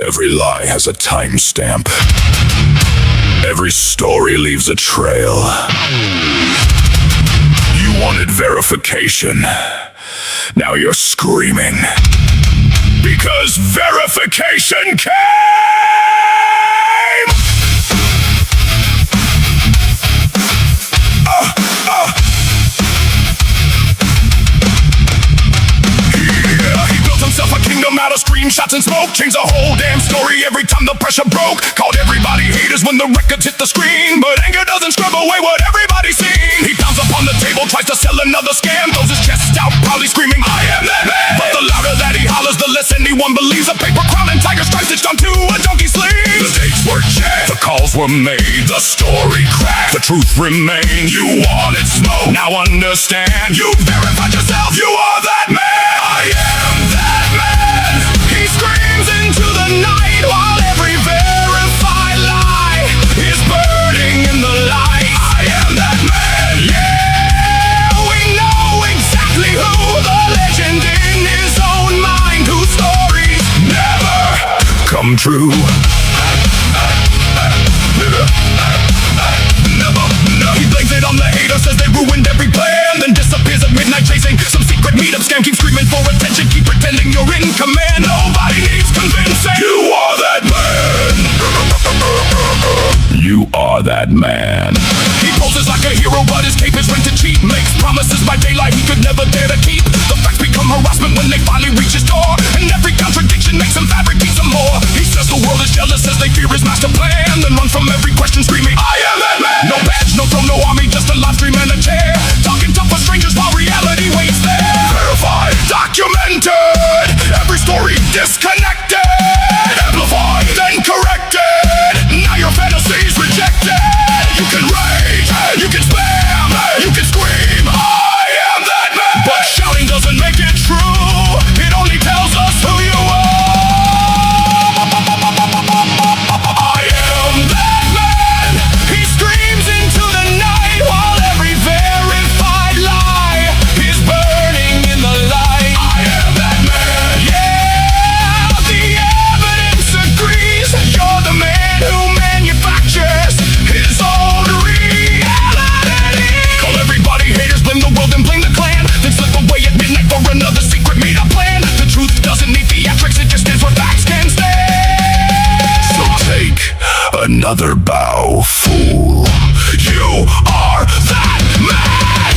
Every lie has a timestamp. Every story leaves a trail. You wanted verification. Now you're screaming. Because verification came! Himself a kingdom out of screenshots and smoke. Changed the whole damn story every time the pressure broke. Called everybody haters when the records hit the screen, but anger doesn't scrub away what everybody's seen. He pounds upon the table, tries to sell another scam, throws his chest out, proudly screaming, I am that man. But the louder that he hollers, the less anyone believes. A paper crown and tiger stripes stitched onto a donkey's sleeve. The dates were checked, the calls were made, the story cracked, the truth remained. You wanted smoke, now understand. You verified yourself, you are that man. I am that man. He screams into the night while every verified lie is burning in the light. I am that man. Yeah, we know exactly who, the legend in his own mind, whose stories never come true. He blames it on the haters, says they ruined every plan, then disappears at midnight chasing some secret meetup scam. Keep screaming for attention, keep pretending you're in command. Nobody needs convincing. You are that man. You are that man. He poses like a hero, but his cape is rented cheap. Makes promises by daylight he could never dare to keep. The facts become harassment when they finally reach his door, and every contradiction makes him fabricate some more. He says the world is jealous as they fear his master plan, then run from every question screaming, I am that man. No badge, no throne, no army, just a live stream and a chair. Talking tough for strangers while reality waits there. Verified, documented, every story disconnected, amplified, then corrected. Now your fantasies rejected. You can rage, you can spam, you can scream, I am that man. But shouting doesn't make it true, it only tells us who you are. I am that man. He screams into the night while every verified lie is burning in the light. I am that man. Yeah, the evidence agrees. You're the man who manufactures his own reality. Call everybody haters, blame the world and blame the clan, then slip away at midnight for another secret meetup plan. The truth doesn't need theatrics, it just stands where facts can stand. So take another bow, fool. You are that man.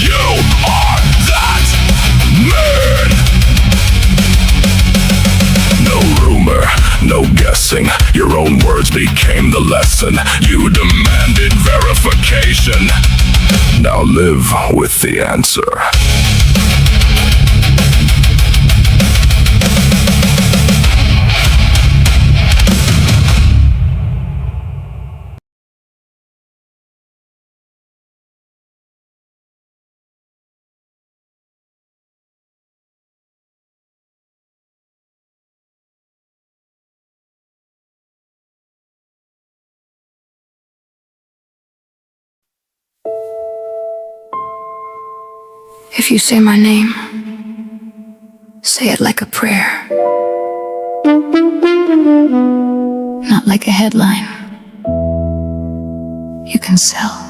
You are that man. No rumor, no guessing. Your own words became the lesson. You demanded verification. Now live with the answer. If you say my name, say it like a prayer, not like a headline you can sell.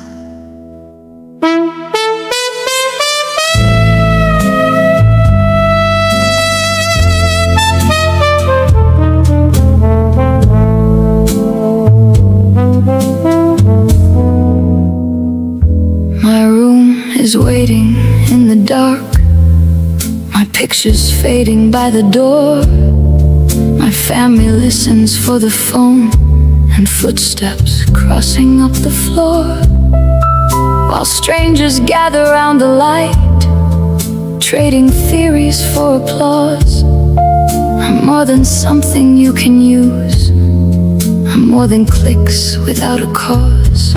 My room is waiting in the dark, my picture's fading by the door. My family listens for the phone and footsteps crossing up the floor, while strangers gather round the light, trading theories for applause. I'm more than something you can use, I'm more than clicks without a cause.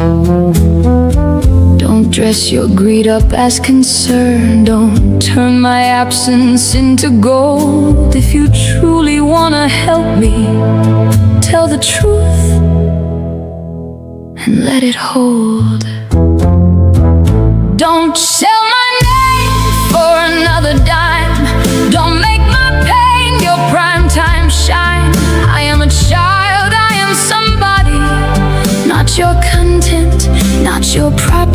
Don't dress your greed up as concern, don't turn my absence into gold. If you truly wanna help me, tell the truth and let it hold. Don't sell my name for another dime, don't make my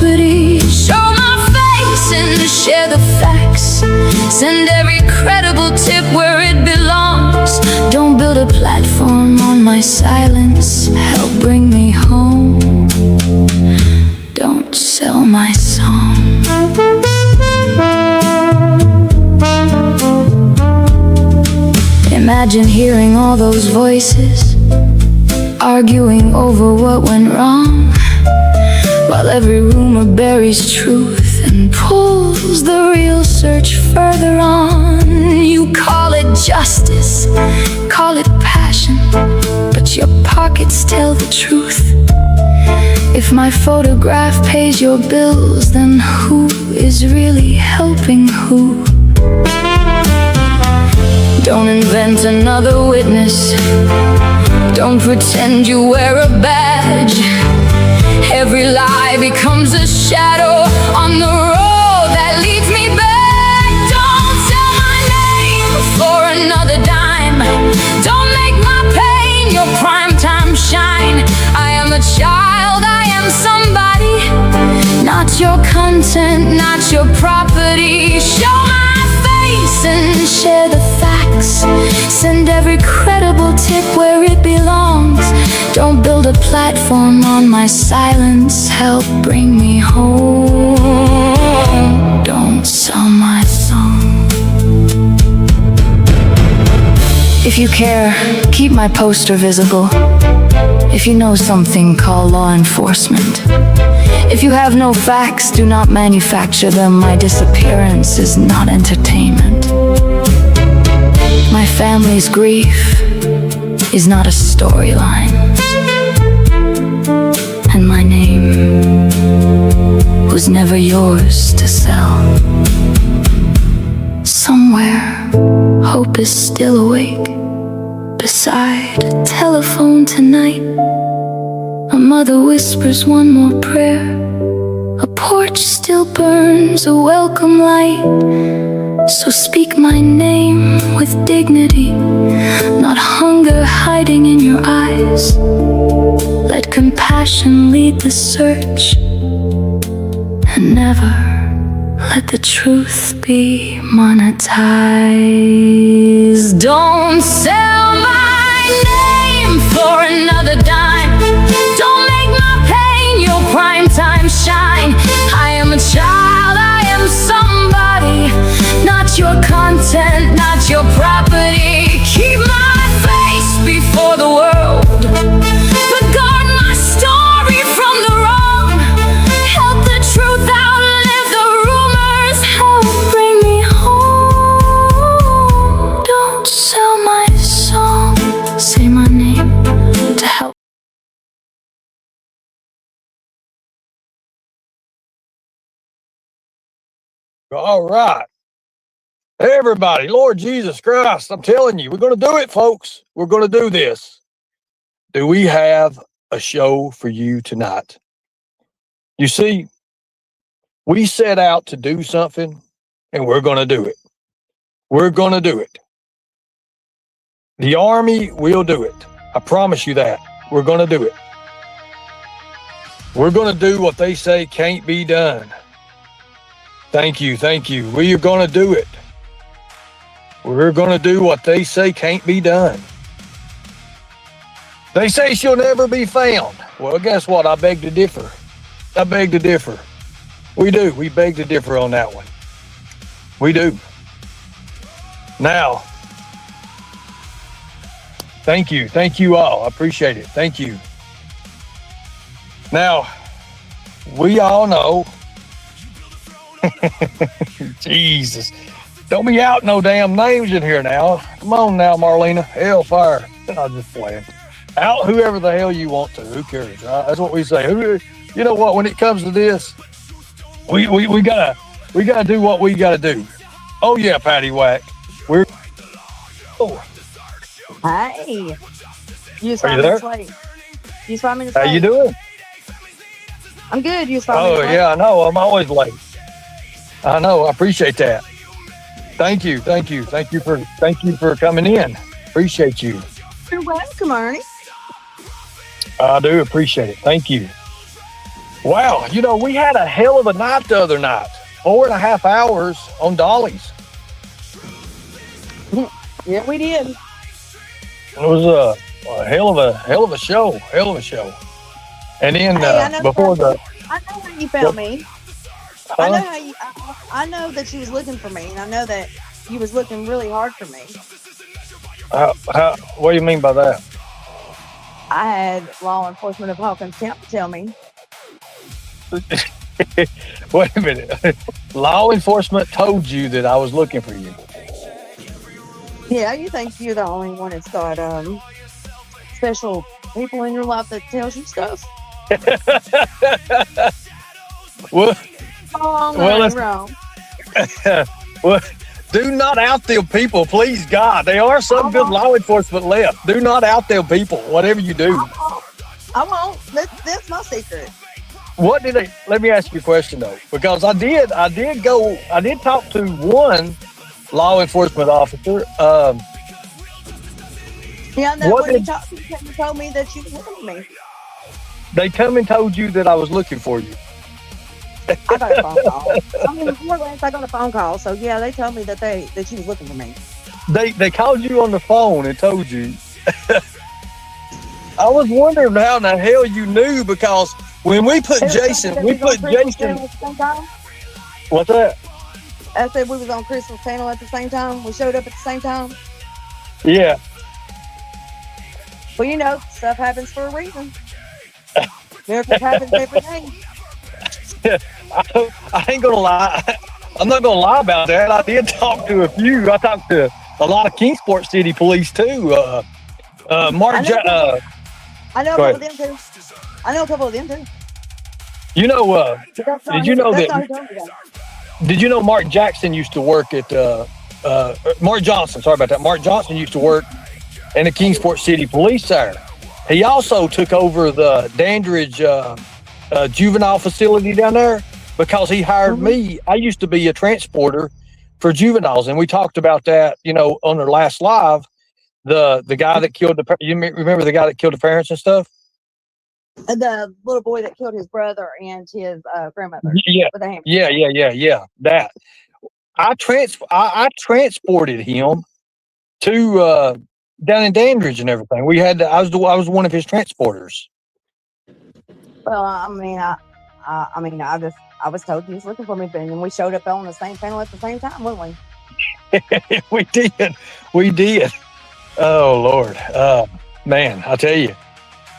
property. Show my face and share the facts. Send every credible tip where it belongs. Don't build a platform on my silence. Help bring me home. Don't sell my song. Imagine hearing all those voices arguing over what went wrong, while every rumor buries truth and pulls the real search further on. You call it justice, call it passion, but your pockets tell the truth. If my photograph pays your bills, then who is really helping who? Don't invent another witness. Don't pretend you wear a badge. Every lie becomes a shadow on the road that leads me back. Don't sell my name for another dime. Don't make my pain your primetime shine. I am a child, I am somebody, not your content, not your property. Show my face and share the facts. Send every credible tip where it belongs. Don't build a platform on my silence. Help bring me home. Don't sell my song. If you care, keep my poster visible. If you know something, call law enforcement. If you have no facts, do not manufacture them. My disappearance is not entertainment. My family's grief is not a storyline. And my name was never yours to sell. Somewhere, hope is still awake. Beside a telephone tonight, a mother whispers one more prayer. A porch still burns a welcome light. So speak my name with dignity, not hunger hiding in your eyes. Let compassion lead the search, and never let the truth be monetized. Don't sell my name for another dime. Don't make my pain your primetime shine. I am a child, I am somebody, not your content, not your property. Keep my face before the world, but guard my story from the wrong. Help the truth outlive the rumors. Help bring me home. Don't sell my song. Say my name to help. All right. Everybody, Lord Jesus Christ, I'm telling you, we're going to do it, folks. We're going to do this. Do we have a show for you tonight? You see, we set out to do something, and we're going to do it. We're going to do it. The Army will do it. I promise you that. We're going to do it. We're going to do what they say can't be done. Thank you, thank you. We are going to do it. We're going to do what they say can't be done. They say she'll never be found. Well, guess what? I beg to differ. I beg to differ. We do. We beg to differ on that one. We do. Now, thank you. Thank you all. I appreciate it. Thank you. Now, we all know. Jesus. Don't be out no damn names in here now. Come on now, Marlena. Hellfire. I'm just playing. Out whoever the hell you want to. Who cares? Right? That's what we say. You know what? When it comes to this, we gotta do what we gotta do. Oh yeah, Patty Whack. We're. Oh. Hey. You Are you there? You saw me this late. How you doing? I'm good. You saw me Oh this late. yeah, I know. I'm always late. I know. I appreciate that. Thank you. Thank you. Thank you for coming in. Appreciate you. You're welcome, Ernie. I do appreciate it. Thank you. Wow, we had a hell of a night the other night. 4.5 hours on dollies. Yeah, we did. It was a hell of a show. Hell of a show. And then before the I know how you found me. I know how you. I know that you was looking for me, and I know that you was looking really hard for me. what do you mean by that? I had law enforcement of Hawkins County tell me. Wait a minute. Law enforcement told you that I was looking for you. Yeah, you think you're the only one that's got special people in your life that tells you stuff? well, Oh, wrong. well, do not out them people, please God. There are some good law enforcement left. Do not out them people, whatever you do. I won't. That's my secret. What did they? Let me ask you a question though, because I did talk to one law enforcement officer. Yeah, no. What When did- you told me that you were looking for me. They come and told you that I was looking for you. I got a phone call. I mean, more or less, I got a phone call. So yeah, they told me that you was looking for me. They called you on the phone and told you. I was wondering how in the hell you knew, because when we put Jason. What's that? I said we was on Crystal's panel at the same time. We showed up at the same time. Yeah. Well, stuff happens for a reason. Miracles happen every day. I ain't gonna lie. I'm not gonna lie about that. I did talk to a few. I talked to a lot of Kingsport City police too. Mark. I know a couple of them too. I know a couple of them too. Did you know that? Did you know Mark Jackson used to work at Mark Johnson? Sorry about that. Mark Johnson used to work in the Kingsport City Police there. He also took over the Dandridge juvenile facility down there because he hired me. I used to be a transporter for juveniles, and we talked about that, on our last live. The guy that killed you remember the guy that killed the parents and stuff? The little boy that killed his brother and his grandmother. Yeah, with a hammer. yeah. That I transported him to down in Dandridge and everything. I was one of his transporters. Well, I was told he was looking for me, and we showed up on the same panel at the same time, weren't we? We did. Oh Lord, man, I tell you.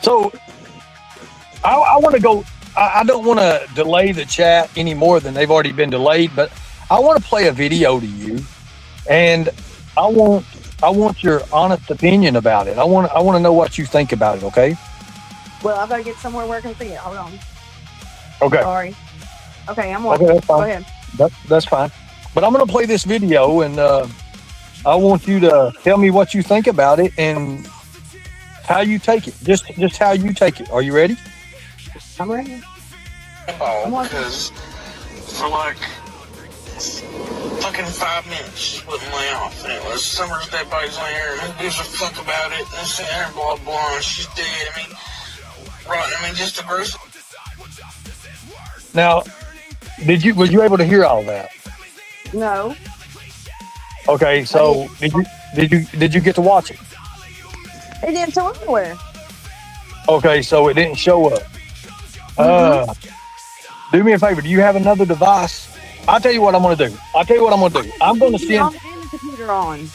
So I want to go. I don't want to delay the chat any more than they've already been delayed, but I want to play a video to you, and I want your honest opinion about it. I want to know what you think about it. Okay. Well, I've got to get somewhere where I can see it. Hold on. Okay. Sorry. Okay, I'm watching. Okay, that's fine. Go ahead. That's fine. But I'm going to play this video, and I want you to tell me what you think about it and how you take it. Just how you take it. Are you ready? I'm ready. Because for like fucking 5 minutes she wouldn't lay off, and it was Summer's dead body's on here, and who gives a fuck about it, and this and that, blah blah, and she's dead. Just a gross. Now, was you able to hear all that? No. Okay, so did you get to watch it? It didn't show anywhere. Okay, so it didn't show up. Do me a favor. Do you have another device? I'll tell you what I'm going to do. I'm going to send. I'm getting the computer on.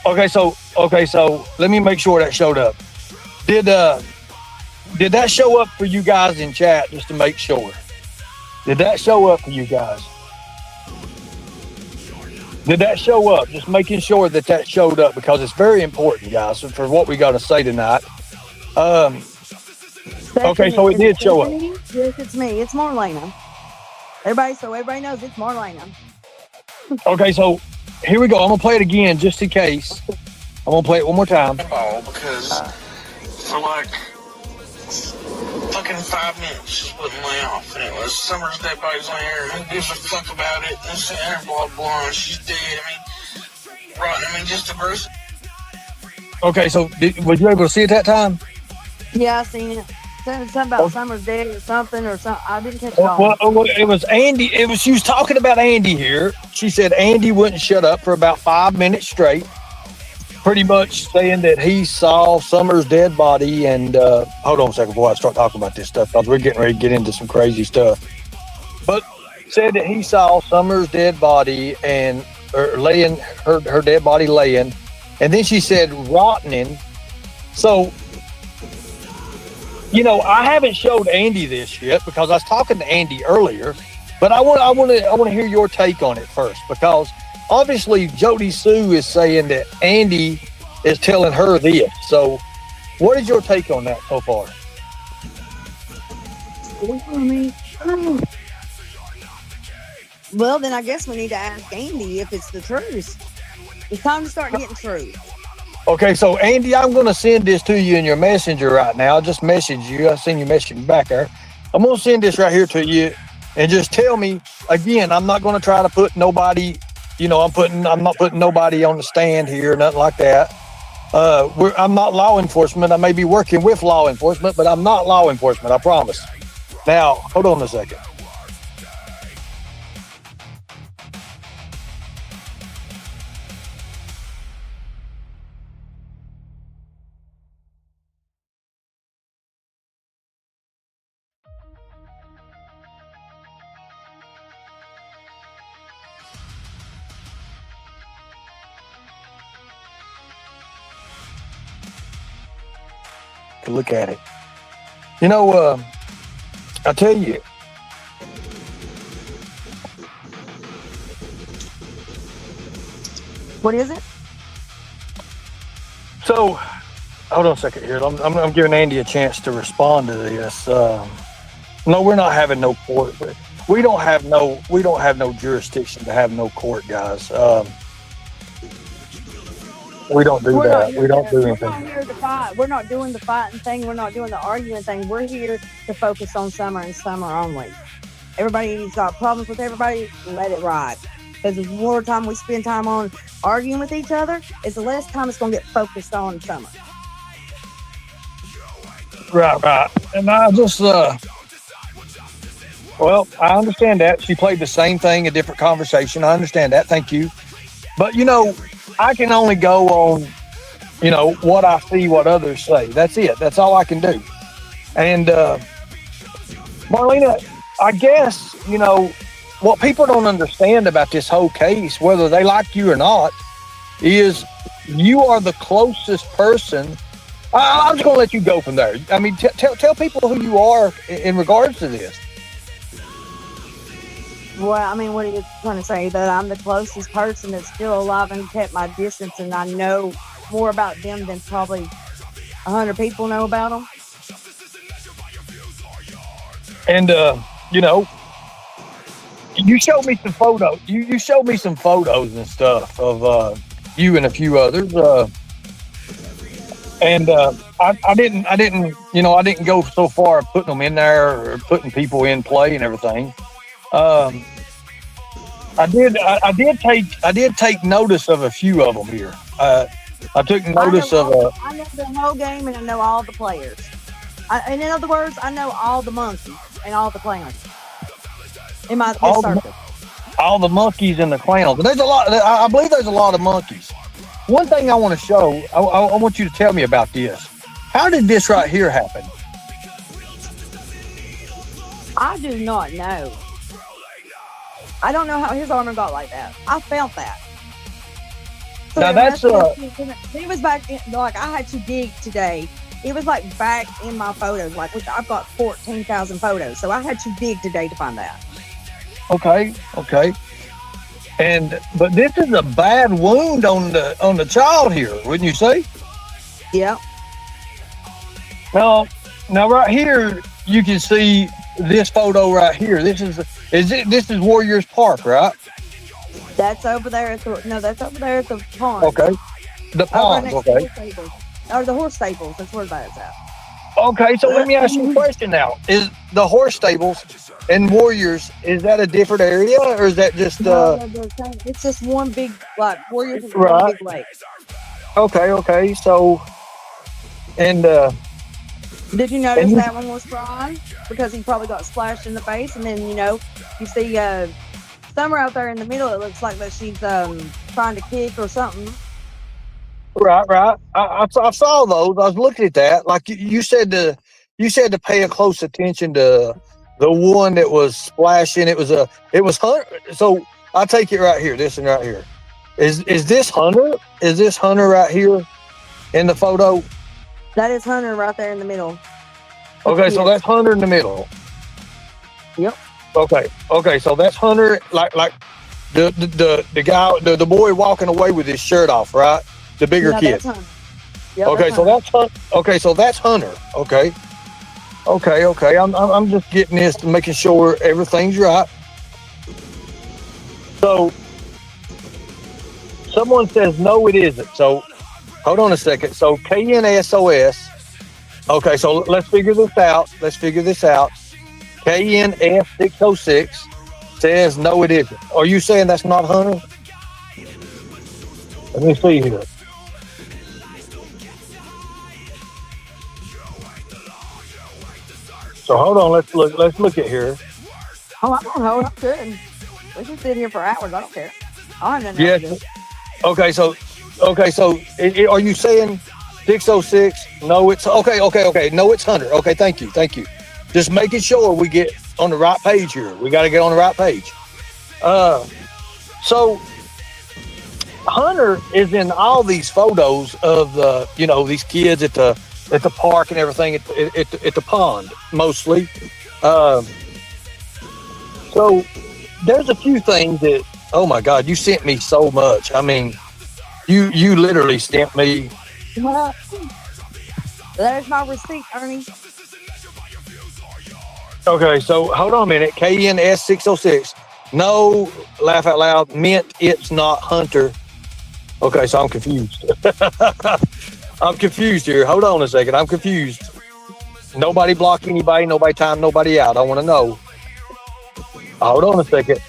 Okay, so let me make sure that showed up. Did that show up for you guys in chat, just to make sure? Did that show up for you guys? Did that show up? Just making sure that showed up, because it's very important, guys, for what we got to say tonight. Okay, so it did show up. Yes, it's me. It's Marlena. Everybody knows it's Marlena. Okay, so here we go. I'm going to play it again just in case. I'm going to play it one more time. Because for like fucking 5 minutes she wouldn't lay off, and it was Summer's dead body's on here, and who gives a fuck about it, and this and that, blah blah, and she's dead. Just a gross. Okay, so was you able to see it that time? Yeah, I seen it. Something about Summer's dead or something I didn't catch it all. Well, it was Andy. She was talking about Andy here. She said Andy wouldn't shut up for about 5 minutes straight, pretty much saying that he saw Summer's dead body. And hold on a second before I start talking about this stuff, because we're getting ready to get into some crazy stuff. But said that he saw Summer's dead body and laying her dead body laying, and then she said rotting. So, I haven't showed Andy this yet because I was talking to Andy earlier, but I want to hear your take on it first, because obviously Jody Sue is saying that Andy is telling her this. So, what is your take on that so far? Well, then I guess we need to ask Andy if it's the truth. It's time to start getting truth. Okay, so Andy, I'm going to send this to you in your messenger right now. I just messaged you. I seen you messaging back there. I'm going to send this right here to you, and just tell me again. I'm not going to try to put nobody. I'm not putting nobody on the stand here, nothing like that. I'm not law enforcement. I may be working with law enforcement, but I'm not law enforcement. I promise. Now, hold on a second. To look at it. I tell you, what is it? So, hold on a second here. I'm giving Andy a chance to respond to this. No, we're not having no court. We don't have no jurisdiction to have no court, guys. We don't do that. We don't do anything. We're not here to fight. We're not doing the fighting thing. We're not doing the arguing thing. We're here to focus on Summer and Summer only. Everybody's got problems with everybody. Let it ride. Because the more time we spend time on arguing with each other, it's the less time it's going to get focused on Summer. Right. And I just, well, I understand that. She played the same thing, a different conversation. I understand that. Thank you. But, I can only go on, what I see, what others say. That's it. That's all I can do. And, Marlena, I guess, what people don't understand about this whole case, whether they like you or not, is you are the closest person. I'm just going to let you go from there. I mean, tell people who you are in regards to this. Well, I mean, what are you trying to say? That I'm the closest person that's still alive and kept my distance, and I know more about them than probably 100 people know about them? And, you showed me some photos. You showed me some photos and stuff of you and a few others. I didn't go so far putting them in there or putting people in play and everything. I did take notice of a few of them here. I took notice I know the whole game, and I know all the players. And in other words, I know all the monkeys and all the clowns in my circle. All the monkeys and the clowns. There's a lot. I believe there's a lot of monkeys. One thing I want to show. I want you to tell me about this. How did this right here happen? I do not know. I don't know how his armor got like that. I felt that. So now that's it was back in, like I had to dig today. It was like back in my photos, like which I've got 14,000 photos, so I had to dig today to find that. Okay. But this is a bad wound on the child here, wouldn't you say? Yeah. Now right here you can see this photo right here. This is Warriors Park, right? That's over there at the pond. Okay. The pond, okay. Or the horse stables, that's where that's at. Okay, so let me ask you a question now. Is the horse stables and Warriors, is that a different area, or is that just No, it's just one big Warriors is right. One big lake. Okay, so and Did you notice that one was Ron? Because he probably got splashed in the face, and then you see Summer out there in the middle. It looks like that she's trying to kick or something. Right. I saw those. I was looking at that. Like you said to pay a close attention to the one that was splashing. It was Hunter. So I'll take it right here. This one right here. Is this Hunter? Is this Hunter right here in the photo? That is Hunter right there in the middle. Okay, so that's Hunter in the middle. Yep. Okay, so that's Hunter, like the guy, the boy walking away with his shirt off, right? The bigger kid. That's Hunter. Yep, Okay, so that's Hunter. Okay, so that's Hunter. Okay. I'm just getting this and making sure everything's right. So someone says no, it isn't. So hold on a second. So KNSOS. Okay, so let's figure this out. KNS 606 says no, it isn't. Are you saying that's not Hunter? Let me see here. So hold on, let's look at here. Oh, I don't know. I'm good. We can sit here for hours. I don't care. I don't know. Yes. Okay, so are you saying 606? No, it's okay. No, it's Hunter. Okay, thank you. Just making sure we get on the right page here. We got to get on the right page. So Hunter is in all these photos of these kids at the park and everything at the pond mostly. So there's a few things that, oh my God, you sent me so much. I mean, you literally sent me. There's my receipt, Ernie. Okay, so hold on a minute. KNS 606. No, laugh out loud, meant it's not Hunter. Okay, so I'm confused. I'm confused here. Hold on a second. I'm confused. Nobody block anybody, nobody time nobody out. I want to know. Hold on a second.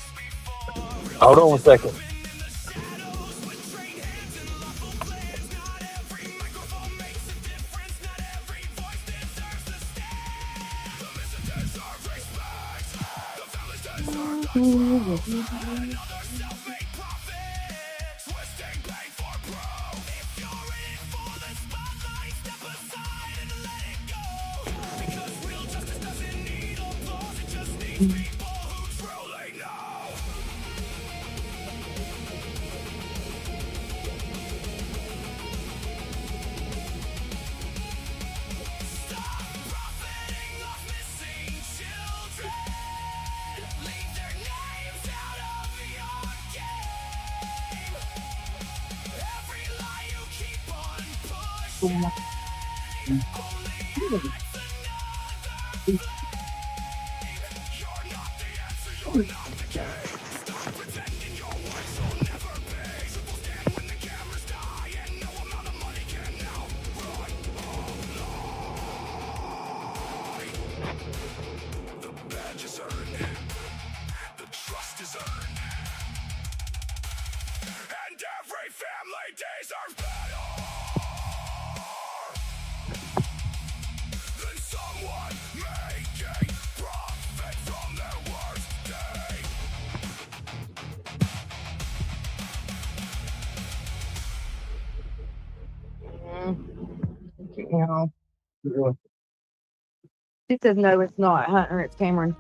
She says no, it's not Hunter. It's Cameron.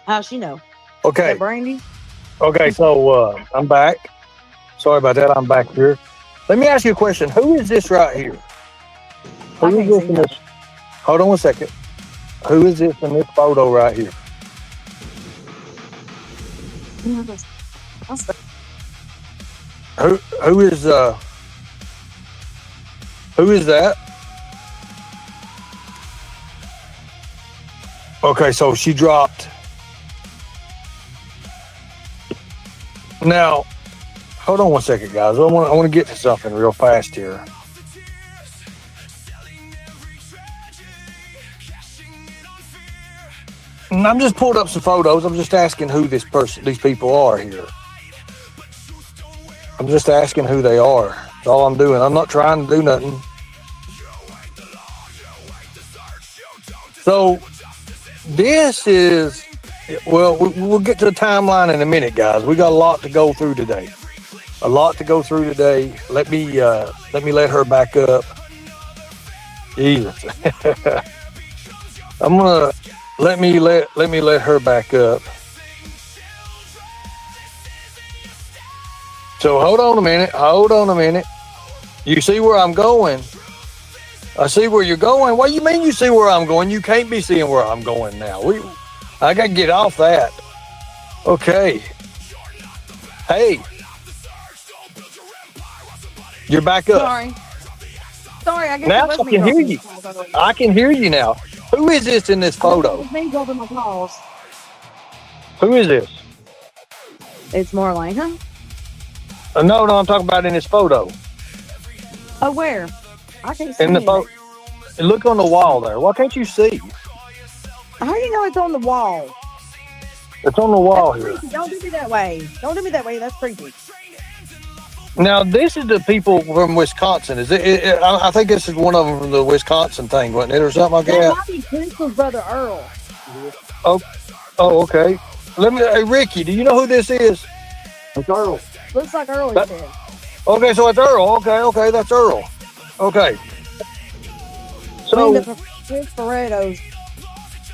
How's she know? Okay. Is that Brandy? Okay, so I'm back. Sorry about that. I'm back here. Let me ask you a question. Who is this right here? Who is this in this? Hold on one second. Who is this in this photo right here? Who is that? Okay, so she dropped. Now, hold on one second, guys. I want to get to something real fast here. And I'm just pulled up some photos. I'm just asking who these people are here. I'm just asking who they are. That's all I'm doing. I'm not trying to do nothing. So this is, well, we'll get to the timeline in a minute, guys. We got a lot to go through today. A lot to go through today. Let me let her back up. Jesus. I'm gonna let me let her back up. So hold on a minute. You see where I'm going? I see where you're going. What do you mean you see where I'm going? You can't be seeing where I'm going now. I gotta get off that. Okay. Hey. You're back up. Sorry, I guess Now it was I me. can hear you. I can hear you now. Who is this in this photo? It's me over my calls. Who is this? It's Marlene, huh? No, I'm talking about in this photo. Oh, where? I can't see In the photo. Look on the wall there. Why can't you see? How do you know it's on the wall? It's on the wall That's here. creepy. Don't do me that way. Don't do me that way. That's creepy. Now, this is the people from Wisconsin. Is it? I think this is one of them from the Wisconsin thing, wasn't it, or something like That that? might be Prince's brother Earl. Oh, okay. Hey, Ricky, do you know who this is? It's Earl. Looks like Earl That- is dead. Okay, so it's Earl. Okay, that's Earl. Okay. So, Chris Paredo's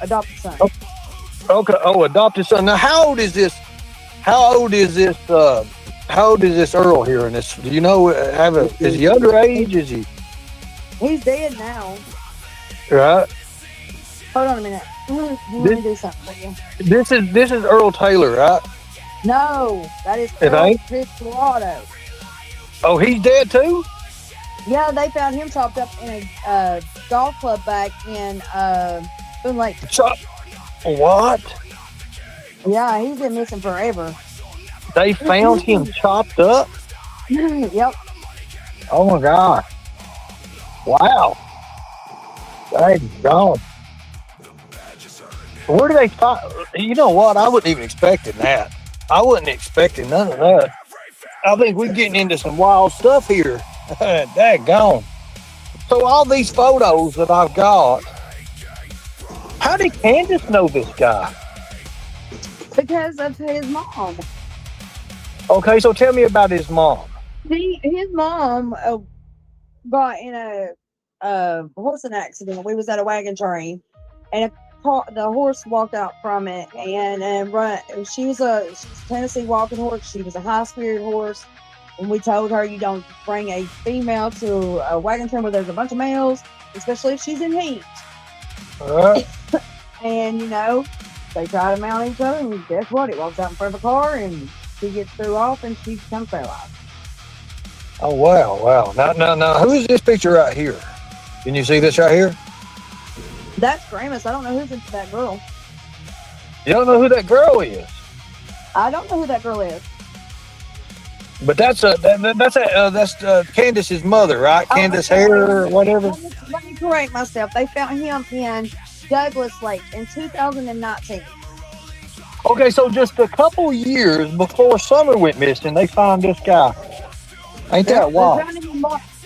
adopted son. okay. Oh, adopted son. Now, how old is this? How old is this Earl here in this? Do you know? Is he underage? Is he He's dead now. right? Hold on a minute. Let me do something for you. This is Earl Taylor, right? No, that is It Earl ain't? Chris Parado. Oh, he's dead too. Yeah, they found him chopped up in a golf club back in Boone Lake. What? Yeah, he's been missing forever. They found him chopped up. Yep. Oh my God! Wow. Dang gone. Where do they find? You know what? I wasn't even expecting that. I wasn't expecting none of that. I think we're getting into some wild stuff here. Daggone. So all these photos that I've got, how did Candace know this guy? Because of his mom. Okay, so tell me about his mom. His mom got in a horse accident. We was at a wagon train, and the horse walked out from it and run. She was a Tennessee walking horse. She was a high spirited horse, and we told her you don't bring a female to a wagon train where there's a bunch of males, especially if she's in heat. And they try to mount each other, and guess what? It walks out in front of the car, and she gets threw off, and she becomes paralyzed. Oh wow! Now, who is this picture right here? Can you see this right here? That's Gramus. I don't know who's into that girl. You don't know who that girl is, I don't know who that girl is. but that's Candace's mother, right? Oh, Candace okay. Hare or whatever. Let me correct myself. They found him in Douglas Lake in 2019. Okay, so just a couple years before Summer went missing, they found this guy. Ain't that wild?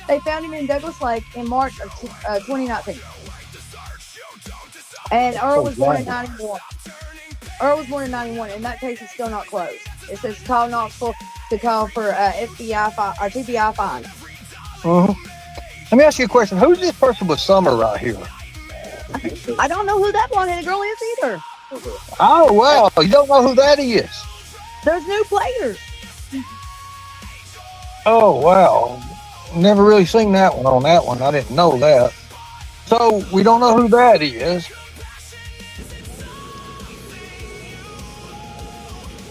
They found him in Douglas Lake in March of 2019. And Earl was born in 91. Earl was born in 91. In that case, it's still not closed. It says call Knoxville to call for FBI or TBI fine. Let me ask you a question. Who's this person with Summer right here? I don't know who that blonde-headed girl is either. Oh, wow. You don't know who that is? There's new players. Oh, wow. Never really seen that one on that one. I didn't know that. So, we don't know who that is.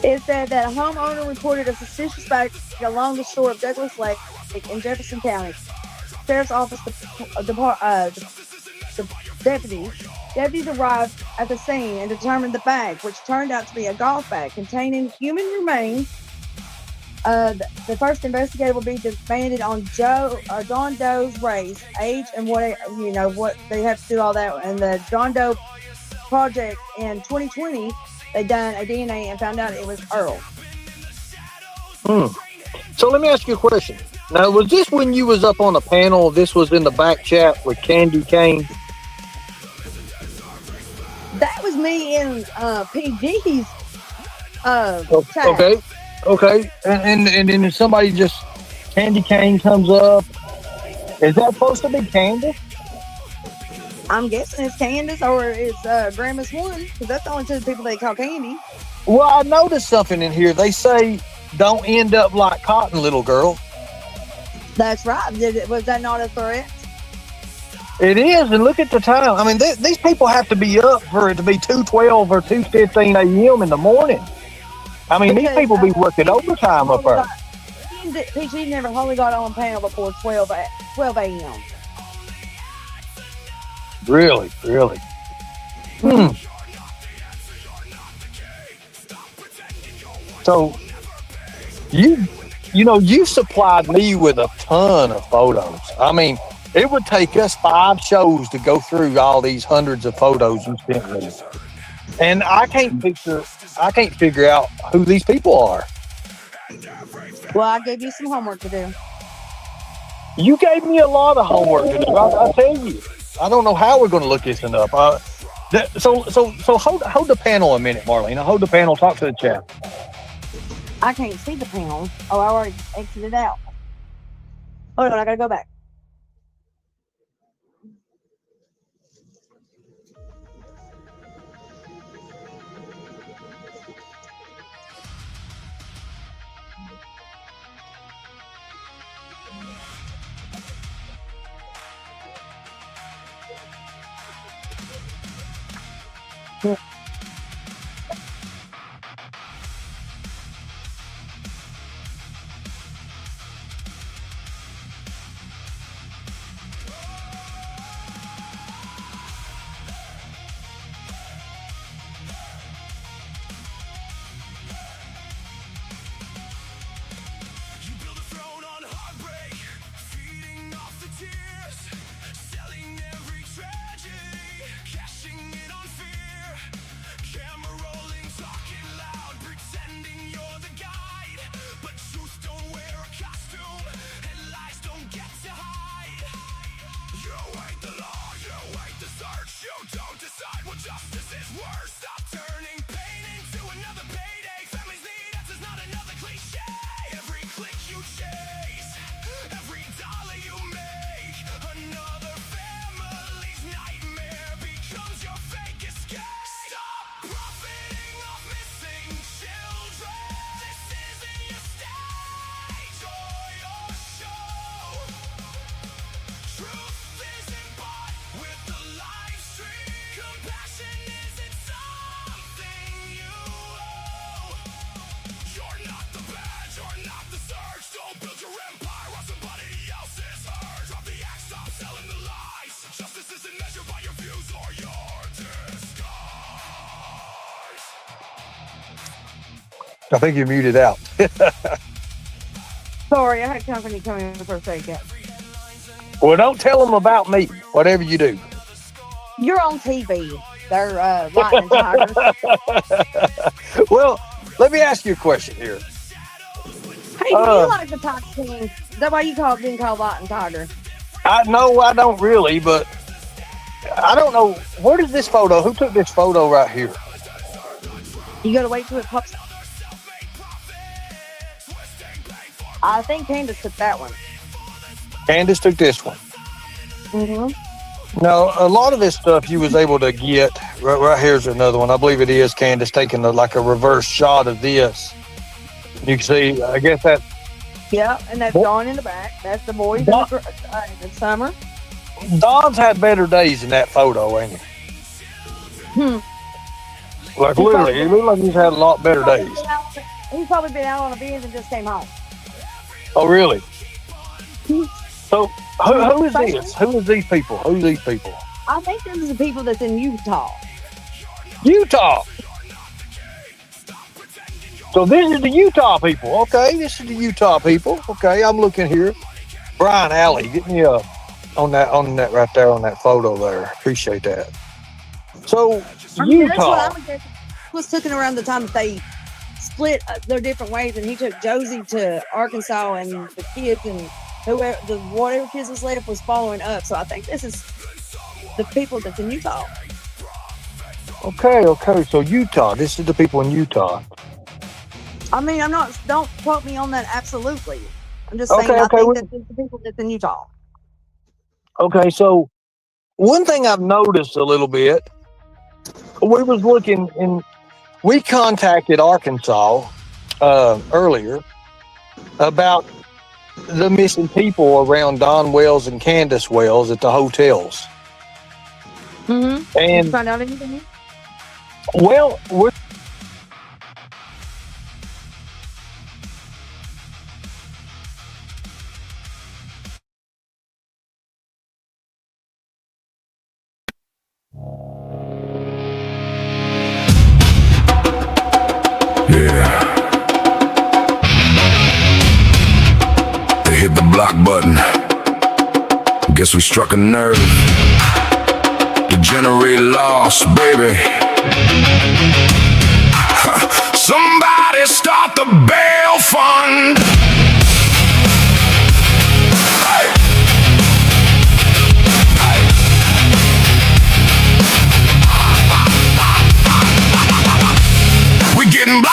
It said that a homeowner reported a suspicious bag along the shore of Douglas Lake in Jefferson County. Sheriff's office, the deputies arrived at the scene and determined the bag, which turned out to be a golf bag containing human remains. The first investigator will be demanded on John Doe's race, age, and what they have to do all that. And the John Doe project in 2020, they done a DNA and found out it was Earl. So let me ask you a question. Now, was this when you was up on the panel? This was in the back chat with Candy Cane? That was me in PG's chat. Okay, okay, and then if somebody just Candy Cane comes up, is that supposed to be Candace? I'm guessing it's Candace or it's Grandma's one because that's the only two people they call Candy. Well, I noticed something in here. They say, "Don't end up like Cotton, little girl." That's right. Was that not a threat? It is, and look at the time. I mean, these people have to be up for it to be 2:12 or 2:15 a.m. in the morning. I mean, these people be working overtime up there. PG never hardly got on panel before 12 a.m. Really, really. Hmm. So you supplied me with a ton of photos. I mean, it would take us 5 shows to go through all these hundreds of photos you sent me, and I can't figure out who these people are. Well, I gave you some homework to do. You gave me a lot of homework to do. I tell you, I don't know how we're going to look this one up. So hold the panel a minute, Marlena. Hold the panel. Talk to the chat. I can't see the panel. Oh, I already exited out. Hold on, I gotta go back. I think you're muted out. Sorry, I had company coming in for a second. Well, don't tell them about me, whatever you do. You're on TV. They're lightning tigers. Well, let me ask you a question here. Hey, do you like the Tiger King? Is that why you being called Lightning Tiger? I don't really, but I don't know. Where is this photo? Who took this photo right here? You gotta wait till it pops. I think Candace took that one. Candace took this one. Mm-hmm. Now, a lot of this stuff you was able to get. Right here's another one. I believe it is Candace taking like a reverse shot of this. You can see, I guess that. Yeah, and that's Dawn in the back. That's the boys in the summer. Don's had better days in that photo, ain't he? Like literally, he looked like he's had a lot better days. He's probably been out on a binge and just came home. Oh, really? So, who is this? Who is these people? Who are these people? I think this is the people that's in Utah. Utah. So this is the Utah people. Okay, this is the Utah people. Okay, I'm looking here. Brian Alley, get me up on that right there on that photo there. Appreciate that. So Utah. That's what I was looking around the time that they split their different ways, and he took Josie to Arkansas, and the kids and whatever kids was left was following up. So I think this is the people that's in Utah. Okay. So Utah. This is the people in Utah. I mean, I'm not. Don't quote me on that. Absolutely. I'm just saying. I Okay. think that it's the people that's in Utah. Okay. So one thing I've noticed a little bit, we was looking and we contacted Arkansas earlier about the missing people around Don Wells and Candace Wells at the hotels. Mm-hmm. Did you And find out anything? well, we're Yeah. They hit the block button. Guess we struck a nerve. Degenerate lost, baby. Somebody start the bail fund.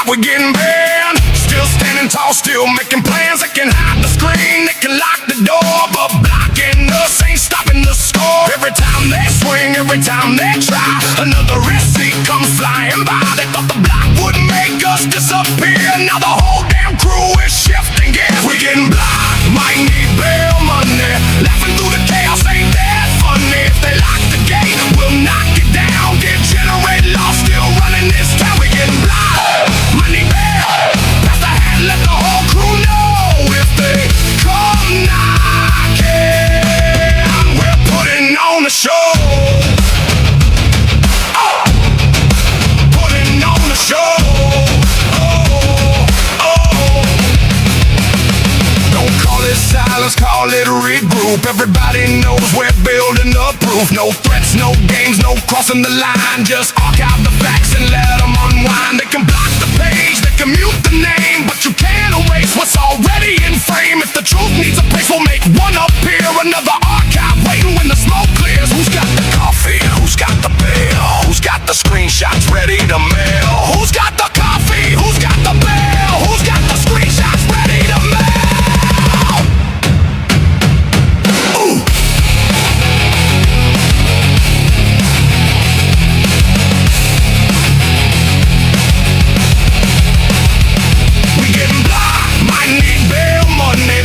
We're getting banned. Still standing tall, still making plans. They can hide the screen, they can lock the door, but blocking us ain't stopping the score. Every time they swing, every time they try, another receipt comes flying by. They thought the block would make us disappear. Now the whole damn crew is shifting gears. We're getting blocked, might need bail money. Laughing through the chaos ain't that funny. If they lock the gate, we'll knock it down. Degenerate law still running this town. We're getting blocked. Let the whole crew know if they come knocking, we're putting on a show. Oh, putting on a show. Oh. Don't call it silence, call it regroup. Everybody knows we're building up proof. No threats, no games, no crossing the line. Just archive the facts and let them unwind. They can block the page, they can mute the name, but you can't erase what's already in frame. If the truth needs a place, we'll make one appear. Another archive waiting when the smoke clears. Who's got the coffee? Who's got the bail? Who's got the screenshots ready to mail? Who's got the coffee? Who's got the bail? Who's got the screenshots ready to mail? Ooh.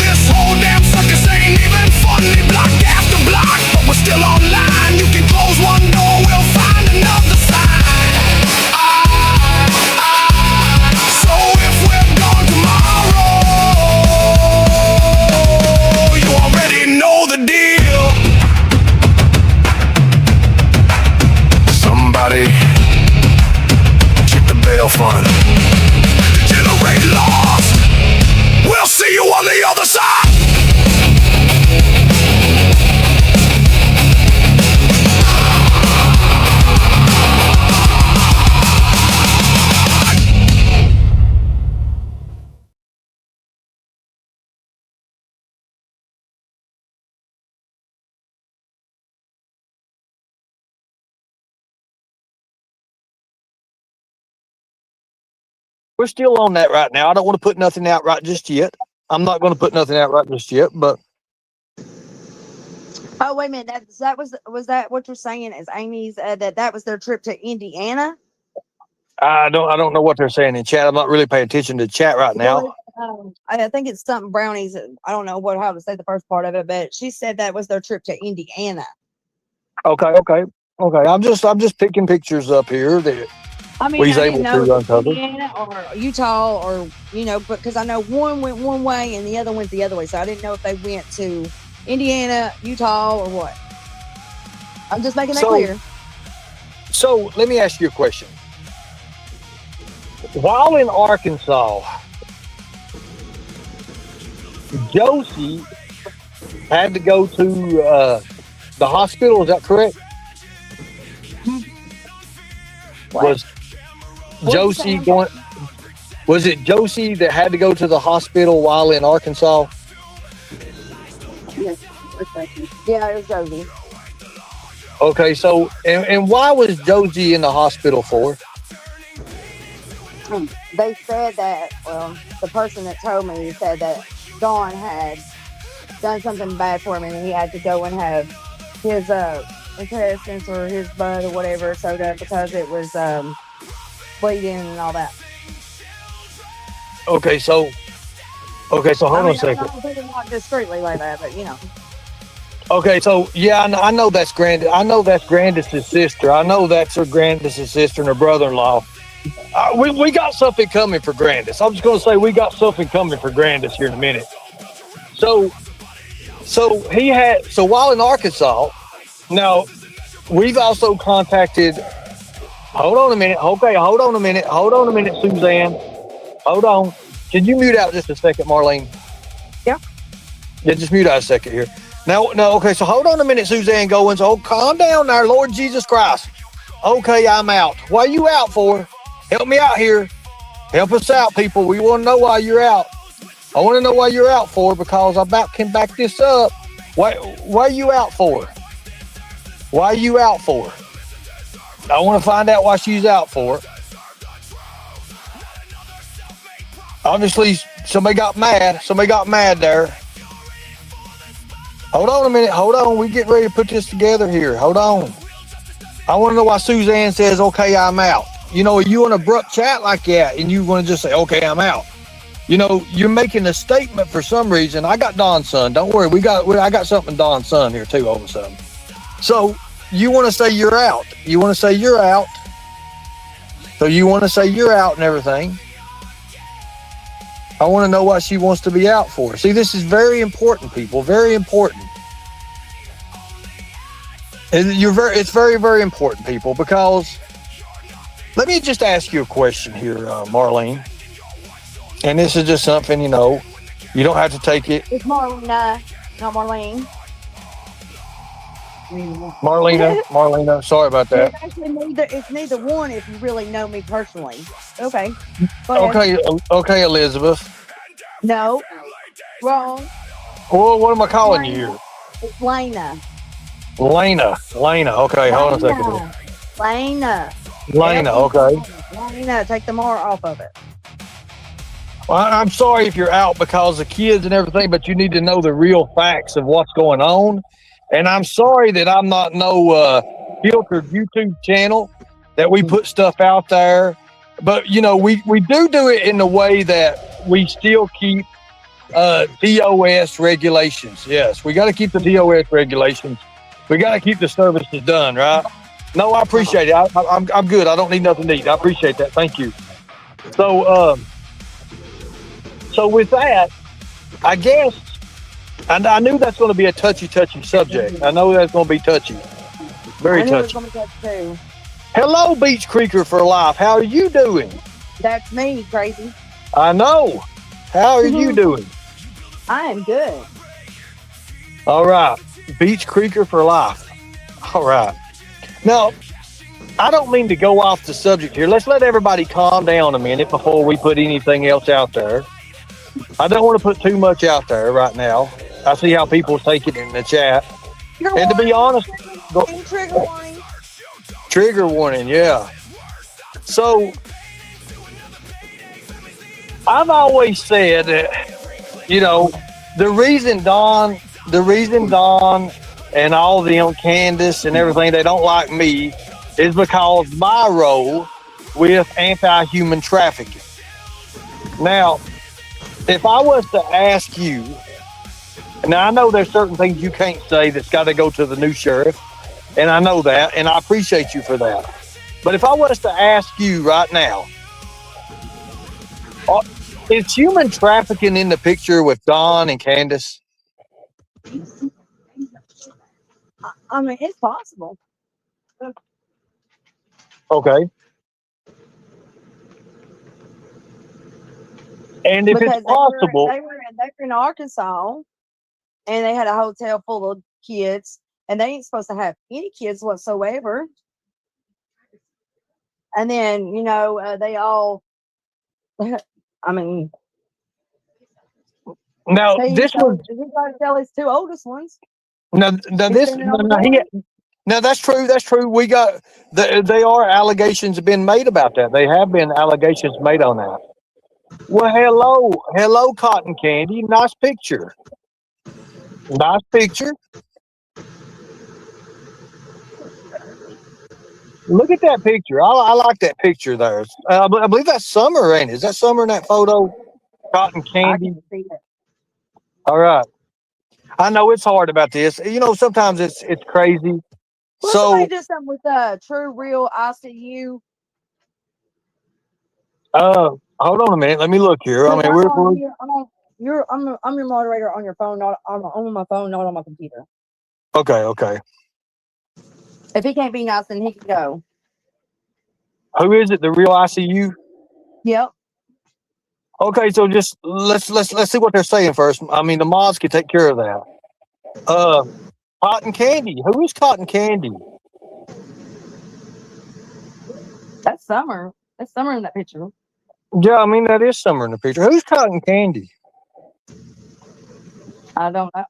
This whole damn circus ain't even funny. Block after block, but we're still online. You can close one door, we'll find another sign. So if we're gone tomorrow, you already know the deal. Somebody check the bail fund. Generate lost. We'll see you on the other side. we're still on that right now. I don't want to put nothing out right just yet. I'm not going to put nothing out right just yet, but Oh, wait a minute. That was that what you're saying? Is Amy's that was their trip to Indiana? I don't know what they're saying in chat. I'm not really paying attention to chat right now. I think it's something brownies. I don't know how to say the first part of it, but she said that was their trip to Indiana. Okay. I'm just picking pictures up here that I mean, we's I able didn't know to if it was uncover. Indiana or Utah or because I know one went one way and the other went the other way, so I didn't know if they went to Indiana, Utah, or what. I'm just making that clear. So let me ask you a question. While in Arkansas, Josie had to go to the hospital. Is that correct? What? Josie going? Was it Josie that had to go to the hospital while in Arkansas? Yeah, it was Josie. Okay, so and why was Josie in the hospital for? They said that, well, the person that told me said that Dawn had done something bad for him and he had to go and have his intestines or his blood or whatever sewed up because it was bleeding and all that. Okay, so hold I on a mean, I'm second. not putting it not discreetly like that, but you know. Okay, so yeah, I know that's Grandis. I know that's Grandis' sister. I know that's her Grandis' sister and her brother-in-law. We got something coming for Grandis. I'm just going to say we got something coming for Grandis here in a minute. So so while in Arkansas, now we've also contacted. Hold on a minute. Okay, hold on a minute. Hold on a minute, Suzanne. Hold on. Can you mute out just a second, Marlene? Yeah. Yeah, just mute out a second here. Now, no, okay, so hold on a minute, Suzanne Goins. Oh, calm down there, Lord Jesus Christ. Okay, I'm out. What are you out for? Help me out here. Help us out, people. We want to know why you're out. I want to know why you're out for because I about can back this up. Why are you out for? Why are you out for? I want to find out why she's out for. Obviously, somebody got mad. Somebody got mad there. Hold on a minute. Hold on. We get ready to put this together here. Hold on. I want to know why Suzanne says, okay, I'm out. You know, are you an abrupt chat like that and you want to just say, okay, I'm out? You know, you're making a statement for some reason. I got Don's son. Don't worry. I got something Don's son here too all of a sudden. So you want to say you're out. You want to say you're out. So you want to say you're out and everything. I want to know what she wants to be out for. See, this is very important, people. Very important. And it's very, very important, people, because let me just ask you a question here, Marlene. And this is just something, you know, you don't have to take it. It's Marlena, not Marlene. Marlena, sorry about that. It's actually neither one if you really know me personally. Okay. Go ahead. Okay, Elizabeth. No. Wrong. Well, what am I calling you here? It's Lena. Lena. Okay, hold on a second. Lena, okay. Lena, take the more off of it. Well, I'm sorry if you're out because of kids and everything, but you need to know the real facts of what's going on. And I'm sorry that I'm not no filtered YouTube channel that we put stuff out there. But, you know, we do it in a way that we still keep DOS regulations. Yes, we got to keep the DOS regulations. We got to keep the services done, right? No, I appreciate it. I'm good. I don't need nothing to eat. I appreciate that. Thank you. So with that, I guess, and I knew that's going to be a touchy subject. I know that's going to be touchy. Very touchy. Going to touch too. Hello, Beach Creeker for Life. How are you doing? That's me, crazy. I know. How are you doing? I am good. All right. Beach Creeker for Life. All right. Now, I don't mean to go off the subject here. Let's let everybody calm down a minute before we put anything else out there. I don't want to put too much out there right now. I see how people take it in the chat. And to be honest, Trigger warning. Trigger warning, yeah. So, I've always said that, you know, the reason Don and all them, Candace and everything, they don't like me is because my role with anti-human trafficking. Now, if I was to ask you, now I know there's certain things you can't say that's got to go to the new sheriff, and I know that, and I appreciate you for that. But if I was to ask you right now, is human trafficking in the picture with Don and Candace? I mean, it's possible. Okay. And if because it's possible, they were in Arkansas, and they had a hotel full of kids, and they ain't supposed to have any kids whatsoever. And then, you know, they all, I mean, now he this was tried to tell his two oldest ones. now this Now that's true. That's true. We got they are allegations have been made about that. They have been allegations made on that. Well, hello, Cotton Candy. Nice picture. Nice picture. Look at that picture. I like that picture there. I believe that's Summer, ain't it? Is that Summer in that photo? Cotton I Candy. can see it. All right. I know it's hard about this. You know, sometimes it's crazy. Well, somebody So, do something with True Real ICU. hold on a minute. Let me look here. I Because mean, I'm on we're here. I'm your moderator on your phone, not on my phone, not on my computer. okay. Okay. If he can't be nice, then he can go. Who is it? The real ICU? Yep. Okay, so just let's see what they're saying first. I mean, the mods can take care of that. Uh, Cotton Candy. Who is Cotton Candy? That's Summer. That's Summer in that picture. Yeah, I mean that is Summer in the picture. Who's Cotton Candy? I don't know.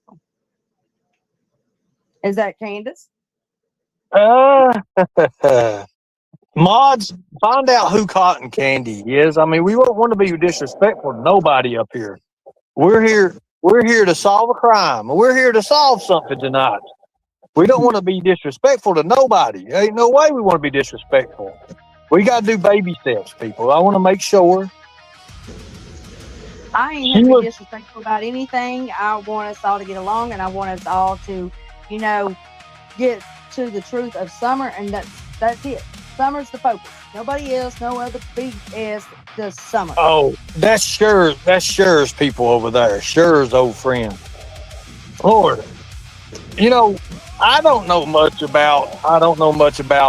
Is that Candace? Uh, mods, find out who Cotton Candy is. I mean, we won't want to be disrespectful to nobody up here. We're here. We're here to solve a crime. We're here to solve something tonight. We don't want to be disrespectful to nobody. Ain't no way we want to be disrespectful. We got to do baby steps, people. I want to make sure. I ain't She here to be was, disrespectful about anything. I want us all to get along, and I want us all to, get to the truth of Summer, and that's it. Summer's the focus. Nobody else, no other BS, just Summer. oh, that's sure. That's Sure's people over there. Sure's old friend. Lord, you know, I don't know much about.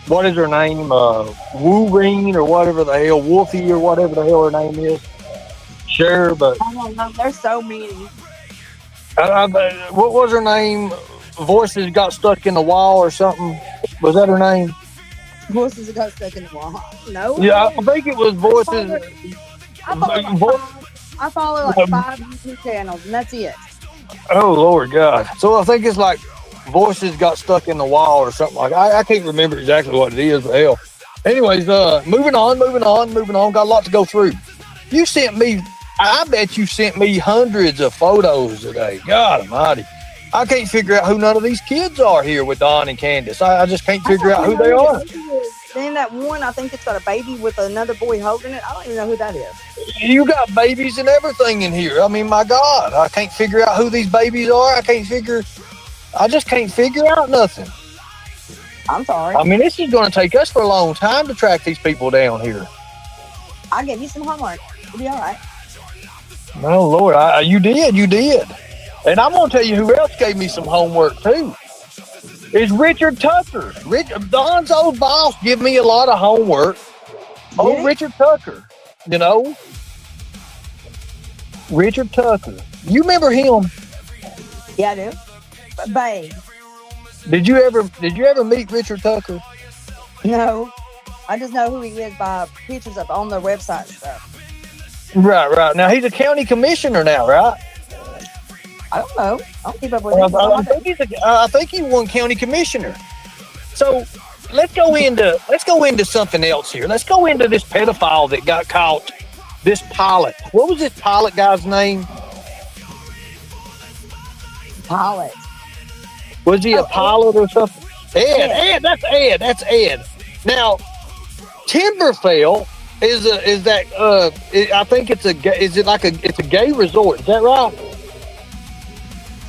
What is her name? Woo or whatever the hell, Wolfie or whatever the hell her name is. Sure, but I don't know. There's so many. what was her name? Voices got stuck in the wall or something. Was that her name? Voices got stuck in the wall. No. Yeah, I think it was Voices. I follow like 5 YouTube channels, and that's it. Oh Lord God! So I think it's like Voices got stuck in the wall or something like. I can't remember exactly what it is, but hell. Anyways, moving on. Got a lot to go through. You sent me. I bet you sent me hundreds of photos today. God Almighty! I can't figure out who none of these kids are here with Don and Candace. I just can't figure out who they are. Then that one, I think it's got a baby with another boy holding it. I don't even know who that is. You got babies and everything in here. I mean, my God, I can't figure out who these babies are. I just can't figure out nothing. I'm sorry. I mean, this is going to take us for a long time to track these people down here. I'll give you some homework. It'll be all right. No, Lord, you did. And I'm going to tell you who else gave me some homework, too. It's Richard Tucker. Don's old boss give me a lot of homework. Oh, Richard Tucker, Richard Tucker. You remember him? Yeah, I do. But babe. Did you ever meet Richard Tucker? No. I just know who he is by pictures up on their website and stuff. Right. Now he's a county commissioner now, right? I don't know. I don't keep up with him. I think he won county commissioner. So let's go into something else here. Let's go into this pedophile that got caught. This pilot. What was this pilot guy's name? Pilot. Was he a pilot or something? Ed. That's Ed. Now, Timberfell I think it's a gay resort. Is that right?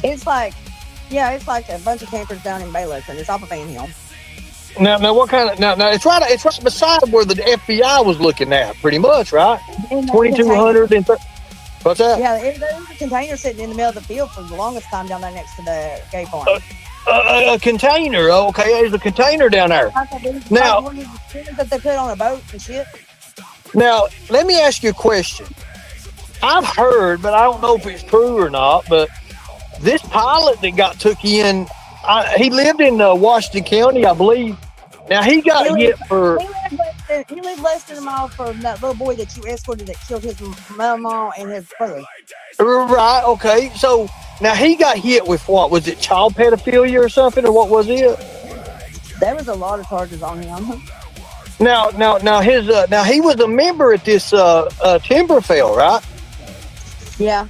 It's like a bunch of campers down in Baylor, and it's off of Van Hill. Now what kind of now it's right beside where the FBI was looking at, pretty much, right? 2200 and what's that? Yeah, there's a container sitting in the middle of the field for the longest time down there next to the gay farm. A container, okay. There's a container down there. Now that they put on a boat and shit. Now, let me ask you a question. I've heard, but I don't know if it's true or not, but this pilot that got took in, he lived in Washington County, I believe. Now, he got hit for... He lived less than a mile from that little boy that you escorted that killed his mama and his brother. Right, okay. So, Now he got hit with what? Was it child pedophilia or something, or what was it? There was a lot of charges on him. Now he was a member at this Timberfell, right? Yeah.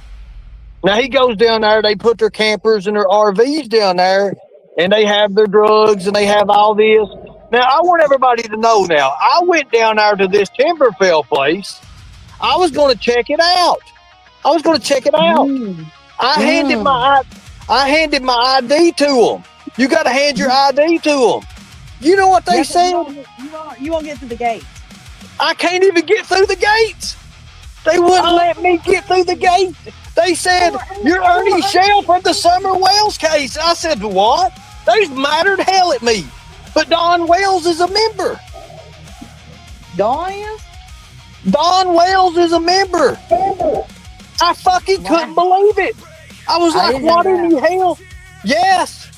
Now he goes down there. They put their campers and their RVs down there, and they have their drugs and they have all this. Now I want everybody to know. Now I went down there to this Timberfell place. I was going to check it out. I handed my ID to them. You got to hand your ID to them. You know what they said? You won't get through the gate. I can't even get through the gates. They wouldn't let me get through the gate. They said, "You're Ernie Shell from the Summer Wells case." I said, "What?" They mattered hell at me. But Don Wells is a member. Dawn is? Don Wells is a member. I fucking couldn't believe it. I was like, what in the hell? Yes.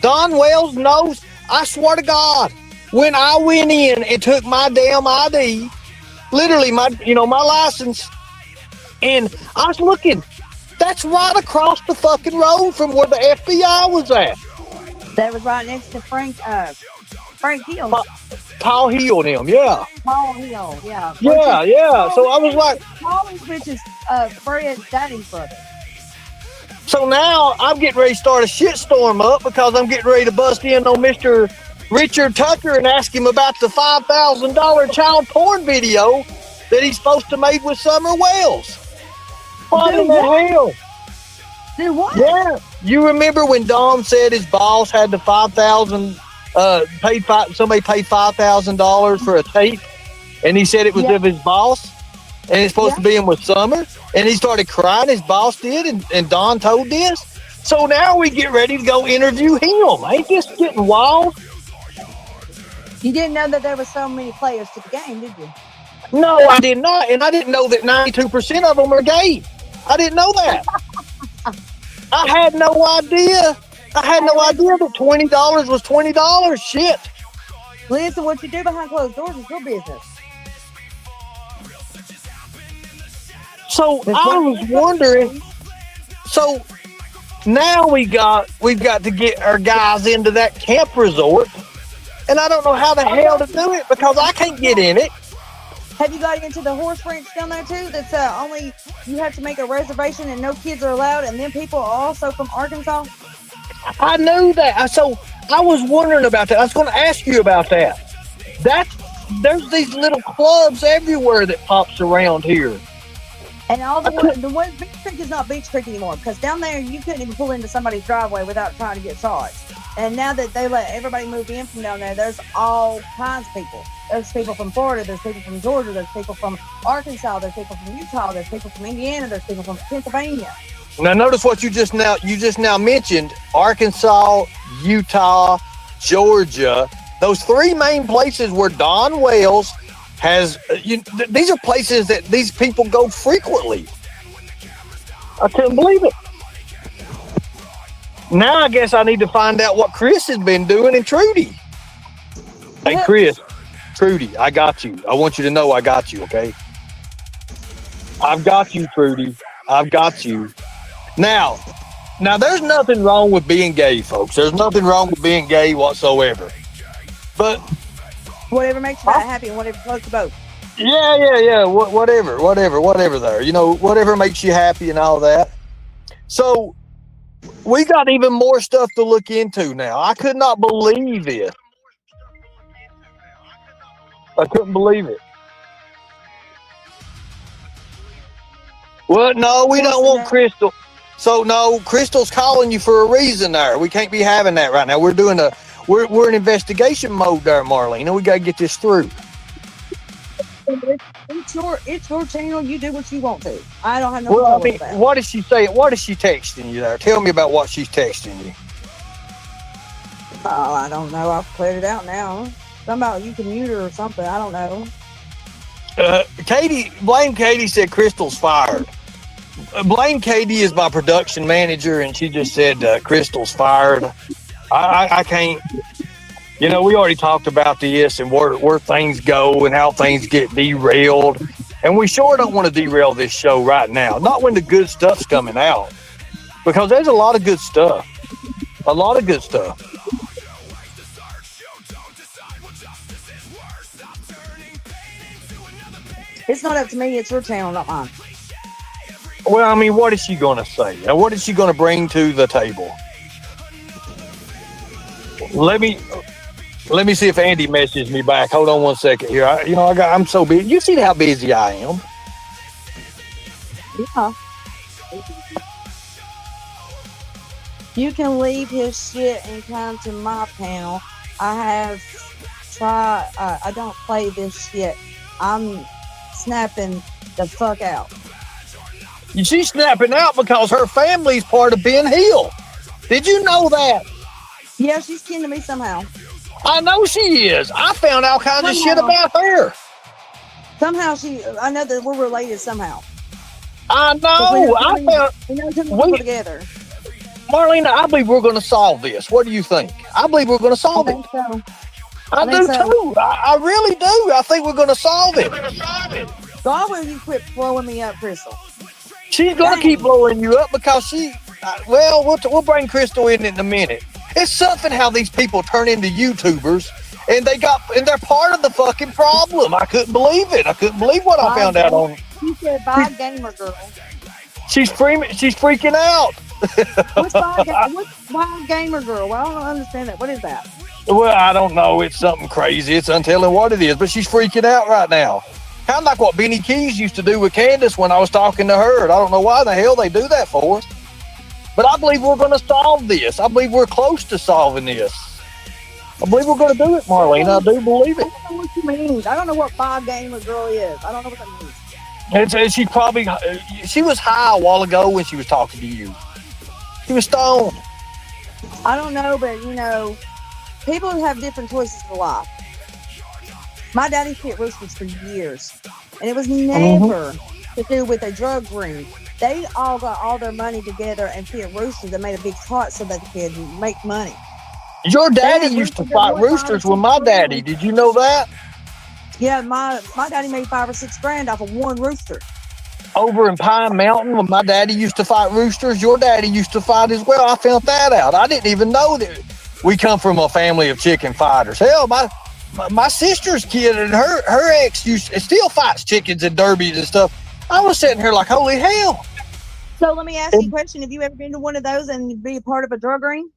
Don Wells knows. I swear to God, when I went in and took my damn ID, literally my license, and I was looking, that's right across the fucking road from where the FBI was at. That was right next to Frank Hill. Paul Hill and him, yeah. Paul Hill, yeah. Yeah. So I was like, Paul's which is Fred's daddy's brother. So now I'm getting ready to start a shitstorm up because I'm getting ready to bust in on Mr. Richard Tucker and ask him about the $5,000 child porn video that he's supposed to make with Summer Wells. What in the hell? Do what? Yeah. You remember when Dom said his boss had the $5,000, somebody paid $5,000 for a tape, and he said it was of his boss, and it's supposed to be in with Summer, and he started crying, his boss did, and Don told this. So now we get ready to go interview him. Ain't this getting wild? You didn't know that there were so many players to the game, did you? No, I did not, and I didn't know that 92% of them are gay. I didn't know that. I had no idea. That $20 was $20. Shit. Listen, what you do behind closed doors is your business. So I was wondering. So now we've got to get our guys into that camp resort, and I don't know how the hell to do it because I can't get in it. Have you got into the horse ranch down there too? That's only you have to make a reservation and no kids are allowed, and then people are also from Arkansas. I knew that. So I was wondering about that. I was going to ask you about that. There's these little clubs everywhere that pops around here. And all the one Beach Creek is not Beach Creek anymore because down there you couldn't even pull into somebody's driveway without trying to get charged. And now that they let everybody move in from down there, there's all kinds of people. There's people from Florida, there's people from Georgia, there's people from Arkansas, there's people from Utah, there's people from Indiana, there's people from Pennsylvania. Now notice what you just now mentioned: Arkansas, Utah, Georgia. Those three main places where Don Wells has. These are places that these people go frequently. I couldn't believe it. Now I guess I need to find out what Chris has been doing and Trudy. Hey Chris, Trudy, I got you. I want you to know I got you, okay? I've got you, Trudy. I've got you. Now there's nothing wrong with being gay, folks. There's nothing wrong with being gay whatsoever. But whatever makes you happy and whatever floats your boat. Yeah. Whatever there. Whatever makes you happy and all that. So we got even more stuff to look into now. I could not believe it. I couldn't believe it. Well, no, we don't want Crystal. So no, Crystal's calling you for a reason there. We can't be having that right now. We're in investigation mode there, Marlene, and we got to get this through. It's your channel. You do what you want to. I don't have no control with that. What is she saying? What is she texting you there? Tell me about what she's texting you. Oh, I don't know. I've cleared it out now. Something about you can mute her or something. I don't know. Blame Katie said Crystal's fired. Blame Katie is my production manager, and she just said Crystal's fired. I can't. We already talked about this and where things go and how things get derailed, and we sure don't want to derail this show right now. Not when the good stuff's coming out. because there's a lot of good stuff. A lot of good stuff. It's not up to me. It's your channel, not mine. Well, I mean, what is she going to say? And what is she going to bring to the table? Let me see if Andy messages me back. Hold on one second here. I'm so busy. You see how busy I am. Yeah. You can leave his shit and come to my panel. I have tried. I don't play this shit. I'm snapping the fuck out. She's snapping out because her family's part of Ben Hill. Did you know that? Yeah, she's kin to me somehow. I know she is. I found all kinds of shit about her. Somehow I know that we're related somehow. I know. We know two people together. Marlena, I believe we're going to solve this. What do you think? I believe we're going to solve it. So. I do too. I really do. I think we're going to solve it. God, will you quit blowing me up, Crystal? She's going to keep blowing you up because we'll bring Crystal in a minute. It's something how these people turn into YouTubers and they're part of the fucking problem. I couldn't believe it. I couldn't believe what I found out on. She said, "Bye, gamer girl." She's freaking out. What's bye, gamer girl? Well, I don't understand that. What is that? Well, I don't know. It's something crazy. It's untelling what it is, but she's freaking out right now. Kind of like what Benny Keys used to do with Candace when I was talking to her. And I don't know why the hell they do that for us. But I believe we're going to solve this. I believe we're close to solving this. I believe we're going to do it, Marlene. I do believe it. I don't know what you mean. I don't know what bye gamer girl is. I don't know what that means. And she was high a while ago when she was talking to you. She was stoned. I don't know, but people have different choices in life. My daddy fit roosters for years, and it was never to do with a drug ring. They all got all their money together and fit roosters and made a big pot so that they could make money. Your daddy used to fight roosters with my daddy. Did you know that? Yeah, my daddy made $5 or $6 grand off of one rooster. Over in Pine Mountain, when my daddy used to fight roosters, your daddy used to fight as well. I found that out. I didn't even know that we come from a family of chicken fighters. Hell, my sister's kid and her ex still fights chickens and derbies and stuff. I was sitting here like, holy hell. So let me ask you a question. Have you ever been to one of those and be a part of a drug ring?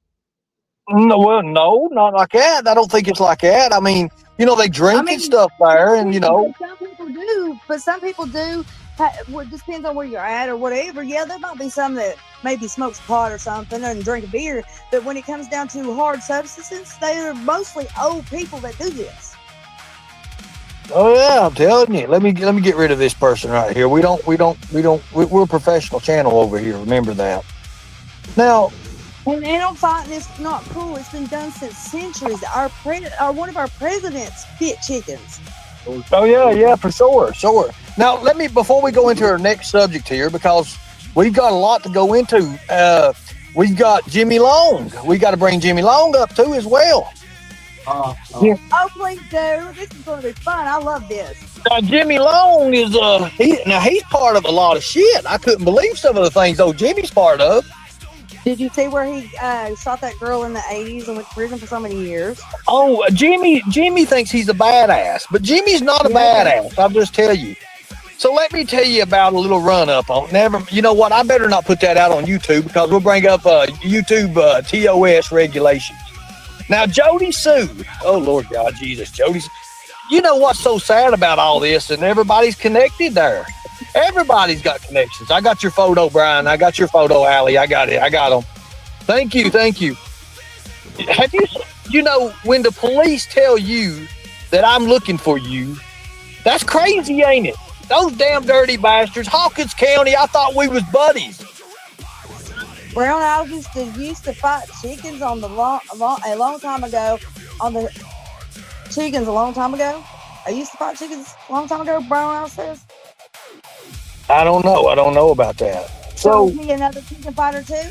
No, well, no, not like that. I don't think it's like that. I mean, they drink and stuff there, and Some people do, but some people do. It just depends on where you're at or whatever. Yeah, there might be some that maybe smokes pot or something and drink a beer, but when it comes down to hard substances, they're mostly old people that do this. Oh yeah, I'm telling you. Let me get rid of this person right here. We're a professional channel over here. Remember that. Now. And I'm fighting is not cool. It's been done since centuries. One of our presidents fit chickens. Oh yeah, for sure. Now before we go into our next subject here, because we've got a lot to go into. We've got Jimmy Long. We got to bring Jimmy Long up too as well. Oh, please do. This is going to be fun. I love this. Jimmy Long is he's part of a lot of shit. I couldn't believe some of the things Jimmy's part of. Did you see where he shot that girl in the 80s and went to prison for so many years? Oh, Jimmy thinks he's a badass, but Jimmy's not a badass. I'll just tell you. So let me tell you about a little run up on. You know what? I better not put that out on YouTube because we'll bring up YouTube TOS regulations. Now, Jody sued. Oh Lord God, Jesus, Jody. You know what's so sad about all this? And everybody's connected there. Everybody's got connections. I got your photo, Brian. I got your photo, Allie. I got it. I got them. Thank you. Have when the police tell you that I'm looking for you, that's crazy, ain't it? Those damn dirty bastards. Hawkins County, I thought we was buddies. Brown, I used to fight chickens on a long time ago. Chickens a long time ago. I used to fight chickens a long time ago, Brown House says. I don't know about that. So is he another chicken fighter too?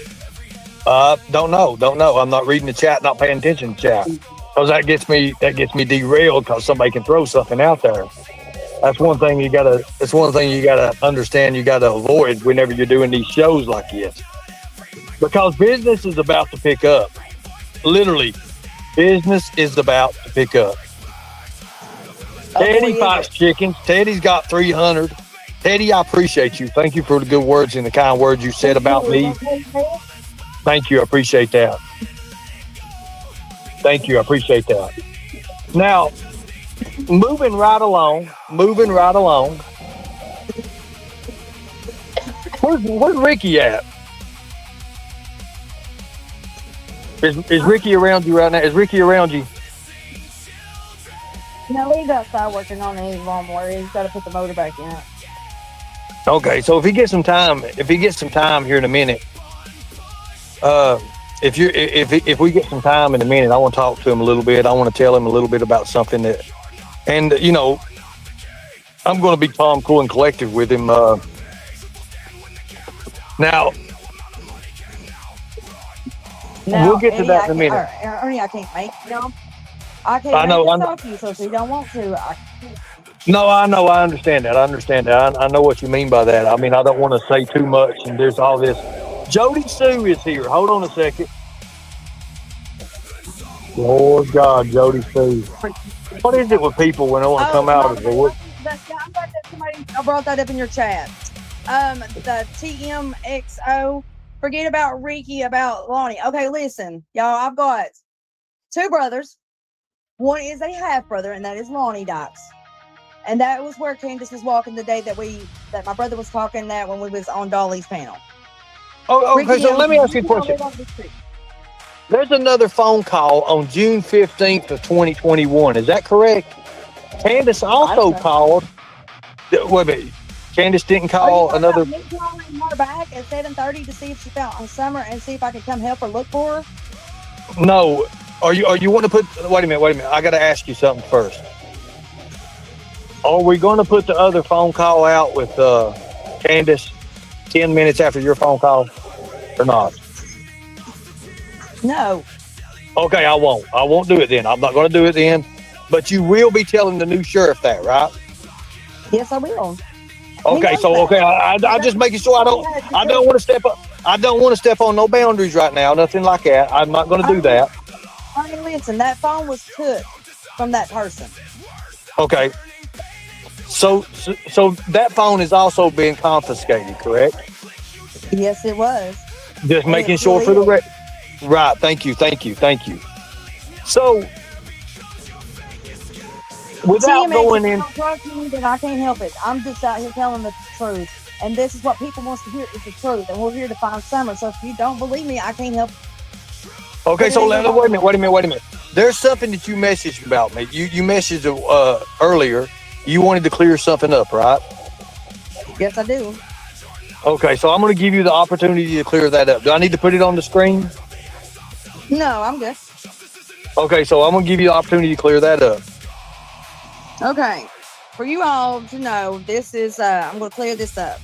Don't know. I'm not reading the chat, not paying attention to chat. Because that gets me derailed because somebody can throw something out there. That's one thing you gotta understand, you gotta avoid whenever you're doing these shows like this. because business is about to pick up. Literally, business is about to pick up. Teddy fights chickens. Teddy's got 300. Teddy, I appreciate you. Thank you for the good words and the kind words you said about me. Thank you. I appreciate that. Thank you. I appreciate that. Now, moving right along. Where's Ricky at? Is Ricky around you right now? Is Ricky around you? No, he's outside working on the lawnmower. He's got to put the motor back in it. Okay, so if he gets some time here in a minute, if we get some time in a minute, I want to talk to him a little bit. I want to tell him a little bit about something that, and I'm going to be calm, cool, and collected with him. Now, we'll get to that in a minute. Ernie, I can't make him. I can't talk to you, so if you don't want to, No, I know. I understand that. I know what you mean by that. I mean, I don't want to say too much, and there's all this. Jody Sue is here. Hold on a second. Lord God, Jody Sue. What is it with people when they want to come out of the wood? I'm glad that somebody brought that up in your chat. The TMXO. Forget about Ricky, about Lonnie. Okay, listen, y'all. I've got two brothers. One is a half brother, and that is Lonnie Dykes. And that was where Candace was walking the day that my brother was talking that when we was on Dolly's panel. Oh, okay. So let me ask you a question. There's another phone call on June 15th of 2021. Is that correct? Candace also called. Wait a minute. Candace didn't call another. Me calling her back at 7:30 to see if she found on Summer and see if I could come help her look for her. No. Are you want to put? Wait a minute. I got to ask you something first. Are we going to put the other phone call out with Candace 10 minutes after your phone call or not? No. Okay, I won't. I won't do it then. I'm not going to do it then. But you will be telling the new sheriff that, right? Yes, I will. Okay, I just making sure I don't want to step up. I don't want to step on no boundaries right now. Nothing like that. I'm not going to do that. I mean, listen, that phone was took from that person. Okay. So that phone is also being confiscated, correct? Yes, it was. Just making sure for the record. Right. Thank you. So, without going in, then I can't help it. I'm just out here telling the truth, and this is what people wants to hear is the truth, and we're here to find Summer. So if you don't believe me, I can't help. Okay, so wait a minute. There's something that you messaged about me. You messaged earlier. You wanted to clear something up, right? Yes, I do. Okay, so I'm going to give you the opportunity to clear that up. Do I need to put it on the screen? No, I'm good. Okay, so I'm going to give you the opportunity to clear that up. Okay. For you all to know, this is, I'm going to clear this up.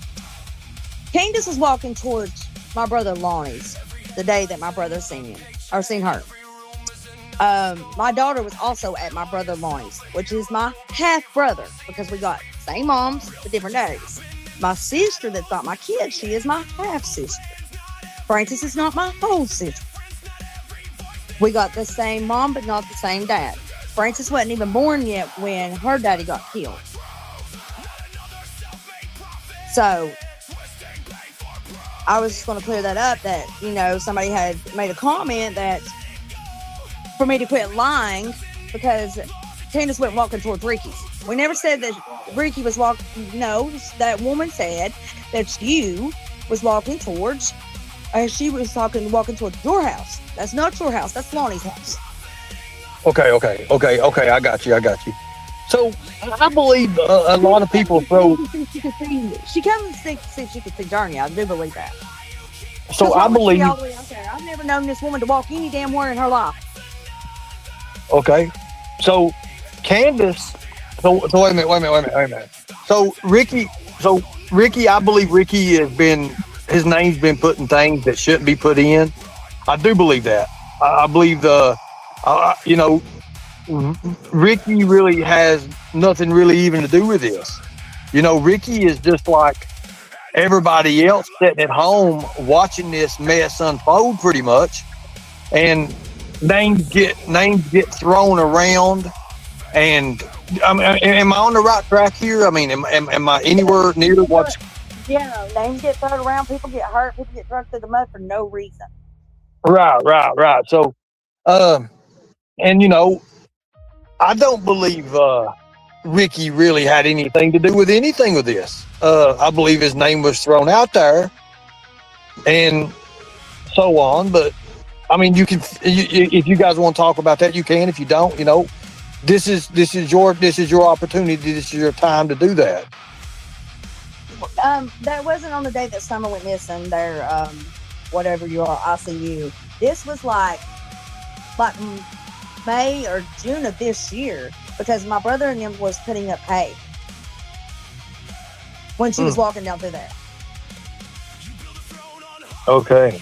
Candace was walking towards my brother Lonnie's the day that my brother seen her. My daughter was also at my brother Lonnie's, which is my half brother, because we got same moms but different daddies. My sister that's not my kid, she is my half sister. Frances is not my whole sister. We got the same mom but not the same dad. Frances wasn't even born yet when her daddy got killed. So I was just going to clear that up, that, somebody had made a comment that for me to quit lying because Candace went walking towards Ricky's. We never said that Ricky was walking. No, that woman said that you was walking towards, and she was walking towards your house. That's not your house. That's Lonnie's house. Okay. I got you. So I believe a lot of people throw. She comes and see if she could see Journey. I do believe that. So I believe. I've never known this woman to walk any damn where in her life. Okay, so Candace. So wait a minute. So Ricky, I believe Ricky his name's been put in things that shouldn't be put in. I do believe that. I believe Ricky really has nothing really even to do with this. Ricky is just like everybody else sitting at home watching this mess unfold pretty much, and names get thrown around. And am I on the right track here? I mean, am I anywhere near what's Yeah, names get thrown around, people get hurt, people get dragged through the mud for no reason. right? So, and I don't believe Ricky really had anything to do with anything with this. I believe his name was thrown out there, and so on. But I mean, if you guys want to talk about that, you can. If you don't, this is your opportunity. This is your time to do that. That wasn't on the day that Summer went missing. There, whatever you are, ICU. This was like May or June of this year, because my brother and them was putting up hay when she was walking down through there. Okay.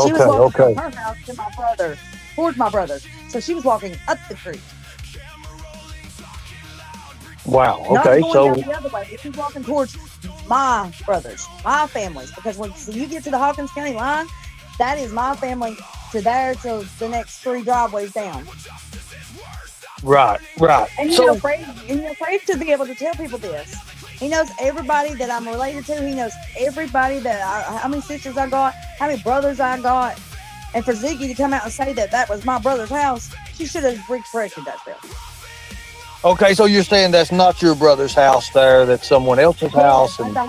She was walking from her house to my brother, towards my brother. So she was walking up the creek. Wow. Not Okay. going So down the other way, but she's walking towards my brothers, my families. Because when you get to the Hawkins County line, that is my family to there to the next 3 driveways down. right. And So you're afraid to be able to tell people this. He knows everybody that I'm related to. He knows everybody how many sisters I got, how many brothers I got. And for Ziggy to come out and say that was my brother's house, she should have corrected that stuff. okay. So you're saying that's not your brother's house there? That's someone else's house? At the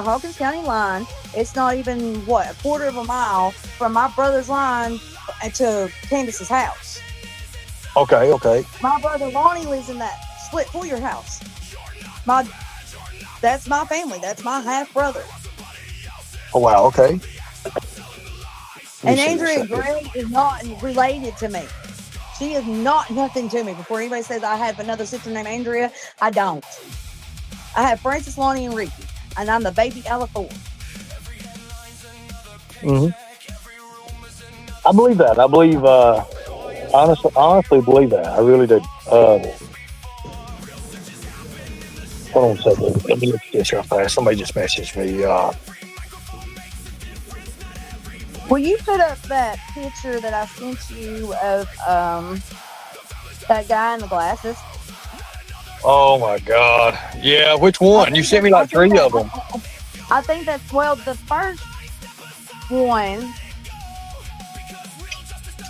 Hawkins County line, it's not even a quarter of a mile from my brother's line to Candace's house. Okay. My brother Lonnie lives in that split foyer house. That's my family. That's my half brother. Oh wow. Okay. And Andrea Gray is not related to me. She is not nothing to me. Before anybody says I have another sister named Andrea, I don't. I have Francis, Lonnie, and Ricky, and I'm the baby out of 4. I believe that. I believe. Honestly believe that. I really do. Hold on a second. Let me look at this real fast. Somebody just messaged me. Will you put up that picture that I sent you of that guy in the glasses? Oh my God. Yeah, which one? You sent me like 3 of them. I think that's, the first one.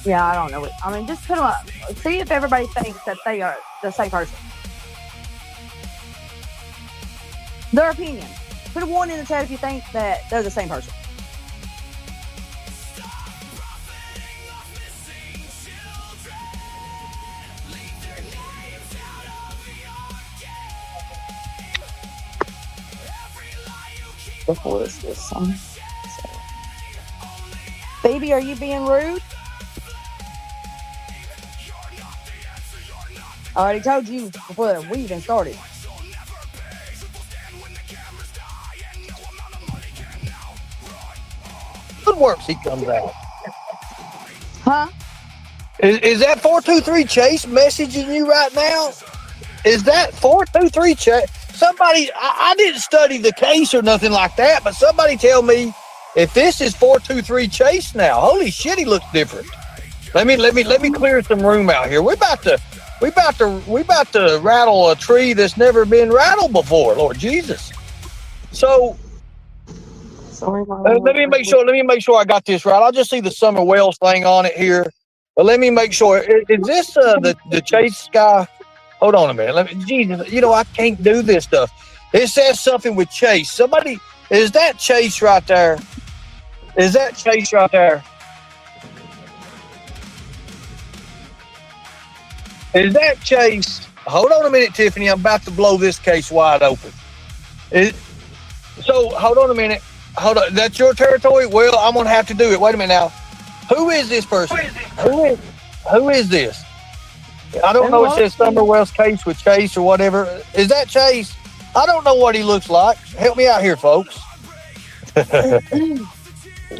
Yeah, I don't know. Just put them up. See if everybody thinks that they are the same person. Their opinion. Put a 1 in the chat if you think that they're the same person. What is this song? Baby, are you being rude? I already told you before we even started. Good works he comes out. Huh? Is that 423 Chase messaging you right now? Is that 423 Chase? Somebody, I didn't study the case or nothing like that, but somebody tell me if this is 423 Chase now. Holy shit, he looks different. Let me clear some room out here. We about to rattle a tree that's never been rattled before. Lord Jesus. So let me make sure I got this right. I'll just see the Summer Wells thing on it here. But let me make sure. Is this the Chase guy? Hold on a minute. Jesus, I can't do this stuff. It says something with Chase. Somebody, is that Chase right there? Is that Chase right there? Is that Chase? Hold on a minute, Tiffany. I'm about to blow this case wide open. So hold on a minute. Hold on. That's your territory? Well, I'm going to have to do it. Wait a minute now. Who is this person? Who is this? I don't know. It says Summer Wells case with Chase or whatever. Is that Chase? I don't know what he looks like. Help me out here, folks.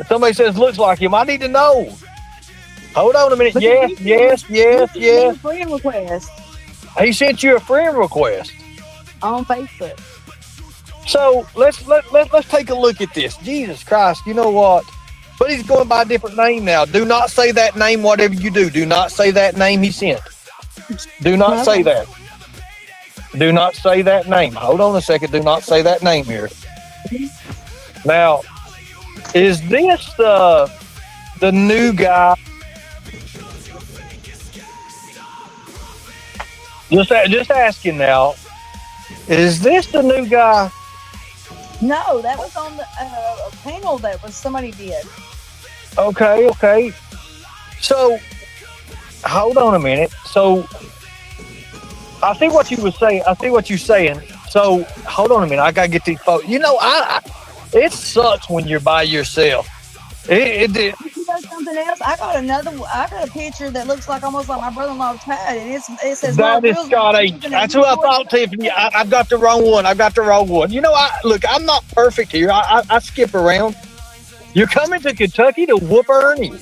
Somebody says looks like him. I need to know. Hold on a minute. Yes. Friend request He sent you a friend request on Facebook. So let's take a look at this. Jesus Christ, you know what? But he's going by a different name now. Do not say that name, whatever you do. Do not say that name he sent. Do not say that. Do not say that name. Hold on a second. Do not say that name here. Now, is this the new guy? Just asking now. Is this the new guy? No, that was on the panel that was somebody did. Okay. So, hold on a minute. So, I see what you were saying. I see what you're saying. So, hold on a minute. I gotta get these photos. You know, it sucks when you're by yourself. It You know something else? I got a picture that looks like almost like my brother-in-law's pad, and it says that is got a. That's what I thought, Tiffany. I've got the wrong one. You know, look. I'm not perfect here. I skip around. You're coming to Kentucky to whoop Ernie.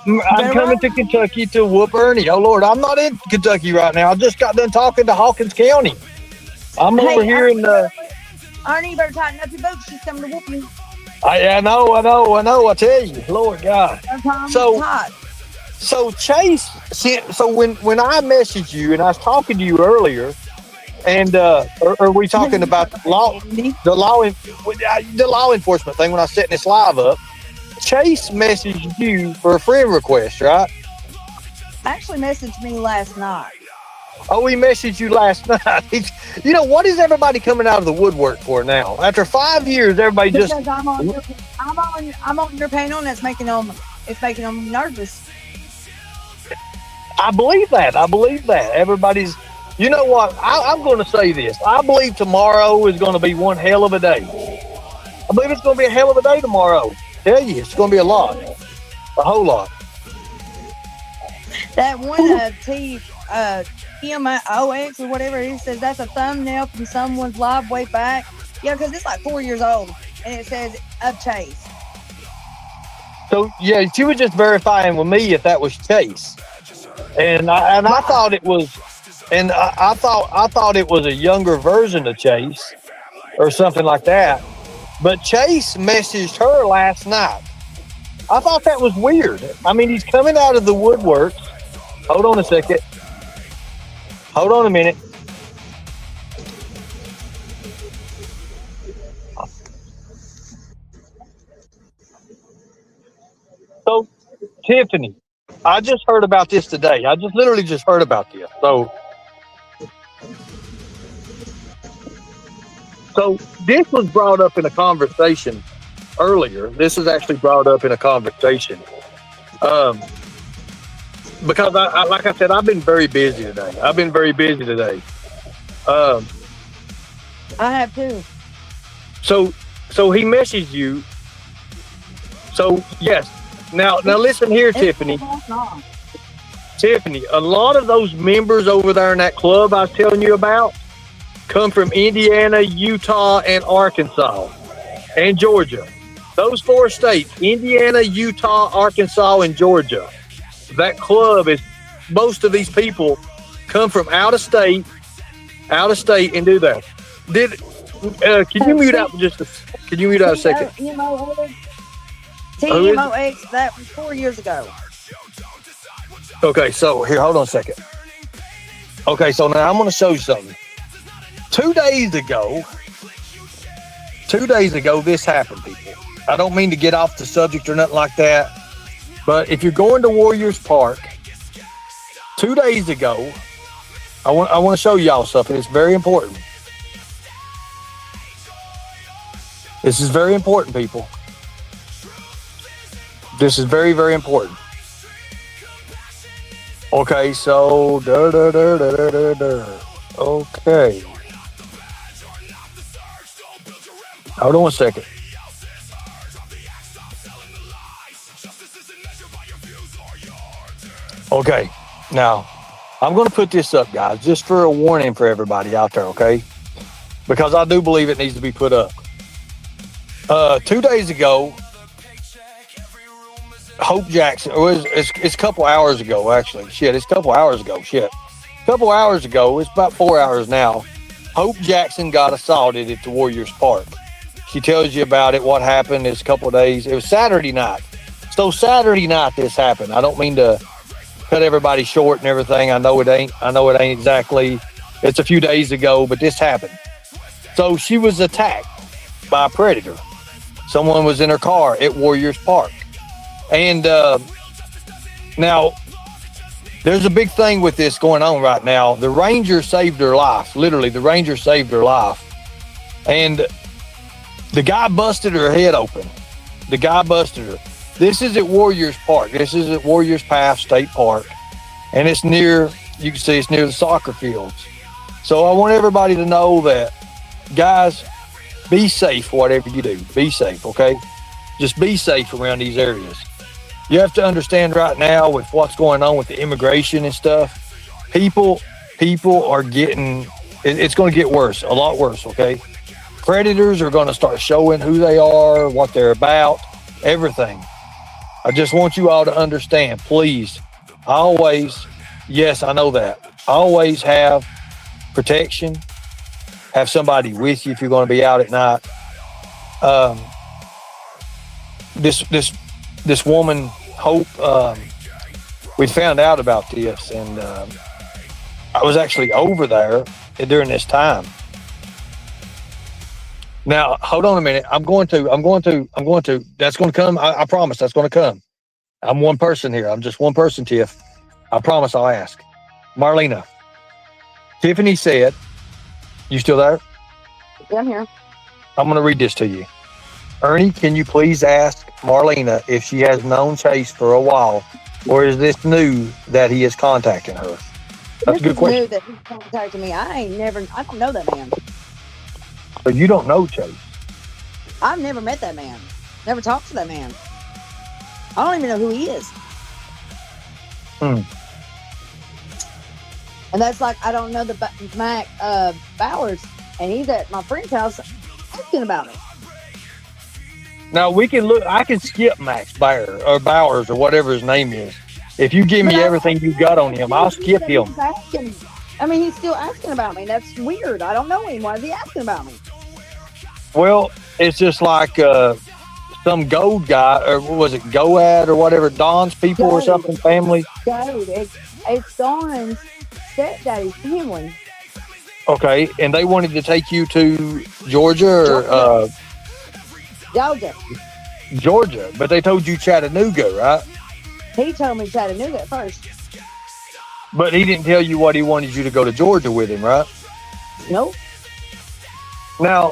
I'm coming to Kentucky to whoop Ernie. Oh Lord, I'm not in Kentucky right now. I just got done talking to Hawkins County. I'm over here in the. Ernie, you better tighten up your boots. She's coming to whoop you. I know. I tell you, Lord God. So Chase sent. So when I messaged you and I was talking to you earlier, and are we talking about the law enforcement thing when I was setting this live up? Chase messaged you for a friend request, right? Actually messaged me last night. Oh, he messaged you last night. You know, what is everybody coming out of the woodwork for now? After 5 years, everybody just. Because I'm on your panel, and it's making them nervous. I believe that. Everybody's. You know what? I'm going to say this. I believe tomorrow is going to be one hell of a day. I believe it's going to be a hell of a day tomorrow. I tell you, it's going to be a whole lot. That one TMOX or whatever it says that's a thumbnail from someone's live way back. Yeah, because it's like 4 years old, and it says of Chase. So yeah, she was just verifying with me if that was Chase, and I thought it was, and I thought it was a younger version of Chase or something like that. But Chase messaged her last night. I thought that was weird. I mean, he's coming out of the woodwork. Hold on a second. Hold on a minute. So, Tiffany, I just heard about this today. I just literally just heard about this. So this was brought up in a conversation earlier. This was actually brought up in a conversation. Because I like I said, I've been very busy today. I have too. So he messaged you. So yes. Now listen here, Tiffany. Tiffany, a lot of those members over there in that club I was telling you about come from Indiana, Utah, and Arkansas, and Georgia. Those 4 states, Indiana, Utah, Arkansas, and Georgia. That club is, most of these people come from out of state and do that. Can you mute out a second? TMOX, that was 4 years ago. Okay, so here, hold on a second. Okay, so now I'm going to show you something. 2 days ago, this happened, people. I don't mean to get off the subject or nothing like that, but if you're going to Warriors Park, 2 days ago, I want to show y'all something. It's very important. This is very important, people. This is very, very important. Okay, so okay. Hold on a second. Okay, now I'm going to put this up, guys, just for a warning for everybody out there, okay? Because I do believe it needs to be put up. 2 days ago, Hope Jackson, it's a couple hours ago, actually. It's a couple hours ago. It's about 4 hours now. Hope Jackson got assaulted at the Warriors Park. She tells you about it, what happened is a couple of days. It was Saturday night. So Saturday night this happened. I don't mean to cut everybody short and everything. I know it ain't exactly. It's a few days ago, but this happened. So she was attacked by a predator. Someone was in her car at Warriors Park. And now, there's a big thing with this going on right now. The Ranger saved her life. Literally, the Ranger saved her life. And the guy busted her head open. The guy busted her. This is at Warriors Park. This is at Warriors Path State Park. And it's near, you can see it's near the soccer fields. So I want everybody to know that, guys, be safe whatever you do. Be safe, okay? Just be safe around these areas. You have to understand right now with what's going on with the immigration and stuff, people are getting, it's going to get worse, a lot worse, okay? Predators are going to start showing who they are, what they're about, everything. I just want you all to understand, please, always, yes, I know that, always have protection, have somebody with you if you're going to be out at night. This woman, Hope, we found out about this, and I was actually over there during this time. Now, hold on a minute. I'm going to, that's going to come. I promise that's going to come. I'm one person here. I'm just one person, Tiff. I promise I'll ask. Marlena, Tiffany said, you still there? Yeah, I'm here. I'm going to read this to you. Ernie, can you please ask Marlena if she has known Chase for a while, or is this new that he is contacting her? That's a good question. New that he's contacting me. I don't know that man. So you don't know Chase? I've never met that man. Never talked to that man. I don't even know who he is. And that's like, I don't know the Mac Bowers, and he's at my friend's house asking about it. Now we can look. I can skip Max Bowers or whatever his name is. If you give me everything you got on him, I'll skip him. I mean, he's still asking about me. That's weird. I don't know him. Why is he asking about me? Well, it's just like some gold guy, or what was it, Goad or whatever, Don's people or something, family. Goad. It's Don's stepdaddy's family. Okay, and they wanted to take you to Georgia or Georgia, but they told you Chattanooga, right? He told me Chattanooga at first. But he didn't tell you what he wanted you to go to Georgia with him, right? Nope. Now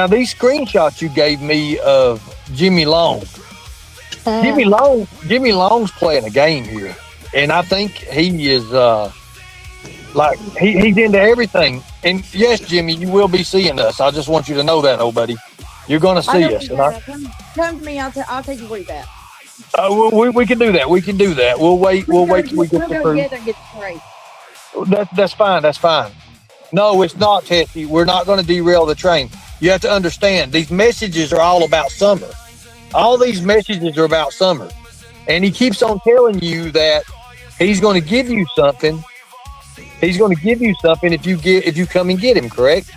these screenshots you gave me of Jimmy Long. Jimmy Long's playing a game here, and I think he is like he's into everything. And yes, Jimmy, you will be seeing us. I just want you to know that, old buddy. You're going to see us. Come to me. I'll take you with that. We can do that. We can do that. We'll wait. We'll wait till we get the proof. Get the That's fine. That's fine. No, it's not, Tessie. We're not going to derail the train. You have to understand, these messages are all about Summer. All these messages are about Summer. And he keeps on telling you that he's going to give you something. He's going to give you something if you come and get him, correct?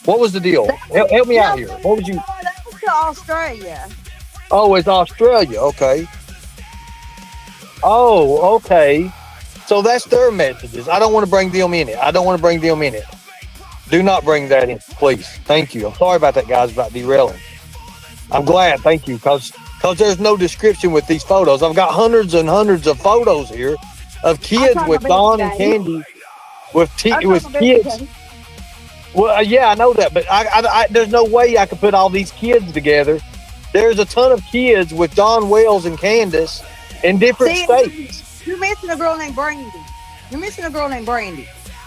What was the deal? Help me out here. What was you? That was to Australia. Oh, it's Australia. Okay. Oh, okay. So that's their messages. I don't want to bring them in it. Do not bring that in, please. Thank you. I'm sorry about that, guys, about derailing. I'm glad. Thank you. Because there's no description with these photos. I've got hundreds and hundreds of photos here of kids with Don and Candy with kids. Well, yeah, I know that, but I there's no way I could put all these kids together. There's a ton of kids with Don Wells and Candace in different states. You're missing a girl named Brandy.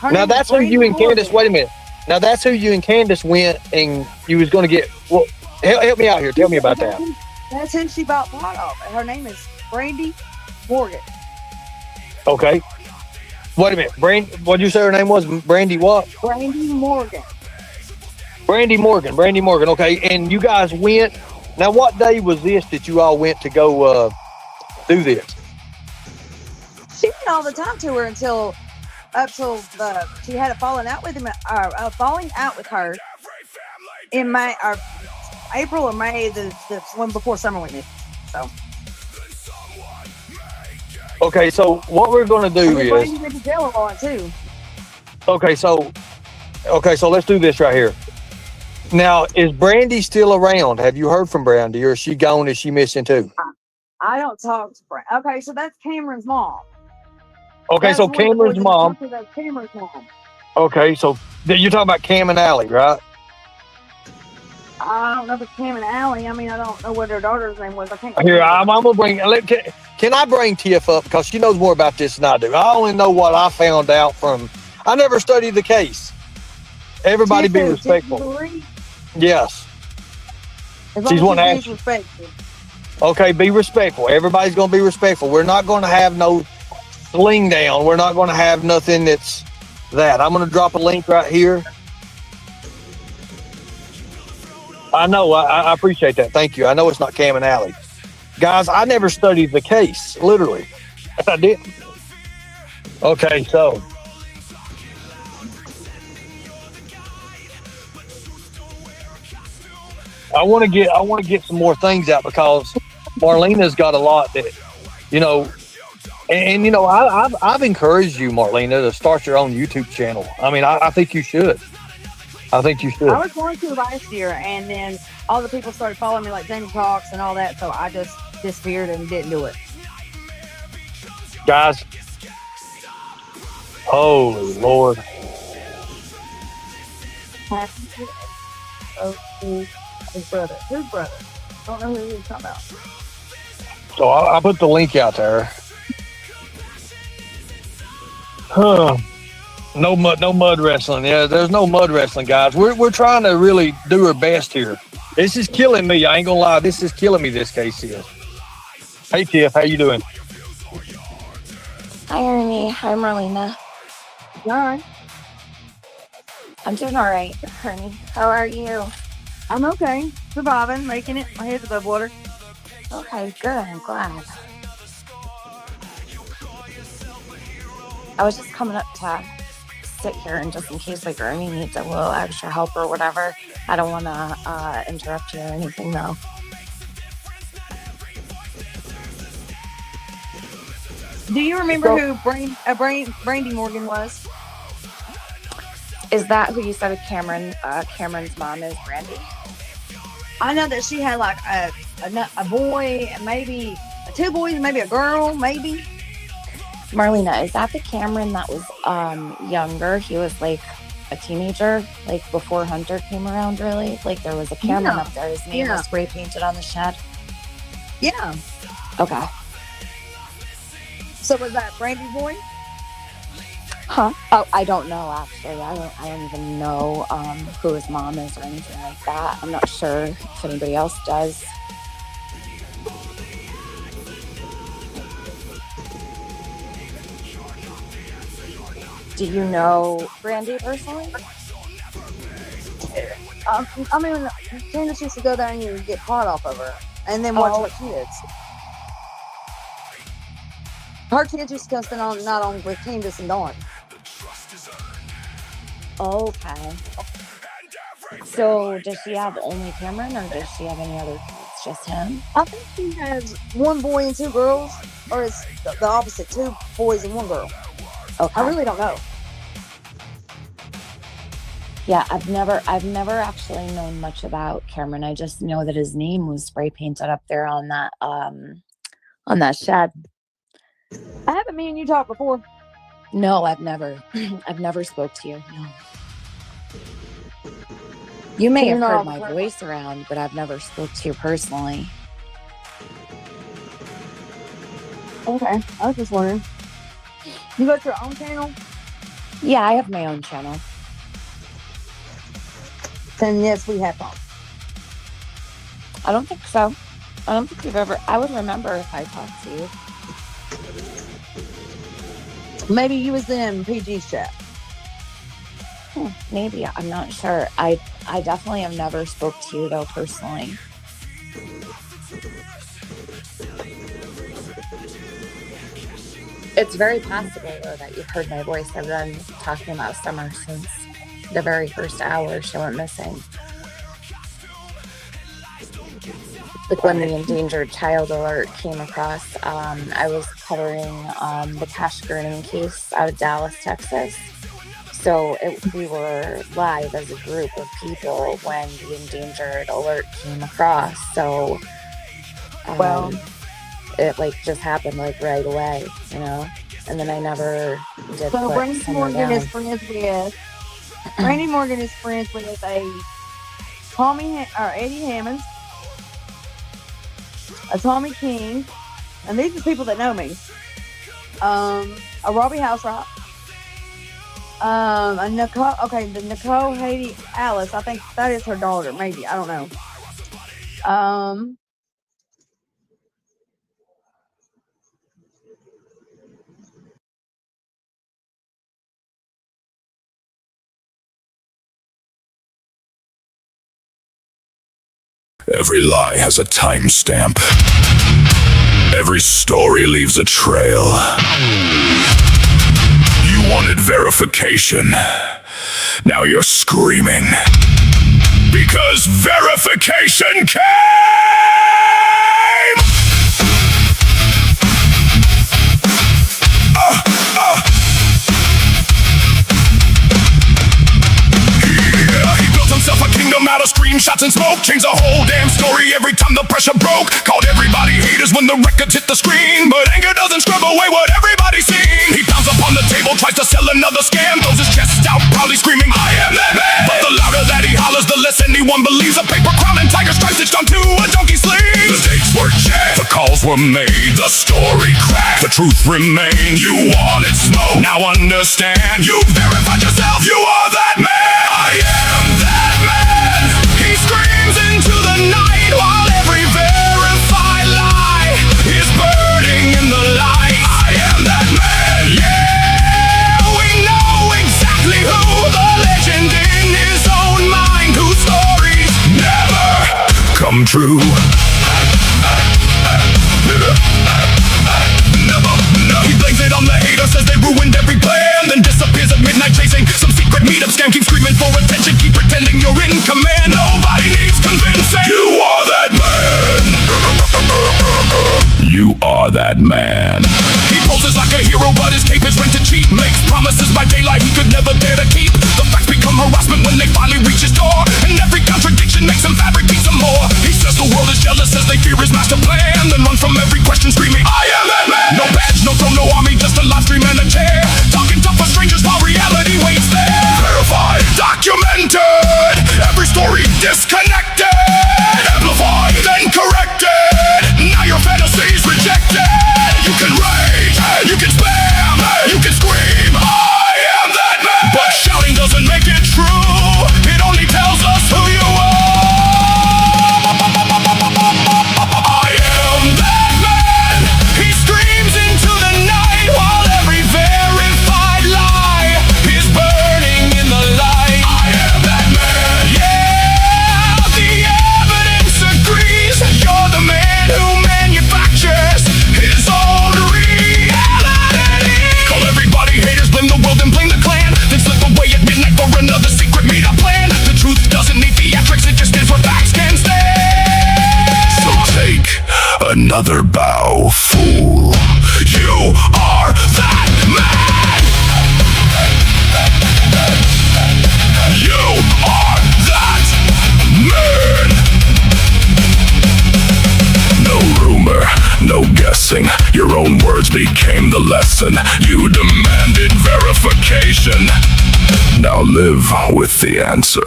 Now that's who you and Candace. Wait a minute. Now that's who you and Candace went and you was going to get. Well, help me out here. Tell me about that. That's who she bought pot off. Her name is Brandy Morgan. Okay. Wait a minute. What'd you say her name was? Brandy what? Brandy Morgan. Brandy Morgan. Okay. And you guys went. Now, what day was this that you all went to go do this? She went all the time to her until up till she had a falling out with him, falling out with her in May or April or May, the one before summer went in. So. Okay, so what we're going to do is. Brandy went to jail a lot too. Okay, so let's do this right here. Now, is Brandy still around? Have you heard from Brandy, or is she gone? Is she missing too? I don't talk to Brandy. Okay, so that's Cameron's mom. Okay, so Cameron's mom. That's Cameron's mom. Okay, so you're talking about Cam and Allie, right? I don't know if it's Cam and Allie. I mean, I don't know what their daughter's name was. I can't. Here, I'm gonna bring. Can I bring Tiff up because she knows more about this than I do? I only know what I found out from. I never studied the case. Everybody be respectful. Yes. She's one asking. Okay, be respectful. Everybody's gonna be respectful. We're not gonna have no sling down. We're not gonna have nothing that's that. I'm gonna drop a link right here. I know. I appreciate that. Thank you. I know it's not Cam and Allie. Guys, I never studied the case. Literally. I didn't. Okay, so. I want to get some more things out because Marlena's got a lot that, and I've encouraged you, Marlena, to start your own YouTube channel. I mean, I think you should. I was going to last year, and then all the people started following me, like Jamie Cox and all that, so I just disappeared and didn't do it. Guys, holy Lord. His brother. Whose brother? I don't know who you're talking about. So I put the link out there. No mud wrestling. Yeah, there's no mud wrestling, guys. We're trying to really do our best here. This is killing me. I ain't gonna lie. This is killing me. This case is. Hey Tiff, how you doing? Hi Ernie. Hi Marlena. Hi. I'm doing all right, Ernie. How are you? I'm okay. Surviving, making it. My head's above water. Okay, good. I'm glad. I was just coming up to sit here and just in case like Ernie needs a little extra help or whatever. I don't want to interrupt you or anything though. Do you remember who Brandy Morgan was? Is that who you said Cameron's mom is, Brandy? I know that she had like a boy, maybe 2 boys, maybe a girl, maybe. Marlena, is that the Cameron that was younger? He was like a teenager, like before Hunter came around, really? Like there was a Cameron up there. His name was spray painted on the shed? Yeah. Okay. So was that Brandy's boy? Huh? Oh, I don't know, actually. I don't even know who his mom is or anything like that. I'm not sure if anybody else does. Do you know Brandy personally? I mean, Candace used to go there and you get pot off of her and then watch her kids. Her kids used to come spend on night on with Candace and Dawn. Okay. So does she have only Cameron or does she have any other kids? Just him? I think she has 1 boy and 2 girls, or it's the opposite, 2 boys and 1 girl. Okay. I really don't know. Yeah, I've never actually known much about Cameron. I just know that his name was spray painted up there on that shed. I haven't me and you talked before. No, I've never spoke to you. No. You may have heard my voice around, but I've never spoke to you personally. Okay, I was just wondering. You got your own channel? Yeah, I have my own channel. Then yes, we have talked. I don't think so. I don't think you've ever. I would remember if I talked to you. Maybe you was in PG's chat. Maybe. I'm not sure. I definitely have never spoke to you though personally. It's very possible, though, that you've heard my voice. I've been talking about Summer since the very first hour she went missing. Like when the endangered child alert came across, I was covering the cash burning case out of Dallas, Texas. So we were live as a group of people when the endangered alert came across. So it like just happened like right away, you know. And then I never did. So Brandy Morgan is friends with Brandy Morgan is friends with a Eddie Hammonds, a Tommy King, and these are people that know me. A Robbie Houserack, a Nicole. Okay, the Nicole Haiti Alice. I think that is her daughter. Maybe, I don't know. Every lie has a timestamp. Every story leaves a trail. You wanted verification. Now you're screaming. Because verification came! Himself a kingdom out of screenshots and smoke. Changed the whole damn story every time the pressure broke. Called everybody haters when the records hit the screen. But anger doesn't scrub away what everybody's seen. He pounds upon the table, tries to sell another scam. Throws his chest out, proudly screaming, I am that man. But the louder that he hollers, the less anyone believes. A paper crown and tiger stripes stitched onto a donkey's sleeve. The dates were checked, the calls were made, the story cracked, the truth remained. You wanted smoke, now understand. You verified yourself, you are that man. I am that man. He screams into the night while every verified lie is burning in the light. I am that man. Yeah, we know exactly who, the legend in his own mind, whose stories never come true. He blames it on the hater, says they ruined every plan, then disappears at midnight chasing some secret meetup scam. Keep screaming for attention, keep pretending you're in command. Nobody needs convincing. You are that man. You are that man. He poses like a hero, but his cape is rent to cheap. Makes promises by daylight he could never dare to keep. The facts become harassment when they finally reach his door, and every contradiction makes him fabricate some more. He says the world is jealous as they fear his master plan, then run from every question screaming, I am that man. No badge, no throne, no army, just a live stream and a chair. Talking tough for strangers while reality waits there. Verified, documented, every story disconnected, amplified, then corrected. Now your fantasies rejected. You can rage, you can spam, you can scream, I am that man. But shouting doesn't make it true. It only tells us who you are. I am that man. He screams into the night while every verified lie is burning in the light. I am that man. Yeah, the evidence agrees. You're the man who manufactures his own reality. Call everybody haters, blame the world and blame the clan, then slip away at midnight for another secret meetup plan. The truth doesn't need theatrics, it just stands where facts can stand. So take another bow, fool. You are that man. You are that man. No rumor, no guessing. Your own words became the lesson. You demanded verification. Now live with the answer.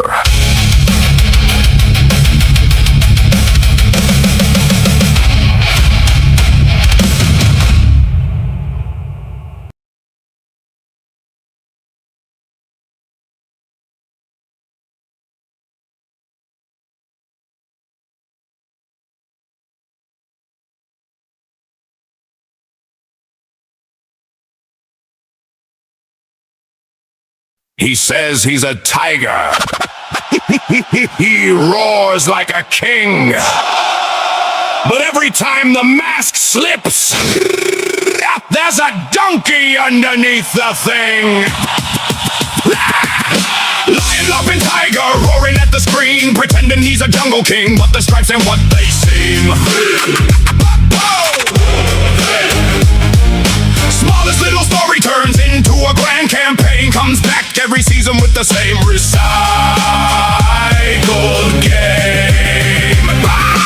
He says he's a tiger. He roars like a king. But every time the mask slips, There's a donkey underneath the thing. Lion, loving tiger, roaring at the screen, pretending he's a jungle king, but the stripes ain't what they seem. Smallest little story turns into a grand campaign, comes back every season with the same recycled game.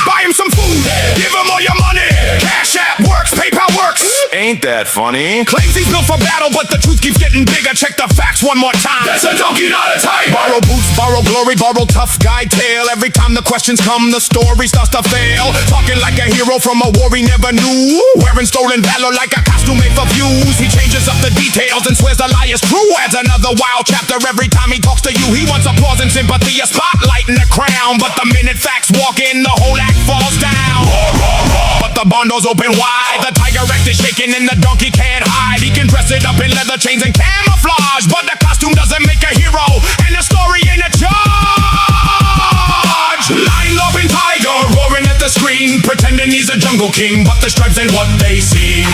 Buy him some food, give him all your money. Cash App works, PayPal works. Ain't that funny? Claims he's built for battle, but the truth keeps getting bigger. Check the facts one more time. That's a donkey, not a tiger. Borrow boots, borrow glory, borrow tough guy tale. Every time the questions come, the story starts to fail. Talking like a hero from a war he never knew. Wearing stolen valor like a costume made for views. He changes up the details and swears the lie is true. Adds another wild chapter every time he talks to you. He wants applause and sympathy, a spotlight and a crown. But the minute facts walk in, the whole act falls down. But the bundle's open wide. The tiger act is shaking and the donkey can't hide. He can dress it up in leather chains and camouflage, but the costume doesn't make a hero, and the story ain't a charge. Lion, loving tiger, roaring at the screen, pretending he's a jungle king, but the stripes ain't what they seem.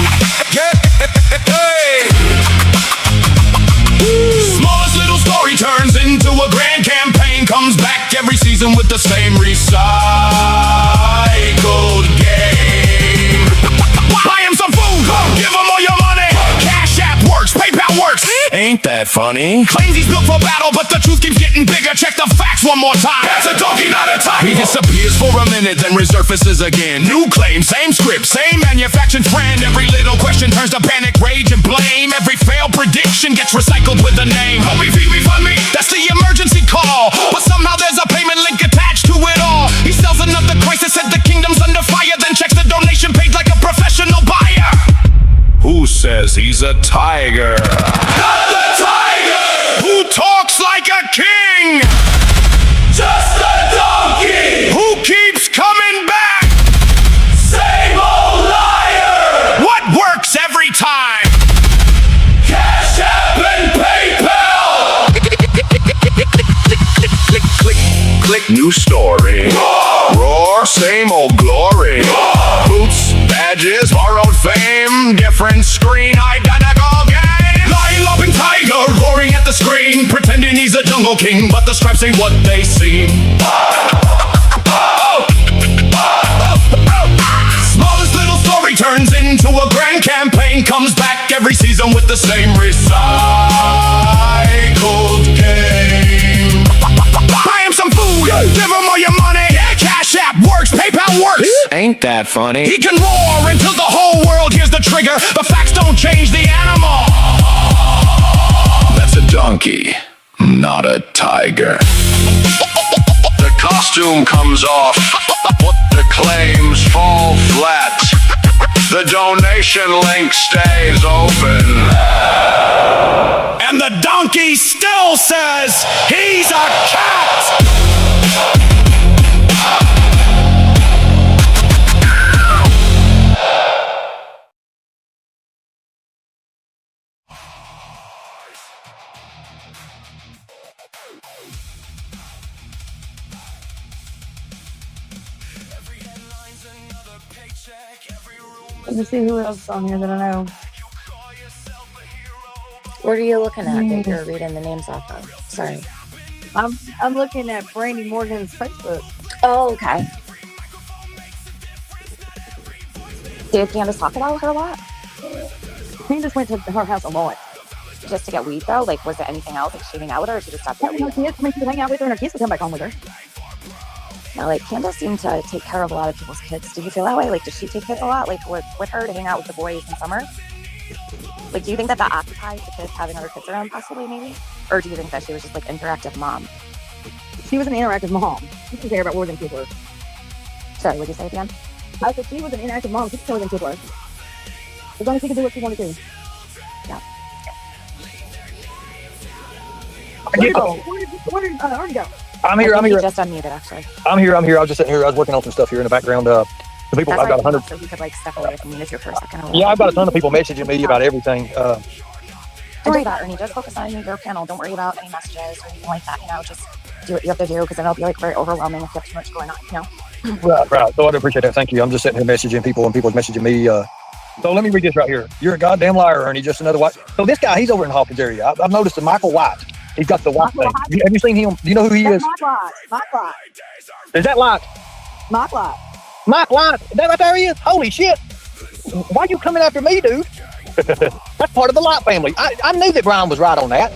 Smallest little story turns into a grand campaign, comes back every season with the same recycled game. Buy him some food, give him all your money. Cash App works, PayPal works. Ain't that funny? Claims he's built for battle, but the truth keeps getting bigger. Check the facts one more time. That's a donkey, not a tiger. He disappears for a minute, then resurfaces again. New claim, same script, same manufactured friend. Every little question turns to panic, rage, and blame. Every failed prediction gets recycled with a name. Help me, feed me, fund me. That's the emergency call. But somehow there's a payment link attached to it all. He sells another crisis, said the kingdom's under fire, then checks the donation page like a professional buyer. Who says he's a tiger? Not the tiger! Who talks like a king? Just a donkey! Who keeps coming back? Same old liar! What works every time? Cash App and PayPal! Click, new story. Roar, same old glory. Boots, badges, borrowed fame, different screen, identical game. Lion, loving tiger, roaring at the screen, pretending he's a jungle king, but the stripes ain't what they seem. Smallest little story turns into a grand campaign, comes back every season with the same recycled game. Buy him some food, give him all your money. Cash App works, PayPal works. Ain't that funny? He can roar until the whole world hears the trigger. The facts don't change the animal. That's a donkey, not a tiger. The costume comes off, the claims fall flat. The donation link stays open. And the donkey still says he's a cat. Let's see who else is on here that I know. What are you looking at that you're reading the names off of? Sorry. I'm looking at Brandy Morgan's Facebook. Oh, okay. Did Candace talk about her a lot? Candace went to her house a lot. Just to get weed, though? Like, was it anything else? Like, she hang out with her, or she just stopped Her kids, she would hang out with her, and her kids would come back home with her. Now, like, Candace seemed to take care of a lot of people's kids. Did you feel that way? Like, did she take kids a lot, like, with her to hang out with the boys in summer? Like, do you think that occupies the kids having other kids around, possibly, maybe? Or do you think that she was just, like, interactive mom? She was an interactive mom. She didn't care about more than kids were. Sorry, what'd you say again? I said she was an interactive mom. She could tell them kids were. As long as she could do what she wanted to do. Yeah. Where did Ernie go? I'm here. He just unmuted, actually. I'm here. I was just sitting here. I was working on some stuff here in the background. The people, That's I've got right, 100. so he could, like, step away from you if you're for a second. Yeah, I've got a ton of people messaging me about everything. Don't worry about it, Ernie. Just focus on your panel. Don't worry about any messages or anything like that. You know, just do what you have to do, because then it'll be, like, very overwhelming if you have too much going on, you know? Right. So I do appreciate that. Thank you. I'm just sitting here messaging people, and people are messaging me So let me read this right here. You're a goddamn liar, Ernie. Just another white. So this guy, he's over in Hawkins area. I've noticed the Michael White. He's got the white thing. Have you seen him? Do you know who he is? Mike Light. Is that Light? Mike Light. Mike Light. That right there he is? Holy shit. Why you coming after me, dude? That's part of the Light family. I knew that Brian was right on that.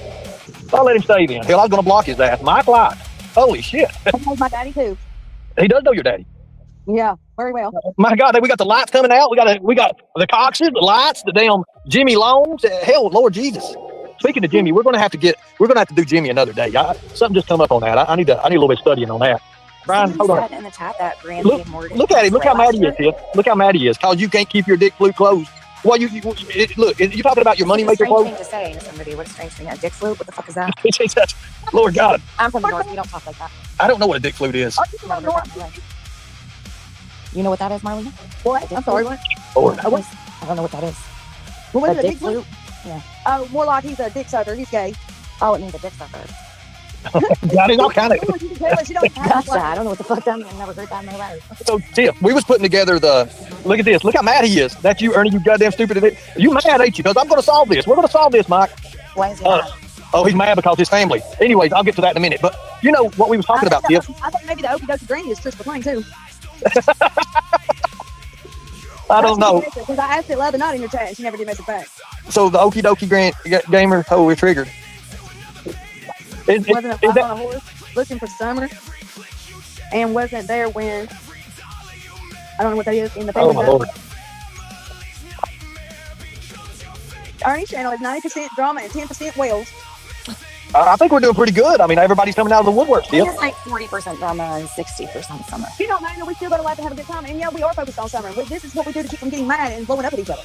I'll let him stay then. Hell, I was going to block his ass. Mike Light. Holy shit. He knows my daddy too. He does know your daddy. Yeah, very well. My God, we got the Lights coming out. We got the Coxes, the Lights, the damn Jimmy Longs. Hell, Lord Jesus. Speaking of Jimmy, we're gonna have to do Jimmy another day. Something just come up on that. I need a little bit of studying on that. Brian, hold on. In the chat that Brandy and Morgan. Look at him. Look how mad he is, Tiff. Look how mad he is. Cause you can't keep your dick flute closed. Well, look. You talking about your moneymaker clothes? Thing to say to somebody. What a strange thing. A dick flute. What the fuck is that? Lord God. I'm from the north. We don't talk like that. I don't know what a dick flute is. You know what that is, Marlene? What? I'm sorry. What? Lord. I don't know what that is. What is a dick flute? Yeah. Oh, more like he's a dick sucker. He's gay. Oh, it means a dick sucker. Got it all kind of. Gotcha. I don't know what the fuck that means. I've never heard that in my life. So, Tiff, we was putting together look at this. Look how mad he is. That's you, Ernie, you goddamn stupid idiot. You mad, ain't you? Because I'm going to solve this. We're going to solve this, Mike. Why is he mad? Oh, he's mad because his family. Anyways, I'll get to that in a minute. But you know what we was talking about, Tiff? I think maybe the okie dokie granny is Chris McLean, too. I don't know. Because I asked it the other night in your chat and she never did message back. So the okie dokie gamer, we're triggered. Wasn't a fly on a horse looking for summer and wasn't there when I don't know what that is in the Oh my Lord. Ernie's channel is 90% drama and 10% whales. I think we're doing pretty good. I mean, everybody's coming out of the woodwork still. It's like 40% drama and 60% summer. You don't know, we still got to laugh and have a good time. And yeah, we are focused on summer. But this is what we do to keep from getting mad and blowing up at each other.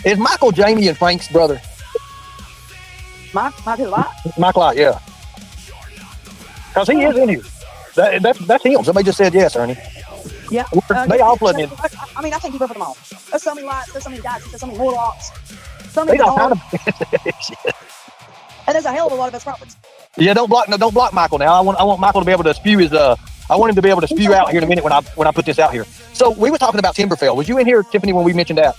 Is Michael Jamie and Frank's brother? Michael Light? Michael Light, yeah. Because he is in here. That's him. Somebody just said yes, Ernie. Yeah. They all flooding in. I mean, I can't keep up with them all. There's so many Lights, there's so many Dykes, there's so many Morlocks. They don't kind of. And there's a hell of a lot of us prophets. Yeah, don't block Michael now. I want Michael to be able to spew his I want him to be able to spew out here in a minute when I put this out here. So we were talking about Timberfell. Was you in here, Tiffany, when we mentioned that?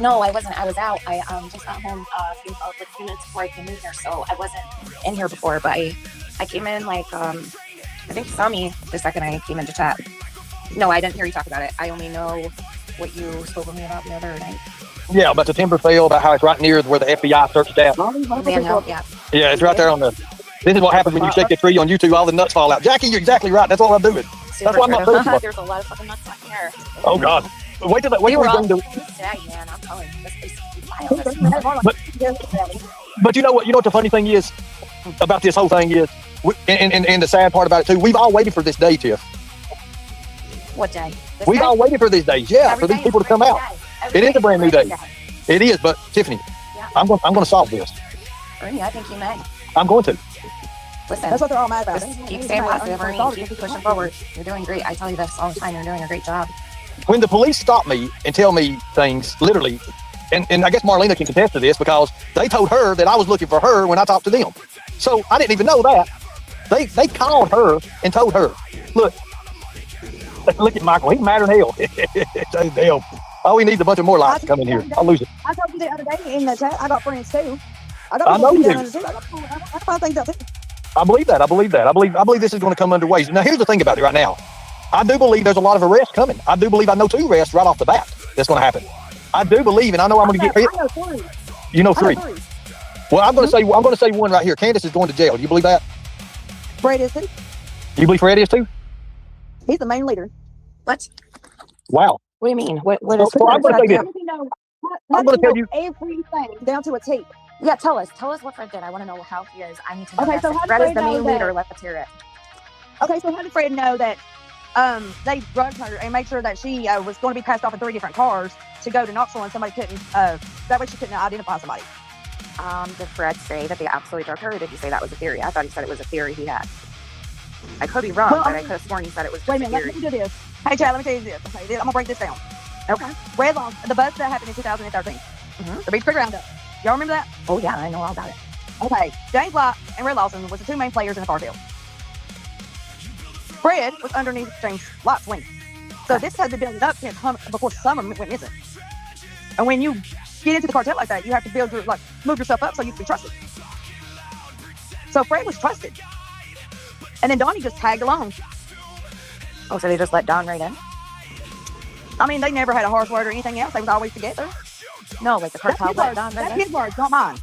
No, I wasn't. I was out. I just got home a few minutes before I came in here, so I wasn't in here before. But I came in like I think you saw me the second I came into chat. No, I didn't hear you talk about it. I only know what you spoke with me about the other night. Yeah, about the Timberfell, about how it's right near where the FBI searched at. Yeah, it's right there on the. This is what happens when you shake a tree on YouTube. All the nuts fall out. Jackie, you're exactly right. That's all I'm doing. That's why I'm not doing it. There's a lot of fucking nuts back here. Oh God! Wait till we bring the. Dang, man, I'm telling you, this is wild. But you know what? You know what the funny thing is about this whole thing is, and the sad part about it too. We've all waited for this day, Tiff. What day? We've all waited for these days. Yeah, for these people to come out. It is a brand new day. It is, but Tiffany, I'm going to solve this. Ernie, I think you may. I'm going to. Listen, that's what they're all mad about. Just keep staying positive, Ernie. Keep pushing forward. You're doing great. I tell you this all the time. You're doing a great job. When the police stop me and tell me things, literally, and I guess Marlena can contest to this because they told her that I was looking for her when I talked to them. So I didn't even know that. They called her and told her, look at Michael. He's madder than hell. Damn. All we need is a bunch of more lights to come in here. I'll lose it. I told you the other day in the chat, I got friends too. I know you do. I find things out too. I believe that. I believe this is going to come underway. Now, here's the thing about it right now. I do believe there's a lot of arrests coming. I do believe I know 2 arrests right off the bat that's going to happen. I do believe, and I know I'm going to get hit. I know 3. You know 3. Well, I'm going to say one right here. Candace is going to jail. Do you believe that? Fred is too. You believe Fred is too? He's the main leader. What? Wow. What do you mean? What is? So I'm going to say this. I'm going to tell you everything down to a T. Yeah, tell us what Fred did. I want to know how he is. I need to know. Okay, so Fred is the main leader. Let's hear it. Okay, so how did Fred know that they drugged her and made sure that she was going to be passed off in 3 different cars to go to Knoxville and somebody couldn't, that way she couldn't identify somebody? Did Fred say that they absolutely drugged her, or did he say that was a theory? I thought he said it was a theory he had. I could be wrong, but I could have sworn he said it was just wait a minute, theory. let me do this. Hey, Chad, let me tell you this. Okay, I'm going to break this down. Okay. Red Lawn, the bust that happened in 2013. Mm-hmm. The Beach Creek Roundup. Y'all remember that? Oh, yeah, I know all about it. Okay, James Lott and Red Lawson was the 2 main players in the cartel. Fred was underneath James Lott's wing. So this had been building up before summer went missing. And when you get into the cartel like that, you have to move yourself up so you can be trusted. So Fred was trusted. And then Donnie just tagged along. Oh, so they just let Don right in? I mean, they never had a harsh word or anything else. They was always together. No, like the cartel let Don right in? That's his words, not mine.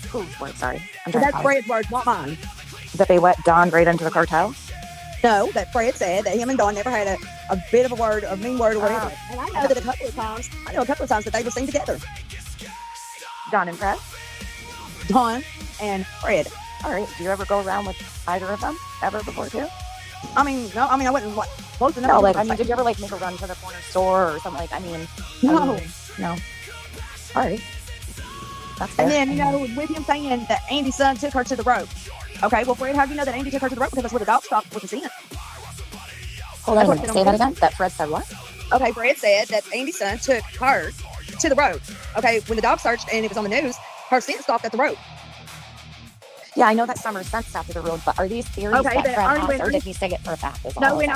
Whose words? Sorry. That's Fred's words, not mine. That they let Don right into the cartel? No, that Fred said that him and Don never had a bit of a word, a mean word or whatever. And I know a couple of times that they were seen together. Don and Fred? Don and Fred. All right. Do you ever go around with either of them ever before too? I mean, no. I mean, I wasn't close enough. No, like I mean, did you ever like make a run to the corner store or something? Like, I mean, no. No. All right. That's fair. And then with him saying that Andy's son took her to the road. Okay, well, Fred, how do you know that Andy took her to the road? Because that's where the dog stopped with the scent. Hold on a minute. Say that again. That Fred said what? Okay, Fred said that Andy's son took her to the road. Okay, when the dog searched and it was on the news, her scent stopped at the road. Yeah, I know that Summer's scent stopped at the road, but are these theories that Fred has, or did he say it for a fact? No, when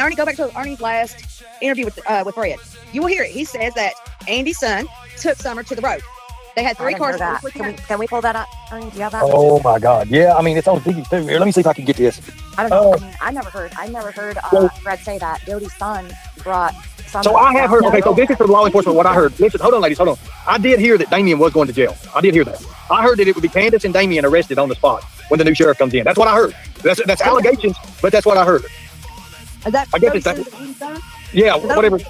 Ernie go back to Ernie's last interview with Fred, you will hear it. He says that Andy's son took Summer to the road. They had 3 cars. Can we pull that up? Ernie, do you have that? Oh my God! Yeah, I mean it's on TV too. Here, let me see if I can get this. I don't know. I mean, I never heard Fred say that Jody's son brought. So I have heard. Okay, so this is from law enforcement. What I heard. Listen, hold on, ladies, hold on. I did hear that Damien was going to jail. I did hear that. I heard that it would be Candace and Damien arrested on the spot when the new sheriff comes in. That's what I heard. That's allegations, but that's what I heard. Is that I guess it's that. Yeah, whatever.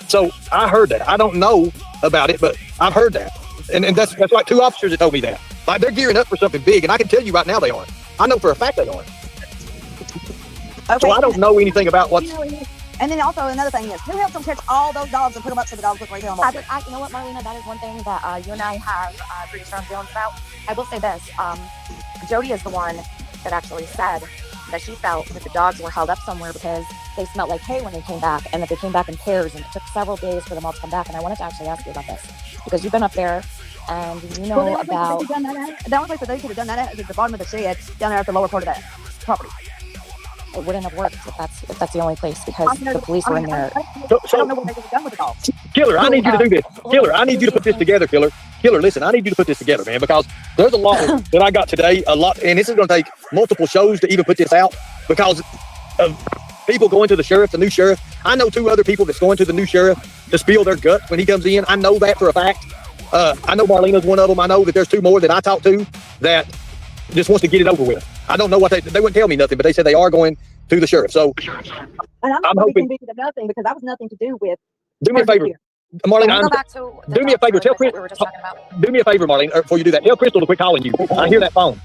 So I heard that. I don't know about it, but I've heard that. And that's like 2 officers that told me that. Like they're gearing up for something big, and I can tell you right now they aren't. I know for a fact they aren't. Okay. So I don't know anything about what's... And then also another thing is, who helped them catch all those dogs and put them up so the dogs look right there on the you know what, Marlena, that is one thing that you and I have pretty strong feelings about. I will say this. Jody is the one that actually said that she felt that the dogs were held up somewhere because they smelled like hay when they came back, and that they came back in pairs, and it took several days for them all to come back. And I wanted to actually ask you about this because you've been up there and you know about... The only place that they could have done that at is at the bottom of the shed down there at the lower part of that property. It wouldn't have worked if that's the only place because the police were in there. I don't know what they could have done with the dogs. Killer, I need you to do this. Killer, I need you to put this together, Killer. Killer, listen, I need you to put this together, man, because there's a lot that I got today, and this is going to take multiple shows to even put this out because of people going to the sheriff, the new sheriff. I know 2 other people that's going to the new sheriff to spill their guts when he comes in. I know that for a fact. I know Marlena's one of them. I know that there's 2 more that I talked to that just wants to get it over with. I don't know what they wouldn't tell me nothing, but they said they are going to the sheriff. So and I'm hoping of nothing because that was nothing to do with. Do me a favor, Marlene. Do me a favor. Tell Chris. Do me a favor, Marlene. Before you do that, tell Crystal to quit calling you. I hear that phone.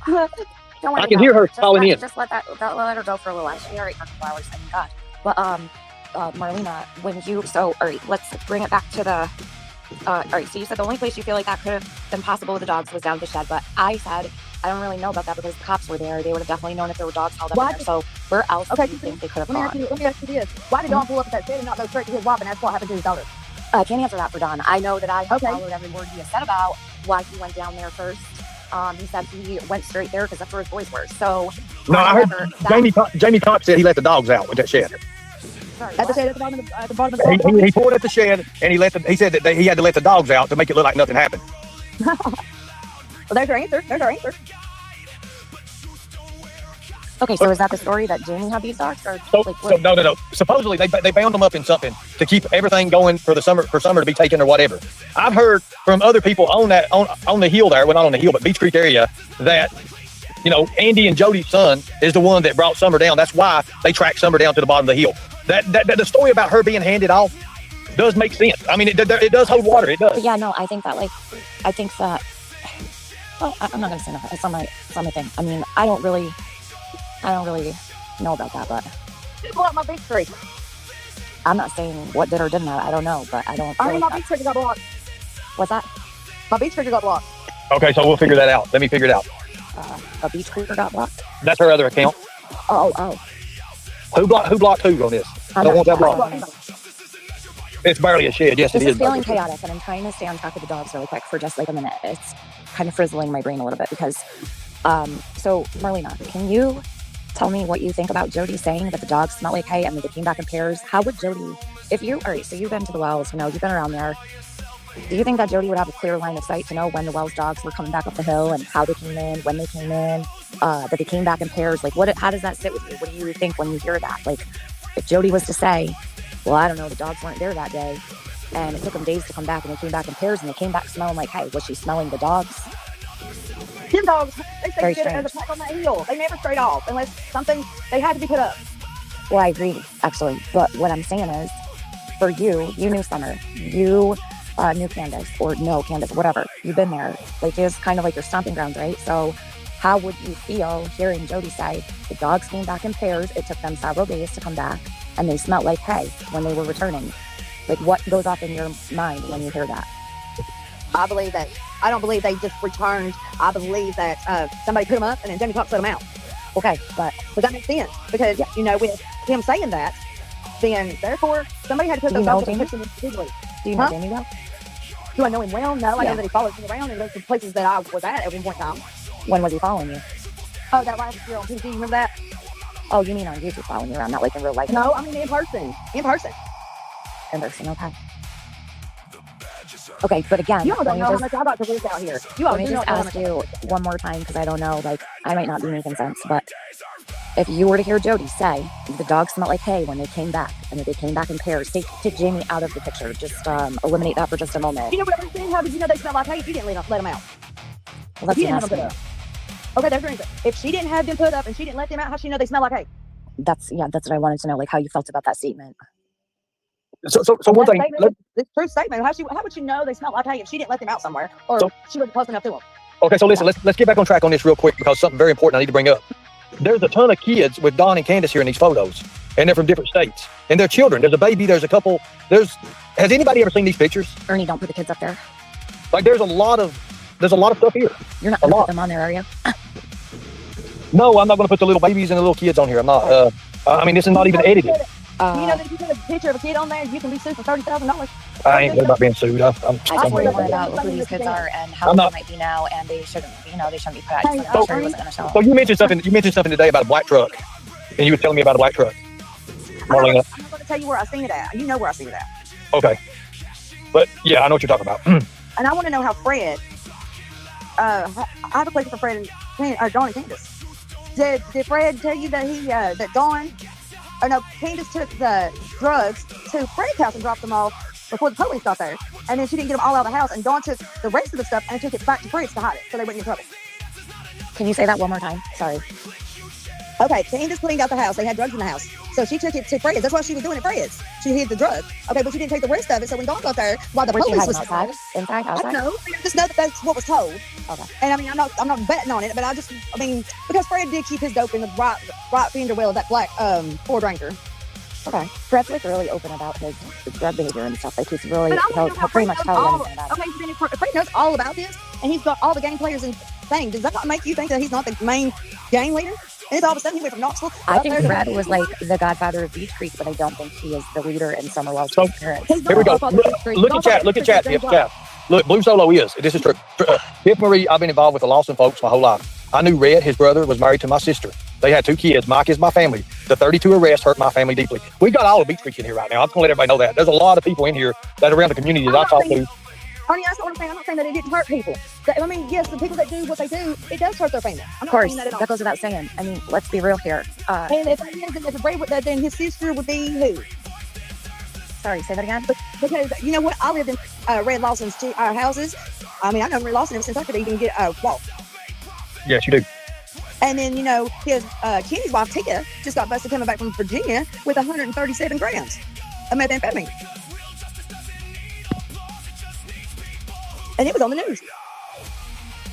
I can hear her calling in. Just let her go for a little while. She'll be all right for a couple hours. Thank God. But Marlena, all right, let's bring it back to the. All right, so you said the only place you feel like that could have been possible with the dogs was down the shed, but I said I don't really know about that because the cops were there. They would have definitely known if there were dogs held up in there. So where else do you think they could have gone? Let me ask you this. Why did Don pull up at that shed and not go straight to his wife and ask what happened to his daughter? I can't answer that for Don. I know that I followed every word he said about why he went down there first. He said he went straight there because that's where his boys were. So no, I heard Jamie Cox said he let the dogs out with that shed. Sorry, at the shed at the bottom of the he pulled at the shed and he said that he had to let the dogs out to make it look like nothing happened. Well, there's our answer. Okay, so is that the story that Jamie had these dogs? Or no. Supposedly they bound them up in something to keep everything going for summer to be taken or whatever. I've heard from other people on the hill there, well not on the hill, but Beach Creek area, that Andy and Jody's son is the one that brought Summer down. That's why they tracked Summer down to the bottom of the hill. That the story about her being handed off does make sense. I mean, it does hold water. It does. But yeah, no, I think that well, I'm not gonna say nothing. It's on my thing. I mean, I don't really know about that, but pull up my Beach Creek. I'm not saying what did or didn't. I don't know, but I don't. My Beach Creek got blocked. What's that? My Beach Creek got blocked. Okay, so we'll figure that out. Let me figure it out. A Beach Creeker got blocked? That's her other account. Oh. Who blocked who on this? I don't want that blocked. It's barely a shed. Yes, it is. This is feeling chaotic, and I'm trying to stay on top of the dogs really quick for just like a minute. It's kind of frizzling my brain a little bit because, so Marlena, can you tell me what you think about Jody saying that the dogs smell like hay and that they came back in pairs? How would Jody all right, so you've been to the wells, you've been around there. Do you think that Jody would have a clear line of sight to know when the Wells dogs were coming back up the hill and how they came in, when they came in, that they came back in pairs? Like, how does that sit with you? What do you think when you hear that? Like, if Jody was to say, well, I don't know, the dogs weren't there that day, and it took them days to come back, and they came back in pairs, and they came back smelling like hay, was she smelling the dogs? Them dogs, they Very stayed at the pack on that hill. They never strayed off unless something, they had to be put up. Well, I agree, actually. But what I'm saying is, for you knew Summer. You knew Candace, or no Candace, whatever. You've been there. Like, it was kind of like your stomping grounds, right? So how would you feel hearing Jody say, the dogs came back in pairs, it took them several days to come back, and they smelled like hay when they were returning? Like, what goes off in your mind when you hear that? I don't believe they just returned. I believe that somebody put them up and then Jamie Cox let them out. Okay, but that makes sense because, with him saying that, then therefore somebody had to put those dogs in individually. Do you know Jamie well? Do I know him well? No, I know that he follows me around and goes to places that I was at one point in time. When was he following you? Oh, that last year on TV, remember that? Oh, you mean on YouTube following you around, not like in real life? No, I mean in person. In person, okay. Okay, but again, you all don't know how much I got to live out here. Let me just ask you one more time, because I don't know, like, I might not be making sense, but if you were to hear Jody say the dogs smelled like hay when they came back, and that they came back in pairs, take Jamie out of the picture, just eliminate that for just a moment. You know what I'm saying? How did you know they smelled like hay if you didn't let them out? Well, that's didn't have them put up. Okay, that's right. If she didn't have them put up and she didn't let them out, how she know they smell like hay? That's what I wanted to know, like how you felt about that statement. So one thing. It's a true statement. How would you know they smell like hay if she didn't let them out somewhere, or she wasn't close enough to them? Okay, so listen, let's get back on track on this real quick, because something very important I need to bring up. There's a ton of kids with Don and Candace here in these photos, and they're from different states, and they're children. There's a baby. There's a couple. Has anybody ever seen these pictures? Ernie, don't put the kids up there. Like, there's a lot of stuff here. You're not going to put them on there, are you? No, I'm not going to put the little babies and the little kids on here. I'm not. I mean, this is not even edited. You know that if you put a picture of a kid on there, you can be sued for $30,000. I ain't worried about being sued. I just worry more about who these kids are and how they might be now, and they shouldn't be put out. I'm sure he wasn't going to show. So you mentioned something today about a black truck, and you were telling me about a black truck. Marlena. I'm not going to tell you where I seen it at. You know where I seen it at. Okay, but yeah, I know what you're talking about. And I want to know how Fred. I have a question for Fred and Dawn and Candace. Did Fred tell you that that Dawn? Oh no, Candace took the drugs to Fred's house and dropped them off before the police got there. And then she didn't get them all out of the house. And Dawn took the rest of the stuff and took it back to Fred's to hide it so they wouldn't get in trouble. Can you say that one more time? Sorry. Okay, Candace cleaned out the house. They had drugs in the house. So she took it to Fred's. That's what she was doing at Fred's. She hid the drugs. Okay, but she didn't take the rest of it. So when Dawn got there, while the police was outside, inside, outside? I don't know. I just know that that's what was told. Okay. And I mean, I'm not betting on it, but because Fred did keep his dope in the right fender well of that black Ford Ranger. Okay. Fred's like really open about his drug behavior and stuff. Like, he's really, he'll pretty much tell you anything about it. Okay, then Fred knows all about this, and he's got all the gang players and things. Does that not make you think that he's not the main gang leader? And it's all of a sudden he went from Knoxville. I think Fred was like the godfather of Beach Creek, but I don't think he is the leader in Summerwell's parents. Here we go. Look at chat. Look at chat. Look, Blue Solo is. This is true. Tiff Marie, I've been involved with the Lawson folks my whole life. I knew Red, his brother, was married to my sister. They had 2 kids. Mike is my family. The 32 arrests hurt my family deeply. We've got all of Beach Creek in here right now. I'm just going to let everybody know that. There's a lot of people in here that are around the community that I talk to. Honey, that's not what I'm saying. I'm not saying that it didn't hurt people. I mean, yes, the people that do what they do, it does hurt their family. I'm of course, not saying that goes without saying. I mean, let's be real here. And if Ray would, then his sister would be who? Sorry, say that again? Because, you know what? I lived in Red Lawson's houses. I mean, I know Red Lawson ever since I could even get a walk. Yes, you do. And then, his Kenny's wife, Tia, just got busted coming back from Virginia with 137 grams of methamphetamine. And it was on the news.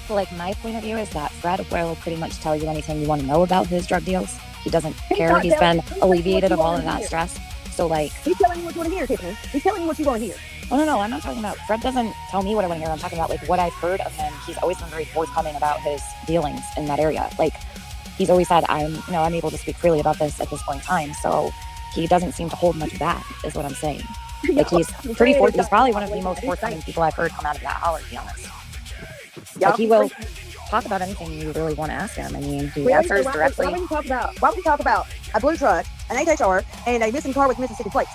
Like, my point of view is that Fred will pretty much tell you anything you want to know about his drug deals. He doesn't care. He's been alleviated of all of that stress. So, like... He's telling you what you want to hear, Tiffany. He's telling you what you want to hear. Oh, no, I'm not talking about... Fred doesn't tell me what I want to hear. I'm talking about, like, what I've heard of him. He's always been very forthcoming about his dealings in that area. Like, he's always said, I'm able to speak freely about this at this point in time. So, he doesn't seem to hold much back, is what I'm saying. Like, he's pretty he's probably one of the most forthcoming people I've heard come out of that holler, to be honest. Like, he will talk about anything you really want to ask him. I mean, he answers directly. Why would we talk about a blue truck, an HHR, and a missing car with Mississippi plates?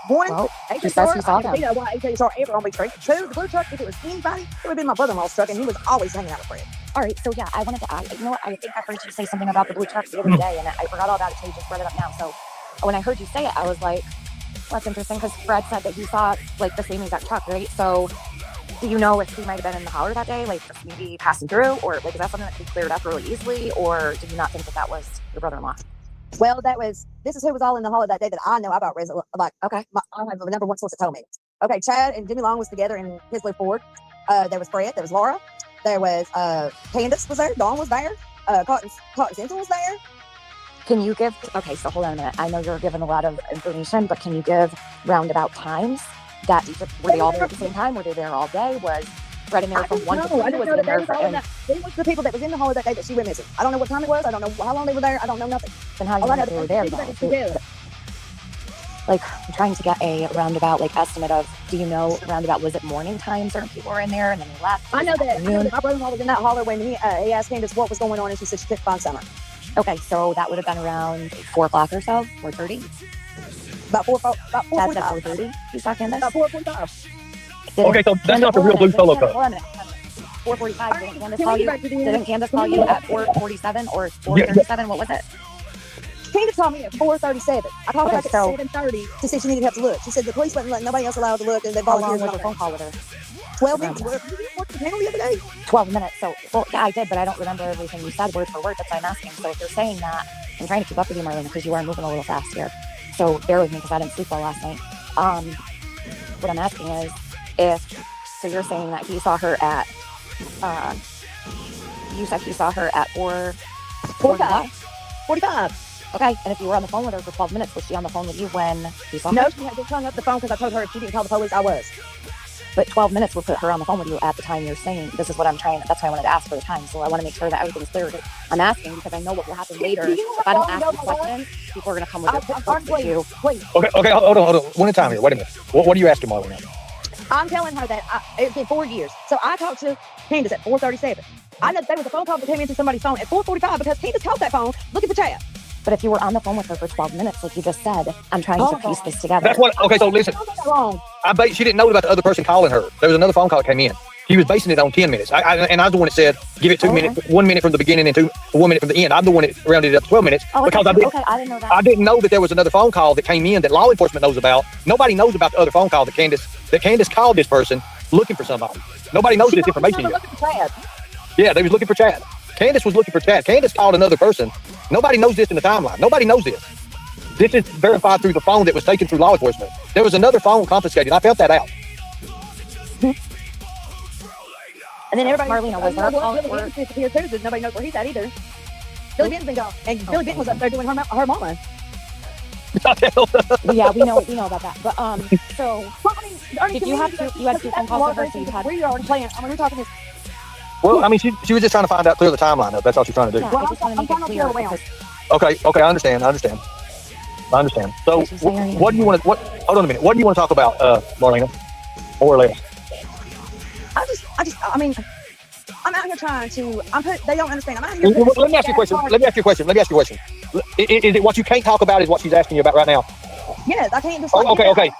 One, Well, AJ he says Star, he saw I can them. see that why AJ Star ever on Big Street. Two, the blue truck, if it was anybody, it would have been my brother-in-law's truck, and he was always hanging out with Fred. All right, so yeah, I wanted to ask, you know what, I think I heard you say something about the blue truck the other day, and I forgot all about it, so you just brought it up now. So when I heard you say it, I was like, well, that's interesting, because Fred said that he saw, like, the same exact truck, right? So do you know if he might have been in the holler that day, like, just maybe passing through, or, like, is that something that could be cleared up really easily, or did you not think that that was your brother-in-law? Well, this is who was all in the holler that day that I know about. Like, Okay. I have a number one source that told me. Okay, Chad and Jimmy Long was together in his blue Ford. There was Fred, there was Laura, there was Candace was there, Dawn was there, Cotton Central was there. Can you give, okay, so hold on a minute. I know you're giving a lot of information, but can you give roundabout times that were they all there at the same time? Were they there all day? Was Fred in there from 1 to 3? I don't know that they was the people that was in the holler that day that she went missing. I don't know what time it was. I don't know how long they were there. I don't know nothing. Then how do you know they were there? Though? Like, I'm trying to get a roundabout, like, estimate of, do you know roundabout, was it morning time certain people were in there and then they left? I know that my brother-in-law was in that holler when he asked Candace what was going on, and she said she couldn't find Summer. Okay, so that would have been around 4 o'clock or so, 4:30? About 4 That's at 4:30, you saw Candace? About 4:45. Okay, so that's not the real blue solo cup. Hold on a minute. 4:45, didn't Candace call you? Didn't Candace call you at 4:47 or 4:37? What was it? Candace called me at 4:37. I called her Okay, back at 7:30 to see if she needed help to look. She said the police wasn't letting nobody else allowed to look, and they How long volunteered. was your phone call with her? 12 minutes. What the panel the other day? 12 minutes. So, well, yeah, I did, but I don't remember everything you said word for word. That's why I'm asking. So if you're saying that, I'm trying to keep up with you, Marlene, because you are moving a little fast here. So bear with me because I didn't sleep well last night. What I'm asking is so you're saying that he saw her at, you said he saw her at 4:45? 45. Okay, and if you were on the phone with her for 12 minutes, was she on the phone with you when you saw her? No, she had just hung up the phone because I told her if she didn't call the police, I was. But 12 minutes would put her on the phone with you at the time you're saying. This is what I'm trying. That's why I wanted to ask for the time. So I want to make sure that everything's clear. I'm asking because I know what will happen later. If I don't ask these questions, people are going to come with you. Okay, hold on. One at a time here. Wait a minute. What are you asking Marlene? I'm telling her that it's been 4 years. So I talked to Candace at 4:37. I know there was a phone call that came into somebody's phone at 4:45 because Candace called that phone looking for chat. But if you were on the phone with her for 12 minutes, like you just said, I'm trying to piece this together. That's what. Okay, so listen. I bet she didn't know about the other person calling her. There was another phone call that came in. He was basing it on 10 minutes. And I was the one that said, give it 2 minutes, 1 minute from the beginning and 1 minute from the end. I'm the one that rounded it up to 12 minutes. Because I didn't know that. I didn't know that there was another phone call that came in that law enforcement knows about. Nobody knows about the other phone call that Candace called this person looking for somebody. Nobody knows this information yet. Yeah, they was looking for Chad. Candace was looking for Chad. Candace called another person. Nobody knows this in the timeline. Nobody knows this. This is verified through the phone that was taken through law enforcement. There was another phone confiscated. I found that out. And then everybody, Marlena, was there a phone Billy Benton's here too, because nobody knows where he's at either. Billy Benton's been gone, and Billy Benton was up there doing her mama. Yeah, we know about that. But so Well, I mean, Ernie, did you have two phone calls with her? So you had. We are already playing. I mean, we're talking this. Well, I mean, she was just trying to find out, clear the timeline up. That's all she's trying to do. Yeah, I just want to make it clear. Okay, I understand. So, what do you want to? Hold on a minute. What do you want to talk about, Marlena? More or less. I mean, I'm out here trying to. They don't understand. I'm out here. Let me ask you a question. Is it what you can't talk about? Is what she's asking you about right now? Yes, I can't just. Okay.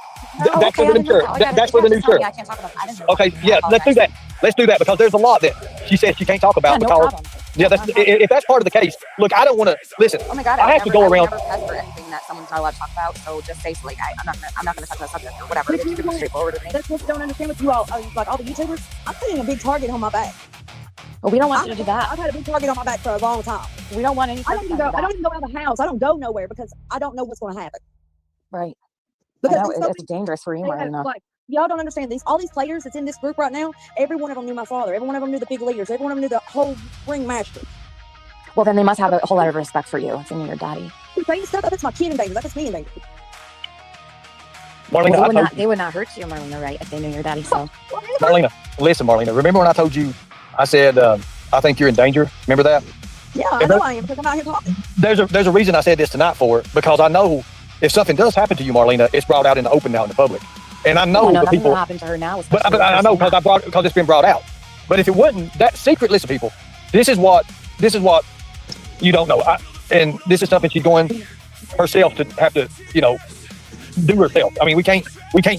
That's for the new shirt. That's for the new shirt. Yeah, I can't talk about it. Okay, yeah, let's do that. Let's do that because there's a lot that she says she can't talk about. Yeah, no problem. Yeah, if that's part of the case. Look, I don't want to listen. Oh my God, I have to go around. I've never pressed for anything that someone's not allowed to talk about. So just say like I'm not going to touch that subject or whatever. If you can be straightforward with me. That's what you don't understand with you all, like all the YouTubers. I'm putting a big target on my back. Well, we don't want you to do that. I've had a big target on my back for a long time. We don't want any. I don't even go out of the house. I don't go nowhere because I don't know what's going to happen. Right. Because it's dangerous for you, Marlena. Like, y'all don't understand all these players that's in this group right now. Every one of them knew my father. Every one of them knew the big leaders. Every one of them knew the whole ring master. Well, then they must have a whole lot of respect for you. It's in your daddy. That's my kid in danger. That's me in danger. Marlena, they would not hurt you, Marlena, right? If they knew your daddy. So, Marlena, listen, Marlena. Remember when I told you? I said I think you're in danger. Remember that? Yeah, I know I am because I'm out here talking. There's a reason I said this tonight for because I know if something does happen to you, Marlena, it's brought out in the open now in the public, and I know the people. Happen to her now, but I know because it's been brought out. But if it wouldn't, that secret. Listen, people, this is what you don't know, and this is something she's going herself to have to, do herself. I mean, we can't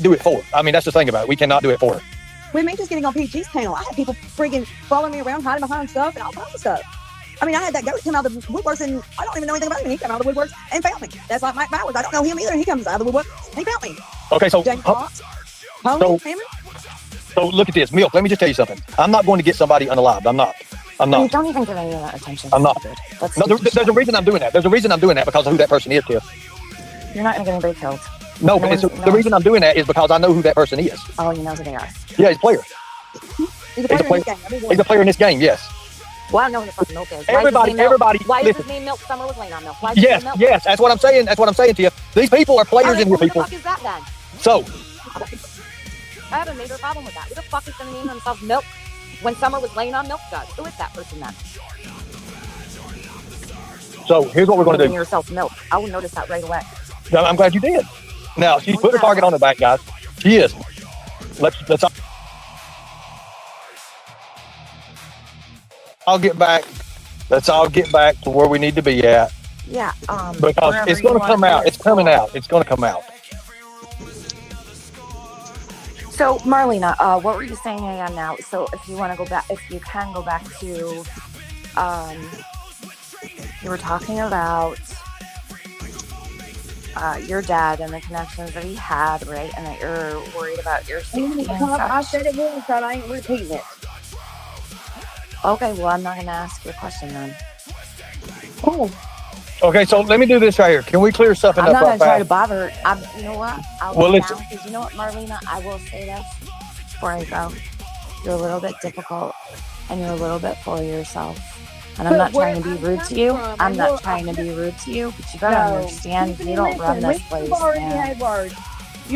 do it for her. I mean, that's the thing about it. We cannot do it for her. With me just getting on PG's panel, I had people friggin' following me around, hiding behind stuff and all kinds of stuff. I mean, I had that ghost come out of the woodworks, and I don't even know anything about him. He came out of the woodworks and found me. That's like Mike Bowers. I don't know him either. And he comes out of the woodworks and he found me. Okay, so James Fox, so look at this, Milk. Let me just tell you something. I'm not going to get somebody unalived. I'm not. You don't even give any of that attention. I'm not. No, there's a reason I'm doing that. There's a reason I'm doing that because of who that person is, Tiff. You're not going to get anybody killed. No, but the reason I'm doing that is because I know who that person is. Oh, you know who they are. Yeah, he's a player. He's a player in this game. He's a player in this game, yes. Well, I know who the fucking Milk is. Everybody. Why is listen. his name Milk? Summer was laying on Milk. Why is Yes, Milk? yes, that's what I'm saying. That's what I'm saying to you. These people are players in here, people. Who the fuck is that then? So, I have a major problem with that. Who the fuck is going to name themselves Milk when Summer was laying on Milk Jug? Who is that person then? so here's what we're going to Naming do. yourself Milk. I will notice that right away. I'm glad you did. Now, she put her target on her back, guys. She is. Let's. I'll get back. Let's all get back to where we need to be at. Yeah. Because it's going to come out. It's coming out. It's going to come out. So, Marlena, what were you saying again now? So, if you want to go back, if you can go back to, you were talking about your dad and the connections that he had, right? And that you're worried about your safety and such. I said it once, but I ain't repeating it. Okay, well, I'm not going to ask you a question then. Cool. Okay, so let me do this right here. Can we clear something I'm up not going right to try to fast? bother. You know what? I'll Well, go listen. down because you know what, Marlena? I will say this before I go. You're a little bit difficult and you're a little bit full of yourself. And I'm But not where trying to be I'm rude to coming you. from, I'm and not look, trying to be rude to you, but you gotta understand you don't run this place. You've already man. had words.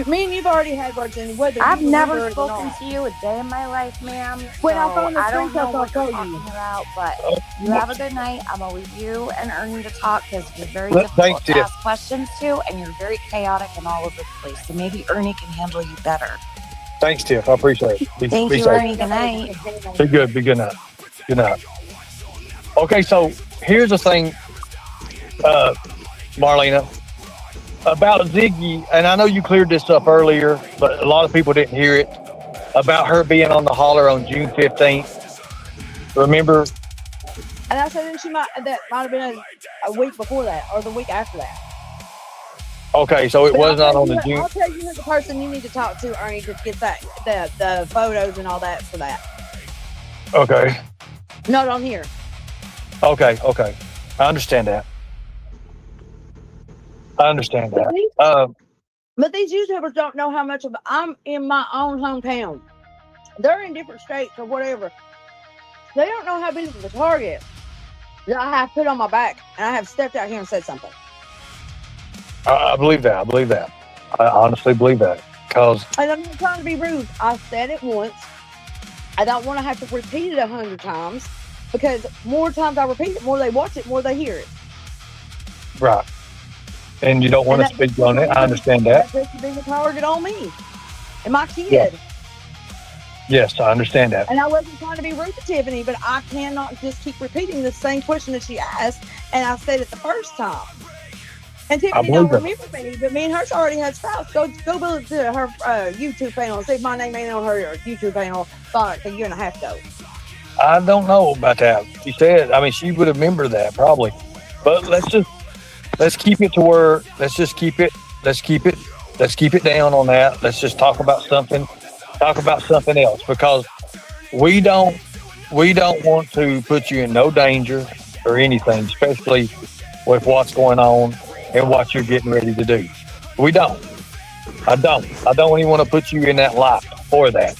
Me and you've already had words, and whether I've you never remember it or spoken not. to you a day in my life, ma'am. When I so found the I don't know screenshots, I'll what show you're you. talking about, but you have a good night. I'm gonna leave you and Ernie to talk because you're very Well, difficult thanks, to Tiff. ask questions to, and you're very chaotic and all over the place. So maybe Ernie can handle you better. Thanks, Tiff. I appreciate it. Thank be you, safe. Ernie. Good night. Be good. Be good night. Good night. Okay, so here's the thing, Marlena, about Ziggy, and I know you cleared this up earlier, but a lot of people didn't hear it, about her being on the holler on June 15th. Remember? And I said that that might have been a week before that, or the week after that. Okay, so it But was not on the I'll June. tell you who the person you need to talk to, Ernie, to get that the photos and all that for that. Okay, Not on here. okay. I understand that. But these YouTubers don't know how much of I'm in my own hometown. They're in different states or whatever. They don't know how big of a target that I have put on my back, and I have stepped out here and said something. I believe that. I honestly believe that. Because, And I'm not trying to be rude. I said it once. I don't want to have to repeat it 100 times, because more times I repeat it, more they watch it, more they hear it. right. And you don't want to speak on it. I understand that. That's just being a target on me and my kid. Yeah. Yes, I understand that. And I wasn't trying to be rude to Tiffany, but I cannot just keep repeating the same question that she asked, and I said it the first time. And Tiffany don't remember me, but me and her already had spouse. Go build to her YouTube panel and see if my name ain't on her YouTube panel like a year and a half ago. I don't know about that. She said, I mean, she would remember that probably. But let's keep it to where, let's keep it down on that. Let's just talk about something else, because we don't want to put you in no danger or anything, especially with what's going on and what you're getting ready to do. We don't. I don't even want to put you in that light for that.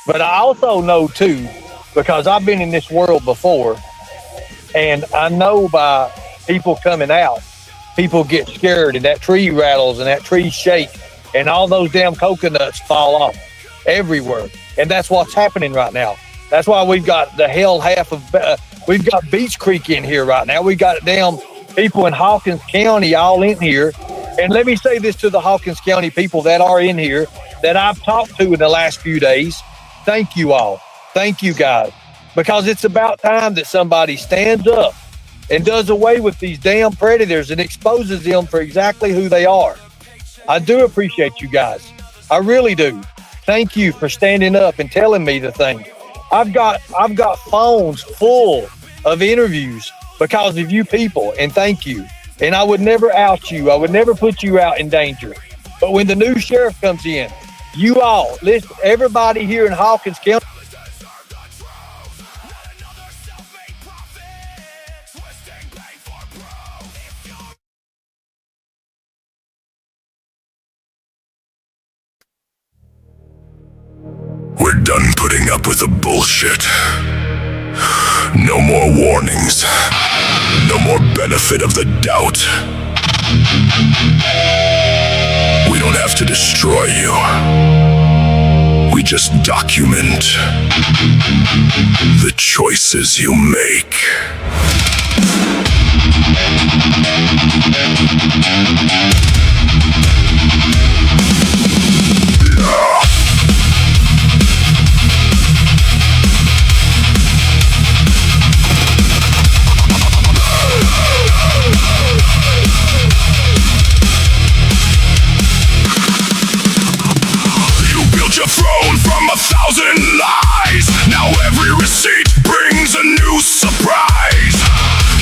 But I also know too, because I've been in this world before, and I know by people coming out, people get scared and that tree rattles and that tree shakes and all those damn coconuts fall off everywhere. And that's what's happening right now. That's why we've got the hell half of, we've got Beach Creek in here right now. We got damn people in Hawkins County all in here. And let me say this to the Hawkins County people that are in here that I've talked to in the last few days. Thank you all. Thank you guys. Because it's about time that somebody stands up and does away with these damn predators and exposes them for exactly who they are. I do appreciate you guys. I really do. Thank you for standing up and telling me the thing. I've got phones full of interviews because of you people, and thank you. And I would never out you. I would never put you out in danger. But when the new sheriff comes in, you all, listen, everybody here in Hawkins County, We're done putting up with the bullshit. No more warnings. No more benefit of the doubt. We don't have to destroy you. We just document the choices you make. Your throne from 1,000 lies. Now every receipt brings a new surprise.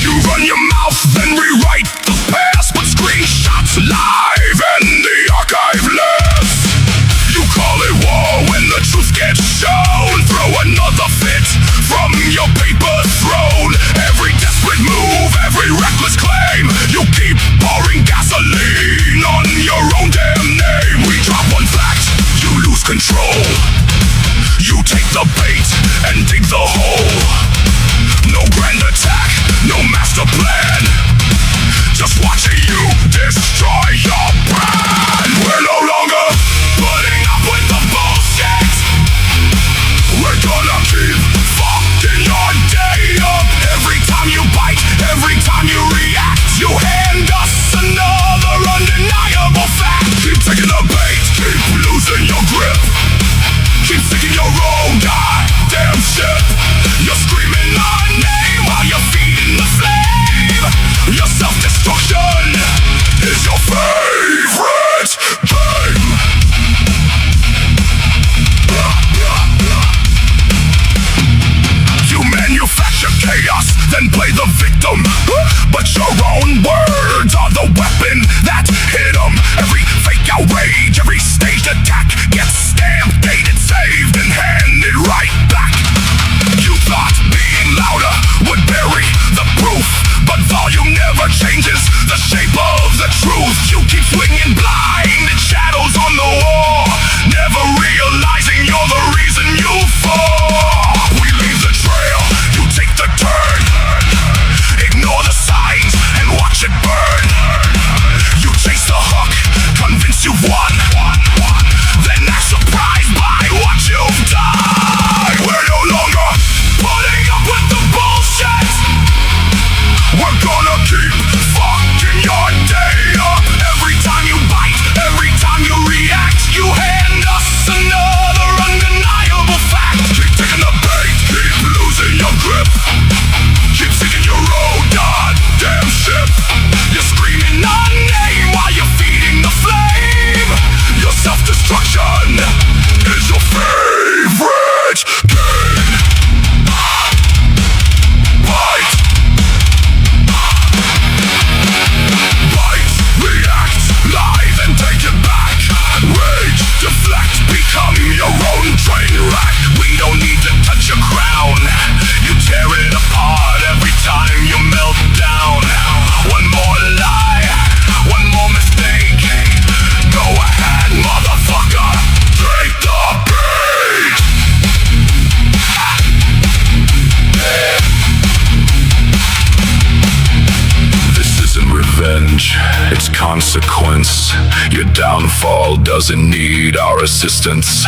You run your mouth, then rewrite the past, but screenshots live and the archive left. You call it war when the truth gets shown. Throw another fit from your paper throne. Every desperate move, every reckless claim. You keep pouring gasoline on your own damn name. We drop one fact, you lose control. You take the bait and dig the hole. No grand attack, no master plan. Just watching you destroy your brand. We're no longer putting up with the bullshit. We're gonna keep fucking your day up. Every time you bite, every time you react, you hand us another undeniable fact. Keep taking the bait, keep losing your grip. Keep sinking your own goddamn ship. You're screaming our name while you're feeding the flame. Your self-destruction is your favorite game. You manufacture chaos, then play the victim. But your own words are the weapon that hit them. Every fake outrage, every staged attack gets stamped, dated, saved, and handed right back. You thought being louder would bury the proof, but volume never changes the shape of the truth. You keep swinging blind at shadows on the wall, never realizing you're the reason you fall. We leave the trail, you take the turn. Ignore the signs and watch it burn. You chase the hook, convince you've won, then act surprised by what you've done. We're no longer putting up with the bullshit. We're gonna keep fucking your day up. Every time you bite, every time you react, you hand us another undeniable fact. Keep taking the bait, keep losing your grip. Keep sinking your own goddamn ship. You're screaming our name while you're feeding the flame. Your self-destruction is your favorite game. Bite. Bite, react, live and take it back. Rage, deflect, become your own train wreck. We don't need to touch your crown. You tear it apart every time you melt down. One more lie, one more mistake. Go ahead, motherfucker, take the bait. This isn't revenge, it's consequence. Your downfall doesn't need our assistance.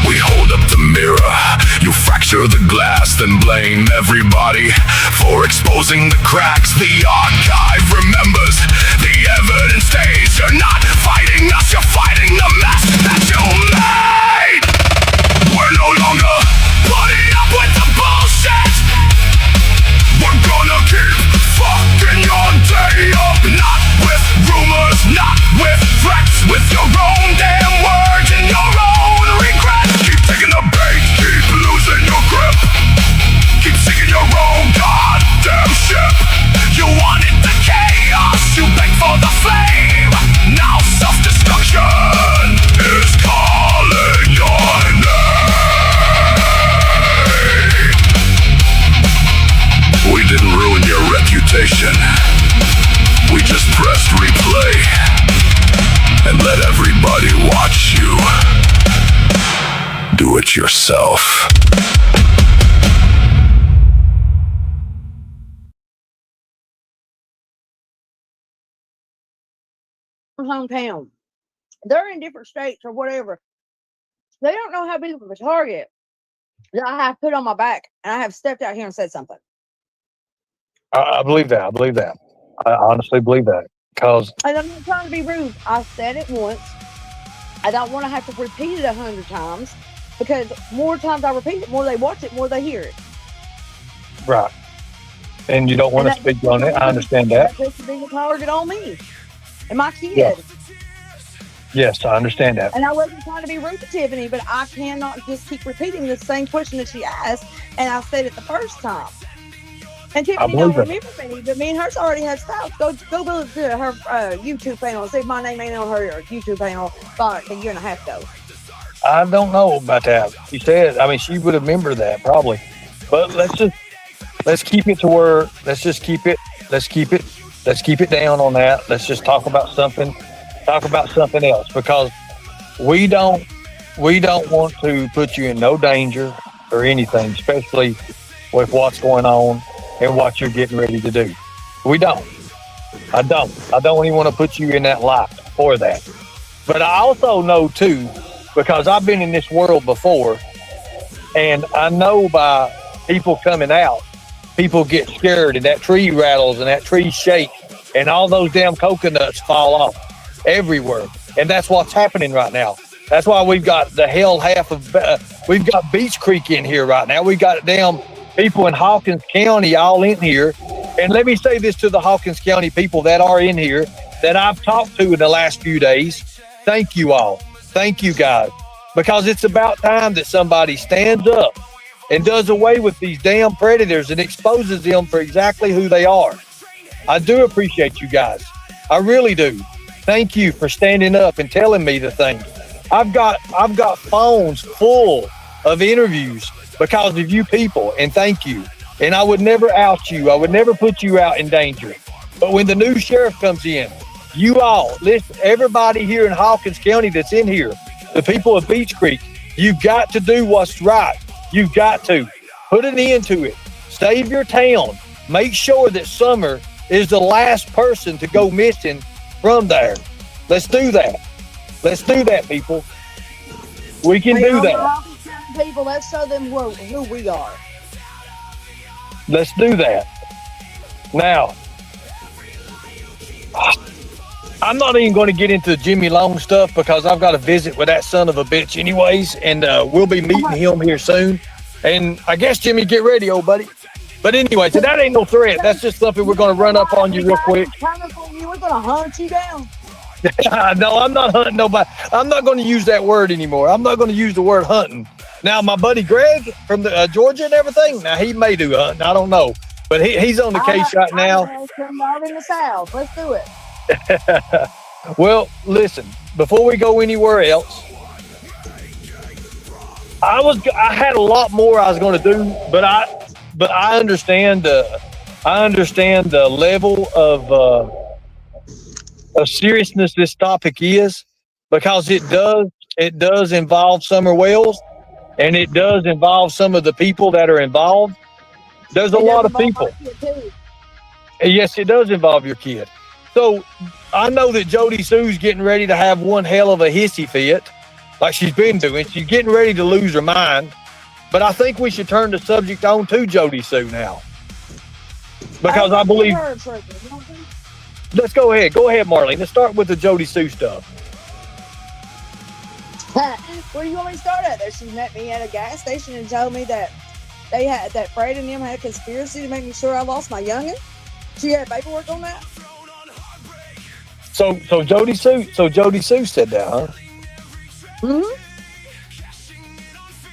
We hold up the mirror, you fracture the glass, then blame everybody for exposing the cracks. The archive remembers, the evidence stays. You're not fighting us, you're fighting the mess that you made. We're no longer putting up with the bullshit. We're gonna keep fucking your day up. Not with rumors, not with threats, with your do it yourself. Hometown. They're in different states or whatever. They don't know how big of a target that I have put on my back, and I have stepped out here and said something. I believe that. I believe that. I honestly believe that. Because And I'm not trying to be rude. I said it once. I don't want to have to repeat it 100 times, because more times I repeat it, more they watch it, more they hear it. right. And you don't want to speak on it. I understand that. That puts a bigger target on me and my kid. Yeah. Yes, I understand that. And I wasn't trying to be rude to Tiffany, but I cannot just keep repeating the same question that she asked, and I said it the first time. And Tiffany don't remember me, but me and hers already have stuff. Go to her YouTube channel and see if my name ain't on her YouTube channel like a year and a half ago. I don't know about that. She said, I mean, she would remember that probably. But let's keep it to where, let's keep it down on that. Let's just talk about something else, because we don't want to put you in no danger or anything, especially with what's going on and what you're getting ready to do. We don't. I don't even want to put you in that light for that. But I also know too, because I've been in this world before, and I know by people coming out, people get scared and that tree rattles and that tree shakes and all those damn coconuts fall off everywhere. And that's what's happening right now. That's why we've got the hell half of, we've got Beach Creek in here right now. We got damn people in Hawkins County all in here. And let me say this to the Hawkins County people that are in here that I've talked to in the last few days. Thank you all. Thank you guys. Because it's about time that somebody stands up and does away with these damn predators and exposes them for exactly who they are. I do appreciate you guys. I really do. Thank you for standing up and telling me the things. I've got phones full of interviews because of you people, and thank you. And I would never out you. I would never put you out in danger. But when the new sheriff comes in, you all, listen, everybody here in Hawkins County that's in here, the people of Beach Creek, you've got to do what's right. You've got to put an end to it. Save your town. Make sure that Summer is the last person to go missing from there. Let's do that. Let's do that, people. We can do that. People, let's show them who we are. Let's do that. Now, I'm not even going to get into Jimmy Long stuff because I've got to visit with that son of a bitch anyways, and we'll be meeting him here soon. And I guess, Jimmy, get ready, old buddy. But anyway, so that ain't no threat. That's just something we're going to run up on you real quick. We're going to hunt you down. No, I'm not hunting nobody. I'm not going to use that word anymore. I'm not going to use the word hunting. Now, my buddy Greg from the, Georgia and everything, now he may do hunting. I don't know. But he's on the case right now. I'm in the South. Let's do it. Well, listen, before we go anywhere else, I had a lot more I was going to do, but I understand the level of seriousness this topic is, because it does involve Summer Wells, and it does involve some of the people that are involved. There's a lot of people. Yes, it does involve your kid. So I know that Jody Sue's getting ready to have one hell of a hissy fit, like she's been doing. She's getting ready to lose her mind. But I think we should turn the subject on to Jody Sue now, because I believe. Let's go ahead. Go ahead, Marlene. Let's start with the Jody Sue stuff. Where do you want me to start at? There, she met me at a gas station and told me that Fred and them had a conspiracy to make me sure I lost my youngin'. She had paperwork on that. So Jody Sue said that, huh? Mm-hmm.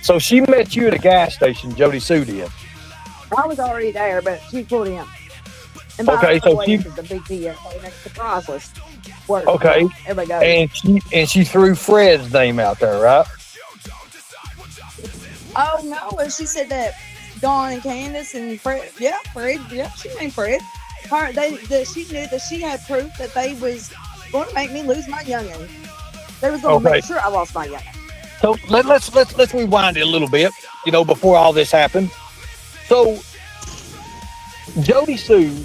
So she met you at a gas station, Jody Sue did. I was already there, but she pulled in. And okay, so she the big TSA next to Priceless. Work. Okay. Everybody goes. And she threw Fred's name out there, right? Oh no! And she said that Dawn and Candace and Fred, she named Fred. She knew that she had proof that they was going to make me lose my youngin'. They was going to make sure I lost my youngin'. So let's rewind it a little bit, before all this happened. So Jody Sue,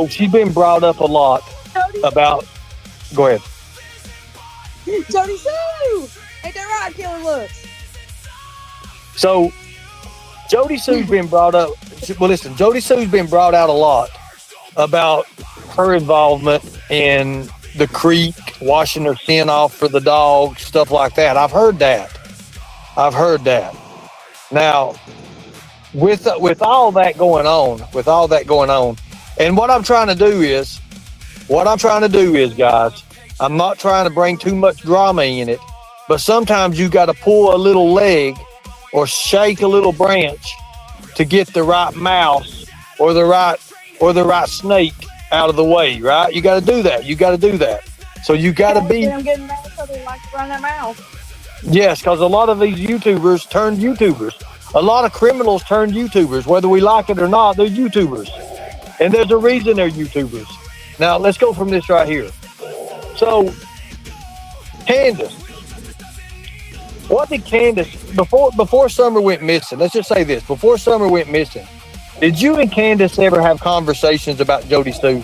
she's been brought up a lot Jody, about. Go ahead. Jody Sue! Ain't that right, Killer Looks? So Jody Sue's been brought up. Well, listen, Jody Sue's been brought out a lot about her involvement in the creek, washing her skin off for the dog, stuff like that. I've heard that. Now, with all that going on, and what I'm trying to do is, guys, I'm not trying to bring too much drama in it, but sometimes you got to pull a little leg or shake a little branch to get the right mouse or the right snake out of the way, right? You got to do that. So you got to be. I'm getting mad so they like to run their mouth. Yes, because a lot of these YouTubers turned YouTubers. A lot of criminals turned YouTubers. Whether we like it or not, they're YouTubers. And there's a reason they're YouTubers. Now, let's go from this right here. So, Candace. What did Candace, before Summer went missing, let's just say this, before Summer went missing, did you and Candace ever have conversations about Jody Sue?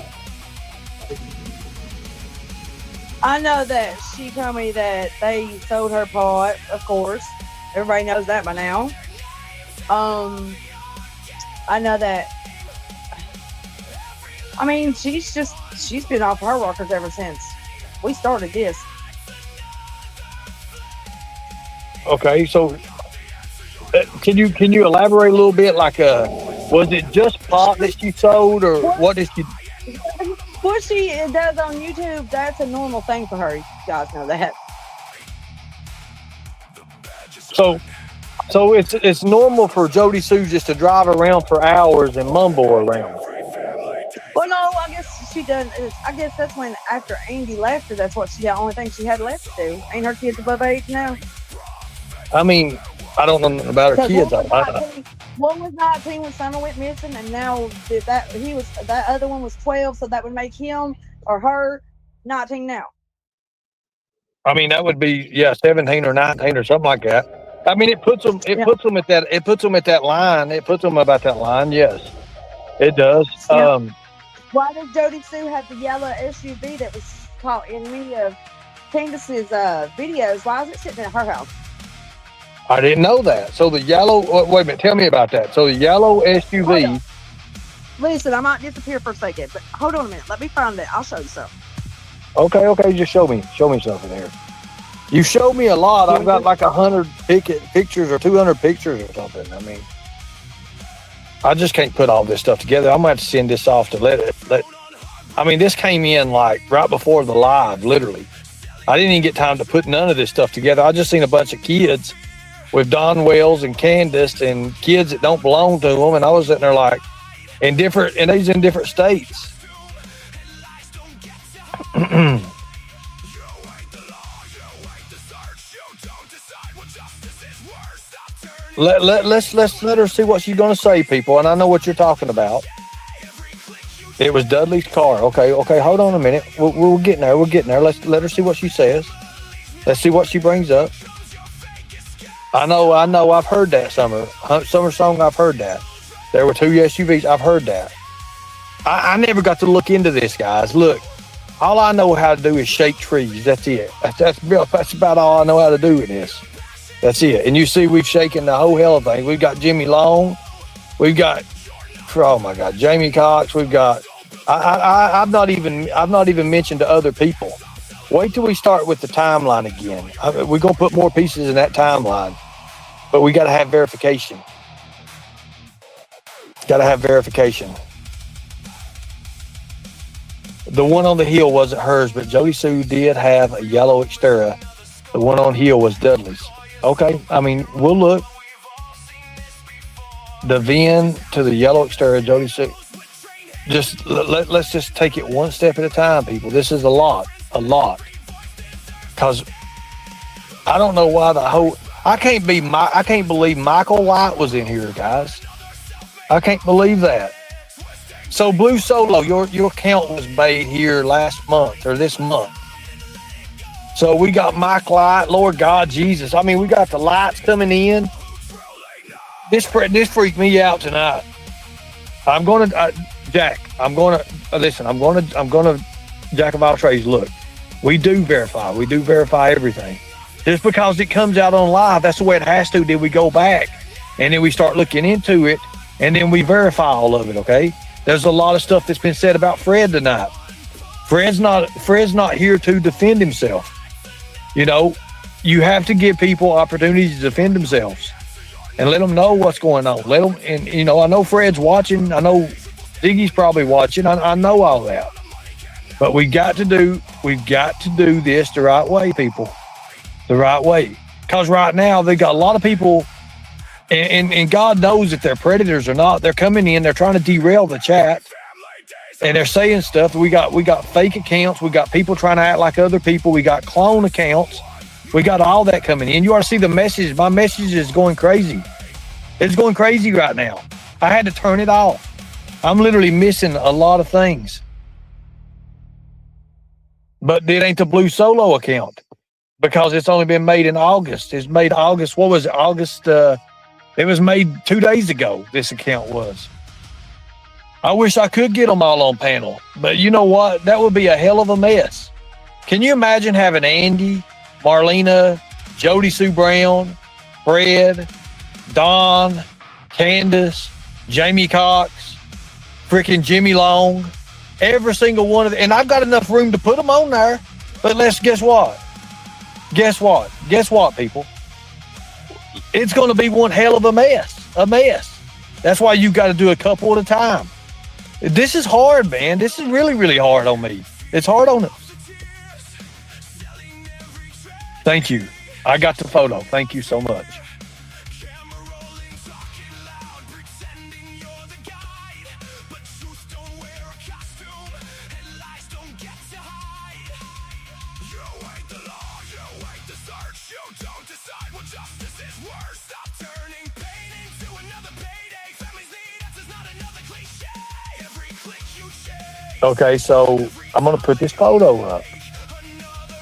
I know that she told me that they sold her pot, of course. Everybody knows that by now. I know that. I mean, she's been off her rockers ever since we started this. Okay, so can you elaborate a little bit? Like, was it just pot that she sold, or what did she? What she does on YouTube, that's a normal thing for her. You guys know that. So it's normal for Jody Sue just to drive around for hours and mumble around. Well, no, I guess she done. I guess that's when after Andy left her, that's the only thing she had left to do. Ain't her kids above 8 now? I mean, I don't know nothing about her kids. One was 19 when Summer went missing, and now that other one was 12, so that would make him or her 19 now. I mean, that would be 17 or 19 or something like that. I mean, it puts them at that line. It puts them about that line. Yes, it does. Yeah. Why does Jody Sue have the yellow SUV that was caught in many of Candace's videos? Why is it sitting at her house? I didn't know that. So the yellow, wait a minute, tell me about that. So the yellow SUV. Listen, I might disappear for a second, but hold on a minute. Let me find it. I'll show you something. Okay, just show me something here. You showed me a lot. I've got like 100 pictures or 200 pictures or something. I mean, I just can't put all this stuff together. I'm gonna have to send this off to I mean, this came in like right before the live, literally. I didn't even get time to put none of this stuff together. I just seen a bunch of kids with Don Wells and Candace and kids that don't belong to them, and I was sitting there like, and he's in different states. Let's let her see what she's gonna say, people, and I know what you're talking about. It was Dudley's car. Okay, hold on a minute. We're getting there. Let's let her see what she says. Let's see what she brings up. I know. I've heard that summer song. I've heard that. There were 2 SUVs. I've heard that. I never got to look into this, guys. Look, all I know how to do is shake trees. That's it. That's about all I know how to do with this. That's it. And you see, we've shaken the whole hell of things. We've got Jimmy Long. We've got, oh my God, Jamie Cox. We've got. I've not even mentioned to other people. Wait till we start with the timeline again. We're gonna put more pieces in that timeline, but we got to have verification. The one on the hill wasn't hers, but Jody Sue did have a yellow Xterra. The one on hill was Dudley's. Okay, I mean, we'll look. The VIN to the yellow Xterra, Jody Sue. Just let's just take it one step at a time, people. This is a lot. Because I don't know why I can't believe Michael White was in here, guys. I can't believe that. So Blue Solo, your account was made here last month or this month. So we got Mike Light, Lord God Jesus. I mean, we got the lights coming in. This freaked me out tonight. I'm going to, Jack, I'm going to, listen, I'm going to, Jack of all trades, look, we do verify everything. Just because it comes out on live, that's the way it has to. Then we go back and then we start looking into it and then we verify all of it, okay? There's a lot of stuff that's been said about Fred tonight. Fred's not here to defend himself. You know, you have to give people opportunities to defend themselves and let them know what's going on. Let them, and you know, I know Fred's watching. I know Ziggy's probably watching. I know all that. But we've got to do this the right way, people. The right way. Because right now they've got a lot of people, and God knows if they're predators or not. They're coming in, they're trying to derail the chat. And they're saying stuff. We got fake accounts. We got people trying to act like other people. We got clone accounts. We got all that coming in. You ought to see the message. My message is going crazy. It's going crazy right now. I had to turn it off. I'm literally missing a lot of things. But it ain't the Blue Solo account because it's only been made in August. It's made August. What was it? August. It was made 2 days ago. This account was. I wish I could get them all on panel, but you know what? That would be a hell of a mess. Can you imagine having Andy, Marlena, Jody Sue Brown, Fred, Don, Candace, Jamie Cox, freaking Jimmy Long, every single one of them. And I've got enough room to put them on there, but guess what? Guess what, people? It's going to be one hell of a mess. That's why you got to do a couple at a time. This is hard, man. This is really, really hard on me. It's hard on us. Thank you. I got the photo. Thank you so much. Okay, so I'm going to put this photo up.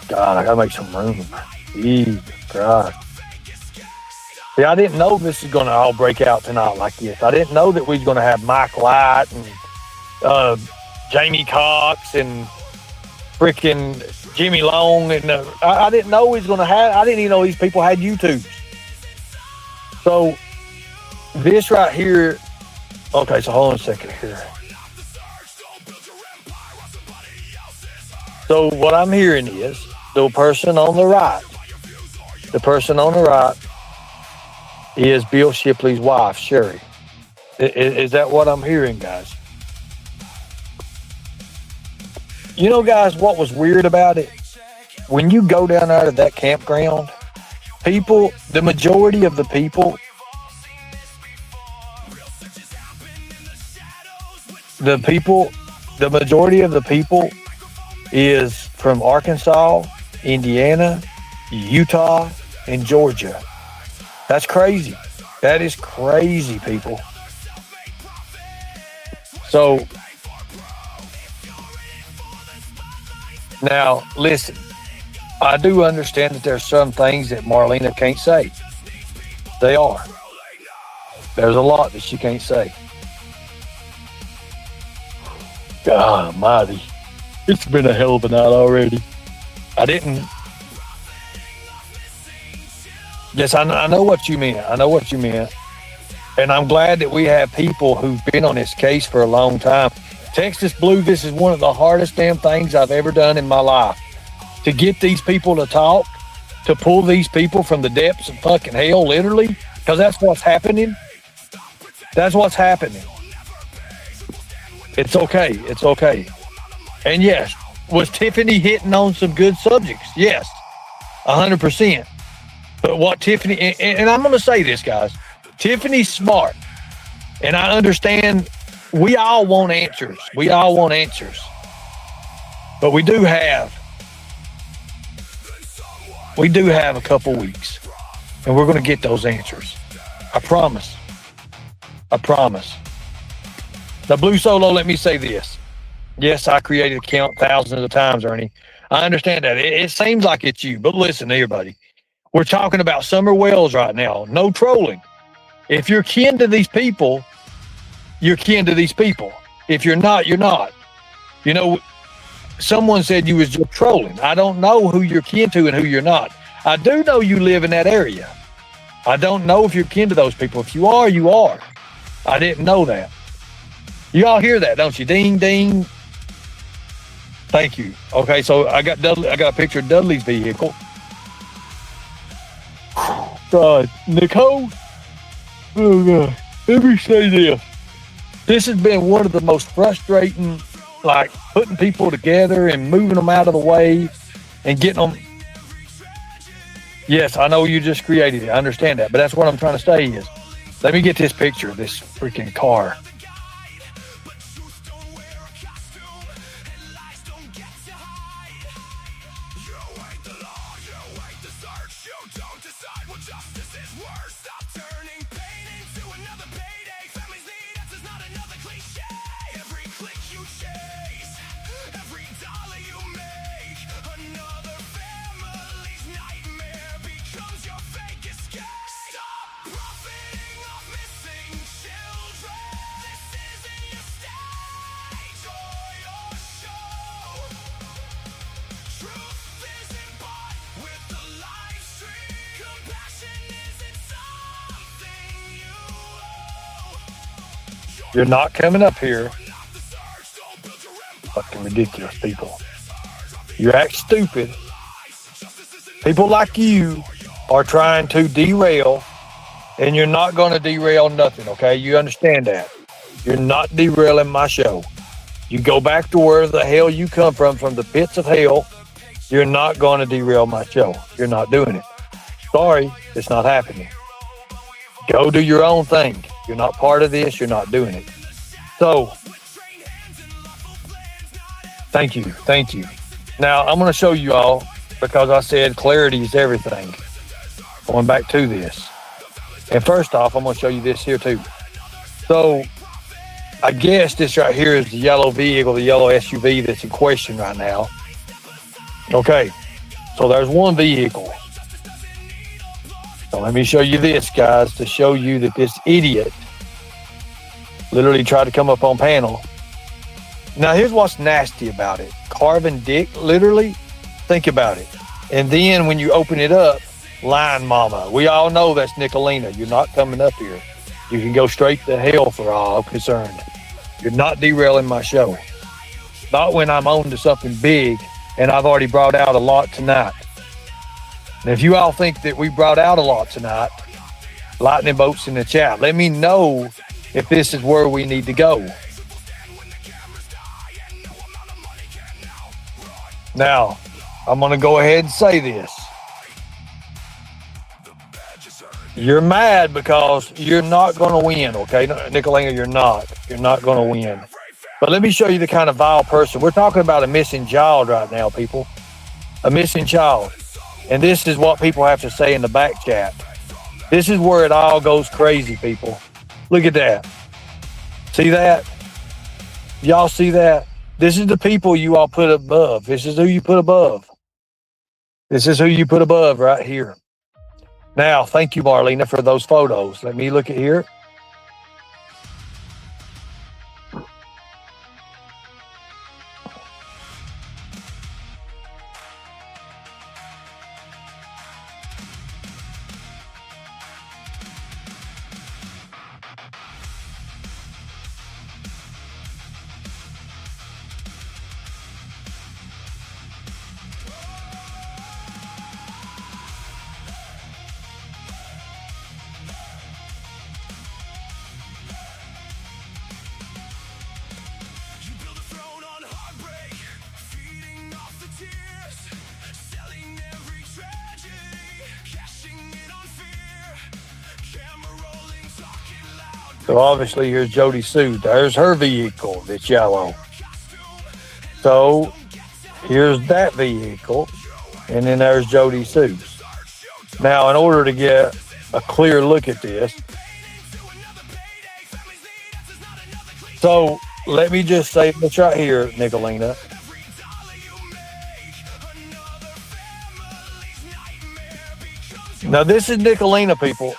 God, I got to make some room. Jesus Christ. See, I didn't know this is going to all break out tonight like this. I didn't know that we was going to have Mike Light and Jamie Cox and freaking Jimmy Long. And I didn't know we was going to have, I didn't even know these people had YouTubes. So this right here, okay, so hold on a second here. So what I'm hearing is the person on the right is Bill Shipley's wife, Sherry. Is that what I'm hearing, guys? You know, guys, what was weird about it? When you go down there to that campground, the majority of the people is from Arkansas, Indiana, Utah, and Georgia. That's crazy. That is crazy, people. So, now, listen, I do understand that there's some things that Marlena can't say. They are. There's a lot that she can't say. God almighty. It's been a hell of a night already. Yes, I know what you meant. And I'm glad that we have people who've been on this case for a long time. Texas Blue, this is one of the hardest damn things I've ever done in my life. To get these people to talk, to pull these people from the depths of fucking hell, literally, because that's what's happening. That's what's happening. It's okay. And yes, was Tiffany hitting on some good subjects? Yes, 100%. But what Tiffany, and I'm going to say this, guys, Tiffany's smart. And I understand we all want answers. But we do have a couple weeks. And we're going to get those answers. I promise. The Blue Solo, let me say this. Yes, I created an account thousands of times, Ernie. I understand that. It seems like it's you, but listen, everybody. We're talking about Summer Wells right now. No trolling. If you're kin to these people, you're kin to these people. If you're not, you're not. You know, someone said you was just trolling. I don't know who you're kin to and who you're not. I do know you live in that area. I don't know if you're kin to those people. If you are, you are. I didn't know that. You all hear that, don't you? Ding, ding. Thank you. Okay, so I got a picture of Dudley's vehicle. Nicole. Oh God. Let me say this. This has been one of the most frustrating, like putting people together and moving them out of the way and getting them. Yes, I know you just created it. I understand that. But that's what I'm trying to say is, let me get this picture of this freaking car. You're not coming up here. Fucking ridiculous people. You act stupid. People like you are trying to derail, and you're not going to derail nothing, okay? You understand that. You're not derailing my show. You go back to where the hell you come from the pits of hell. You're not going to derail my show. You're not doing it. Sorry, it's not happening. Go do your own thing. You're not part of this. You're not doing it. So, thank you. Thank you. Now, I'm going to show you all, because I said clarity is everything. Going back to this. And first off, I'm going to show you this here too. So, I guess this right here is the yellow vehicle, the yellow SUV that's in question right now. Okay. So, there's one vehicle. So let me show you this, guys, to show you that this idiot literally tried to come up on panel. Now, here's what's nasty about it. Carving dick, literally, think about it. And then when you open it up, line mama. We all know that's Nicolina. You're not coming up here. You can go straight to hell for all I'm concerned. You're not derailing my show. Not when I'm on to something big, and I've already brought out a lot tonight. And if you all think that we brought out a lot tonight, lightning bolts in the chat. Let me know if this is where we need to go. Now, I'm going to go ahead and say this. You're mad because you're not going to win, okay? Nicolina, you're not. You're not going to win. But let me show you the kind of vile person. We're talking about a missing child right now, people. A missing child. And this is what people have to say in the back chat. This is where it all goes crazy, people. Look at that. See that? Y'all see that? This is the people you all put above. This is who you put above. This is who you put above right here. Now, thank you, Marlena, for those photos. Let me look at here. So obviously here's Jody Sue. There's her vehicle that's yellow. So here's that vehicle. And then there's Jody Sue's. Now, in order to get a clear look at this. So let me just say this right here, Nicolina. Now, this is Nicolina, people.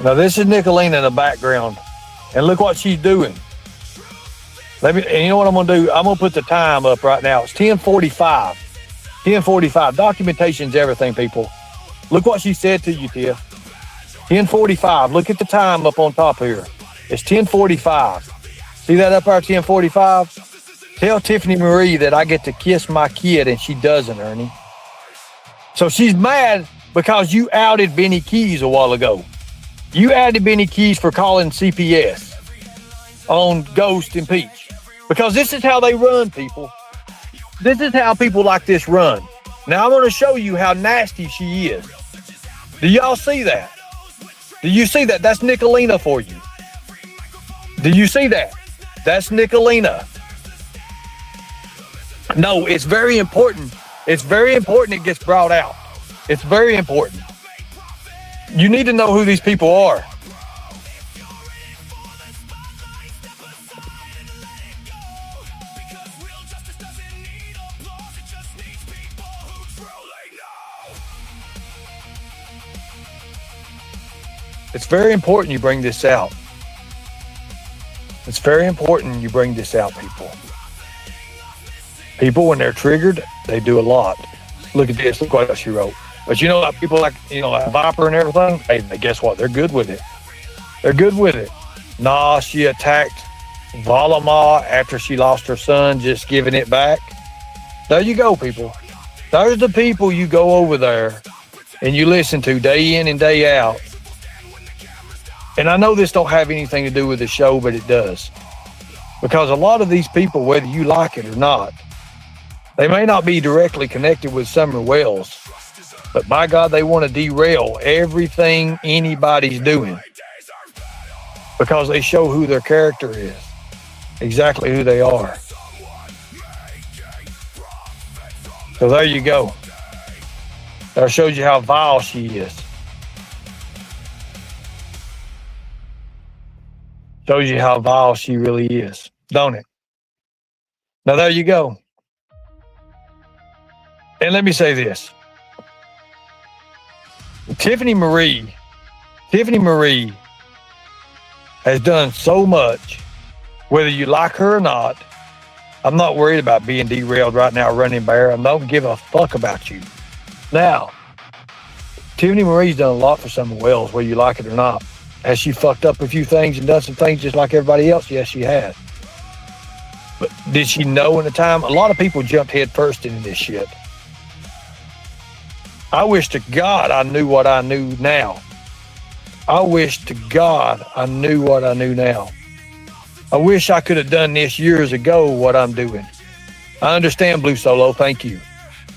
Now, this is Nicolina in the background. And look what she's doing. And you know what I'm going to do? I'm going to put the time up right now. It's 10:45. 10:45. Documentation's everything, people. Look what she said to you, Tia. 10:45. Look at the time up on top here. It's 10:45. See that up there, 10:45? Tell Tiffany Marie that I get to kiss my kid and she doesn't, Ernie. So she's mad because you outed Benny Keys a while ago. You outed Benny Keys for calling CPS on Ghost and Peach. Because this is how they run, people. This is how people like this run. Now I'm going to show you how nasty she is. Do y'all see that? Do you see that? That's Nicolina for you. Do you see that? That's Nicolina. No, it's very important. It's very important it gets brought out. It's very important. You need to know who these people are. It's very important you bring this out. It's very important you bring this out, people. People, when they're triggered, they do a lot. Look at this. Look what she wrote. But you know, like people like, like Viper and everything, hey, guess what? They're good with it. They're good with it. Nah, she attacked Valama after she lost her son, just giving it back. There you go, people. There's the people you go over there and you listen to day in and day out. And I know this don't have anything to do with the show, but it does. Because a lot of these people, whether you like it or not, they may not be directly connected with Summer Wells, but by God, they want to derail everything anybody's doing because they show who their character is, exactly who they are. So there you go. That shows you how vile she is. Shows you how vile she really is, don't it? Now there you go. And let me say this. Tiffany Marie has done so much, whether you like her or not. I'm not worried about being derailed right now, Running Bear. I don't give a fuck about you. Now, Tiffany Marie's done a lot for Summer Wells, whether you like it or not. Has she fucked up a few things and done some things just like everybody else? Yes, she has. But did she know in the time? A lot of people jumped head first into this shit. I wish to God I knew what I knew now. I wish to God I knew what I knew now. I wish I could have done this years ago, what I'm doing. I understand, Blue Solo, thank you.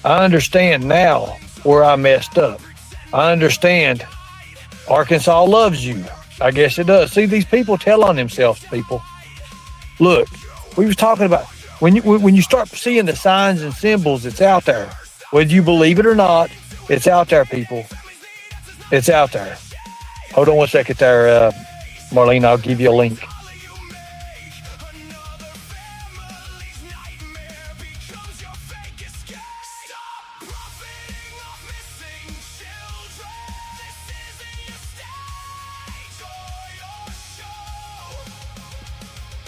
I understand now where I messed up. I understand Arkansas loves you. I guess it does. See, these people tell on themselves, people. Look, we was talking about, when you start seeing the signs and symbols, it's out there. Whether you believe it or not, it's out there, people. It's out there. Hold on one second there, Marlene. I'll give you a link.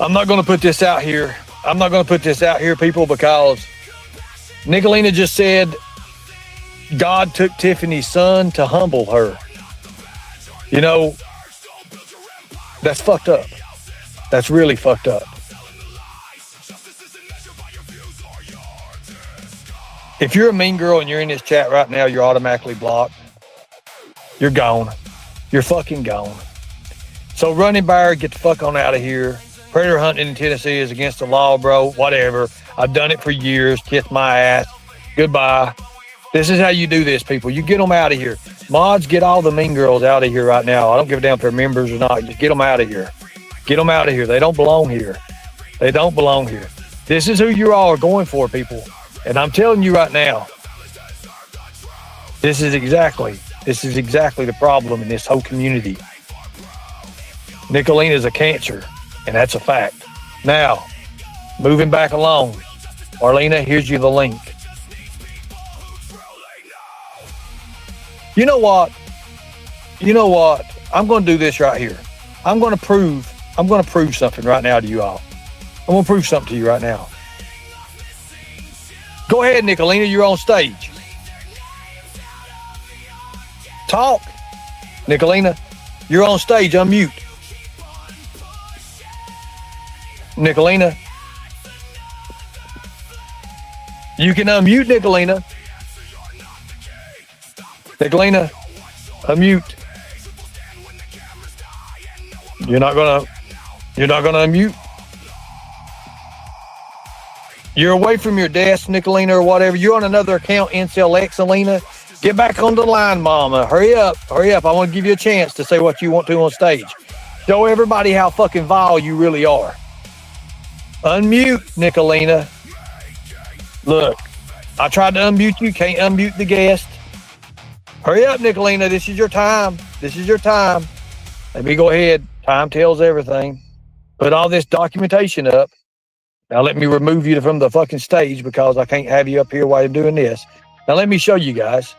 I'm not going to put this out here. I'm not going to put this out here, people, because Nicolina just said God took Tiffany's son to humble her. You know, that's fucked up. That's really fucked up. If you're a mean girl and you're in this chat right now, you're automatically blocked. You're gone. You're fucking gone. So Running Bear, get the fuck on out of here. Predator hunting in Tennessee is against the law, bro. Whatever. I've done it for years. Kiss my ass. Goodbye. This is how you do this, people. You get them out of here. Mods, get all the mean girls out of here right now. I don't give a damn if they're members or not. Just get them out of here. Get them out of here. They don't belong here. They don't belong here. This is who you all are going for, people. And I'm telling you right now, this is exactly the problem in this whole community. Nicolina is a cancer, and that's a fact. Now, moving back along, Marlena, here's you the link. You know what? I'm going to do this right here. I'm going to prove something right now to you all. I'm going to prove something to you right now. Go ahead, Nicolina. You're on stage. Talk. Nicolina, you're on stage. Unmute. Nicolina. You can unmute, Nicolina. Nicolina, unmute. You're not gonna unmute. You're away from your desk, Nicolina, or whatever. You're on another account, Incel X, Alina. Get back on the line, mama. Hurry up. I want to give you a chance to say what you want to on stage. Show everybody how fucking vile you really are. Unmute, Nicolina. Look, I tried to unmute you. Can't unmute the guest. Hurry up, Nicolina. This is your time. Let me go ahead. Time tells everything. Put all this documentation up. Now let me remove you from the fucking stage because I can't have you up here while you're doing this. Now let me show you guys.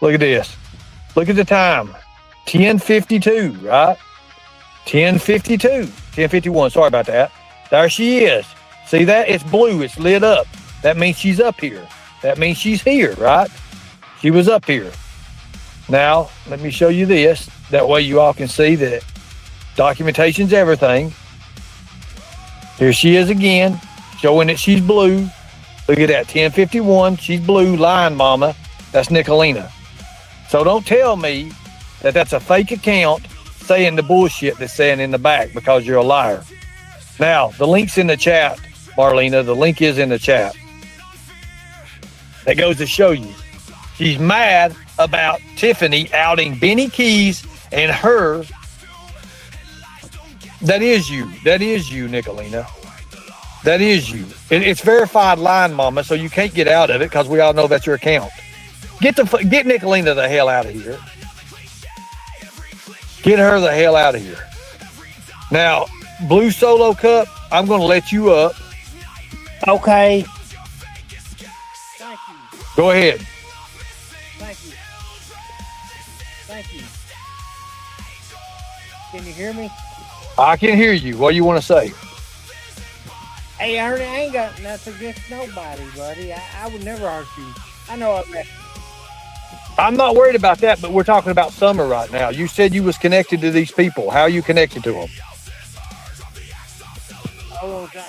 Look at this. Look at the time. 10:52, right? 10:52. 10:51. Sorry about that. There she is. See that? It's blue. It's lit up. That means she's up here. That means she's here, right? She was up here. Now, let me show you this. That way you all can see that documentation's everything. Here she is again, showing that she's blue. Look at that, 10:51. She's blue, lying, mama. That's Nicolina. So don't tell me that that's a fake account saying the bullshit that's saying in the back because you're a liar. Now, the link's in the chat, Marlena. The link is in the chat. That goes to show you. She's mad about Tiffany outing Benny Keys and her. That is you, Nicolina. That is you. It's verified line, mama, so you can't get out of it because we all know that's your account. Get Nicolina the hell out of here. Get her the hell out of here. Now, Blue Solo Cup, I'm going to let you up. Okay. Thank you. Go ahead. Thank you. Can you hear me? I can hear you. What do you want to say? Hey, Ernie, I ain't got nothing against nobody, buddy. I would never hurt you. I know I'm not worried about that, but we're talking about Summer right now. You said you was connected to these people. How are you connected to them? Oh, okay.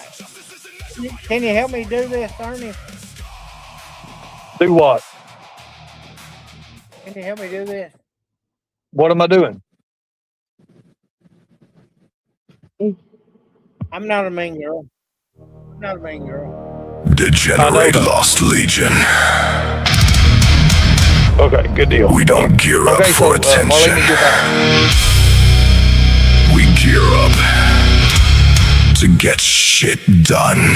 Can you help me do this, Ernie? Do what? Can you help me do this? What am I doing? I'm not a mean girl. Degenerate Lost Legion. Okay, good deal. We don't gear up for attention. We gear up to get shit done.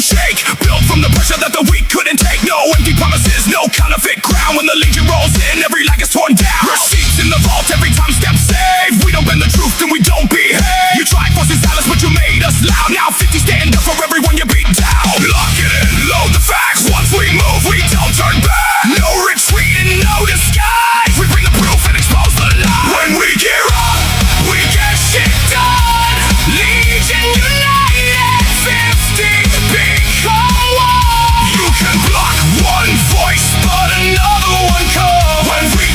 Shake, built from the pressure that the weak couldn't take. No empty promises, no counterfeit crown. When the legion rolls in, every lag is torn down. Receipts in the vault, every time step saved. We don't bend the truth and we don't behave. You tried forcing silence, but you made us loud. Now 50 stand up for everyone you beat down. Lock it in, load the facts. Once we move, we don't turn back. No retreat and no disguise. We bring the proof and expose the lie. When we gear up, we get shit done. Legion United 50. You can block one voice, but another one comes. When we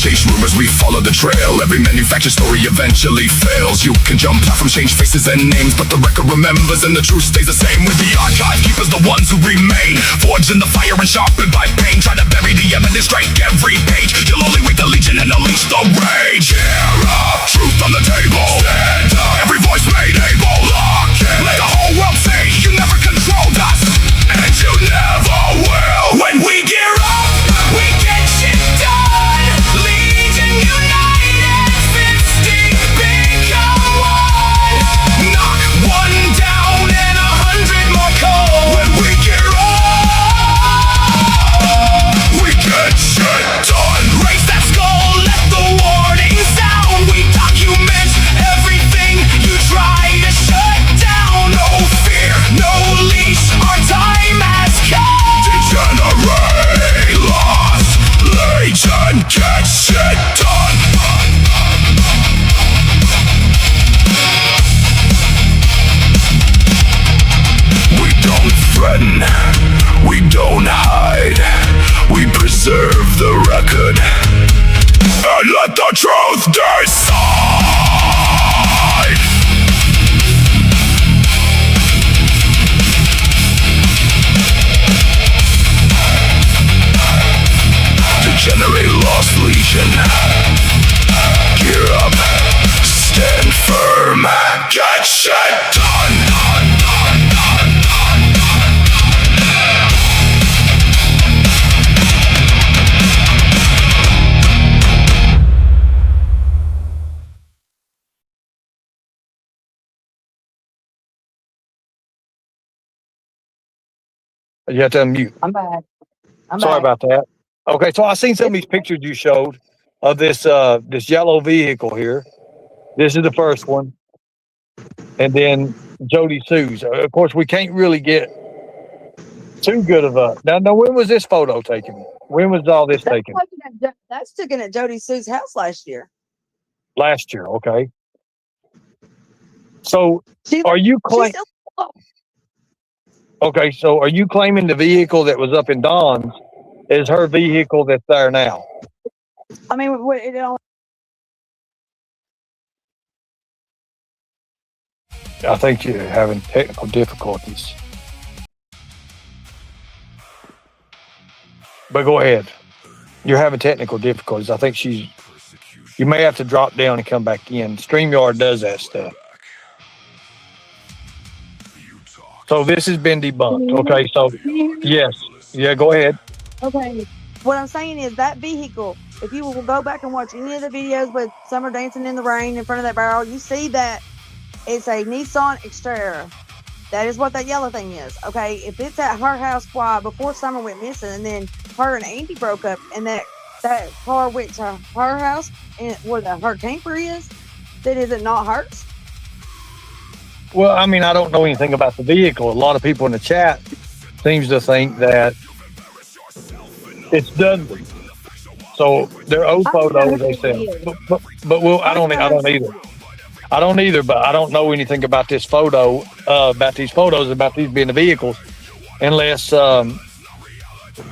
chase rumors, we follow the trail. Every manufactured story eventually fails. You can jump platforms, change faces and names, but the record remembers and the truth stays the same. With the archive keepers, the ones who remain, forged in the fire and sharpened by pain. Try to bury the evidence, strike every page. You'll only wake the legion and unleash the rage. Tear up, truth on the table. Stand up, every voice made able. Lock in, let the whole world say you never controlled us, and you never will. When we gear up, we get shit done. Legion united, 50 become one. Knock one down and 100 more come. When we gear up, we get shit done. Raise that skull, let the warning sound. We document everything you try to shut down. No fear, no leash, our time has come. Degenerate, lost, legion, get shit done. We don't threaten, we don't hide. We preserve the record and let the truth decide. Degenerate, lost legion. Gear up, stand firm, get shit done. You have to unmute. I'm back. Sorry about that. Okay, so I seen some of these pictures you showed of this this yellow vehicle here. This is the first one, and then Jody Sue's. Of course, we can't really get too good of a. Now, when was this photo taken? When was all this taken? That's taken at Jody Sue's house last year. Last year, okay. So, She- are you She's claiming? still- Okay, so are you claiming the vehicle that was up in Don's is her vehicle that's there now? I mean, it only I think you're having technical difficulties. But go ahead. You're having technical difficulties. I think you may have to drop down and come back in. StreamYard does that stuff. So this has been debunked. Okay, so yes. Yeah, go ahead. Okay. What I'm saying is that vehicle, if you will go back and watch any of the videos with Summer dancing in the rain in front of that barrel, you see that it's a Nissan Xterra. That is what that yellow thing is. Okay. If it's at her house before Summer went missing and then her and Andy broke up and that car went to her house and where her camper is, then is it not hers? Well, I mean, I don't know anything about the vehicle. A lot of people in the chat seems to think that it's Dudley. So they're old photos, they said. But I don't either. I don't either, but I don't know anything about this photo, about these photos, about these being the vehicles, unless,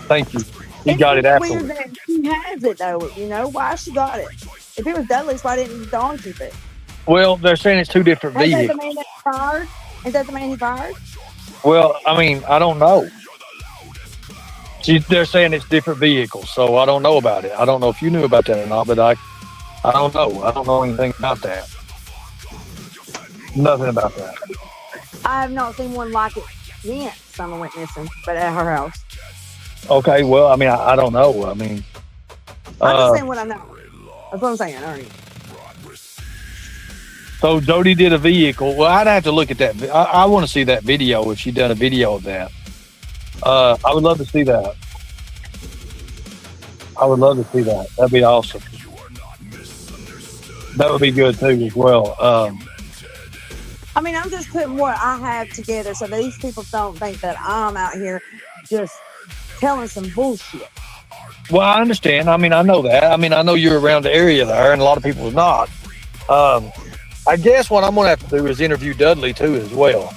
thank you. He got it afterwards. Weird that she has it though, you know, why she got it. If it was Dudley's, why didn't Dawn keep it? Well, they're saying it's two different Is that vehicles. the man that fired? Is that the man he fired? Well, I mean, I don't know. They're saying it's different vehicles, so I don't know about it. I don't know if you knew about that or not, but I don't know. I don't know anything about that. Nothing about that. I have not seen one like it since Summer went missing, but at her house. Okay, well, I mean, I don't know. I mean, I'm just saying what I know. That's what I'm saying, Ernie. So Jody did a vehicle. Well, I'd have to look at that. I want to see that video if she done a video of that. I would love to see that. I would love to see that. That'd be awesome. That would be good too as well. I mean, I'm just putting what I have together so these people don't think that I'm out here just telling some bullshit. Well, I understand. I mean, I know that. I mean, I know you're around the area there, and a lot of people are not. I guess what I'm going to have to do is interview Dudley too as well.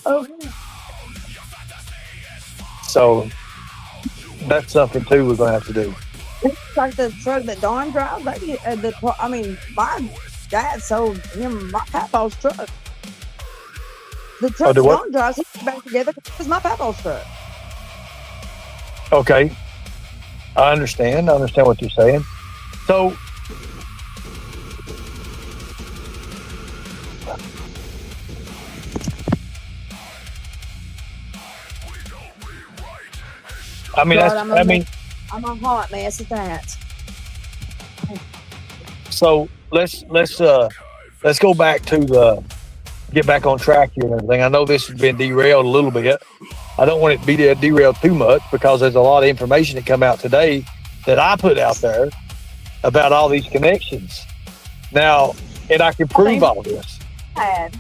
Okay. So, That's something too we're gonna have to do. It's like the truck that Dawn drives. My dad sold him my papa's truck. The Oh, truck do what? Dawn drives, he put back together because it's my papa's truck. Okay, I understand. I understand what you're saying. So, I mean, God, that's. I mean, I'm a hot mess at that. so let's go back to the get back on track here and everything. I know this has been derailed a little bit. I don't want it to be derailed too much because there's a lot of information that come out today that I put out there about all these connections. Now, and I can prove all this. Bad.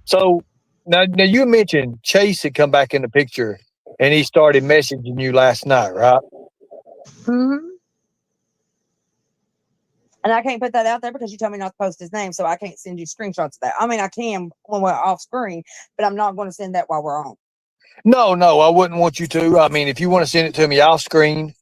So now you mentioned Chase had come back in the picture and he started messaging you last night, right? Hmm. And I can't put that out there because you told me not to post his name, so I can't send you screenshots of that. I mean, I can when we're off screen, but I'm not going to send that while we're on. No, I wouldn't want you to. I mean, if you want to send it to me off screen,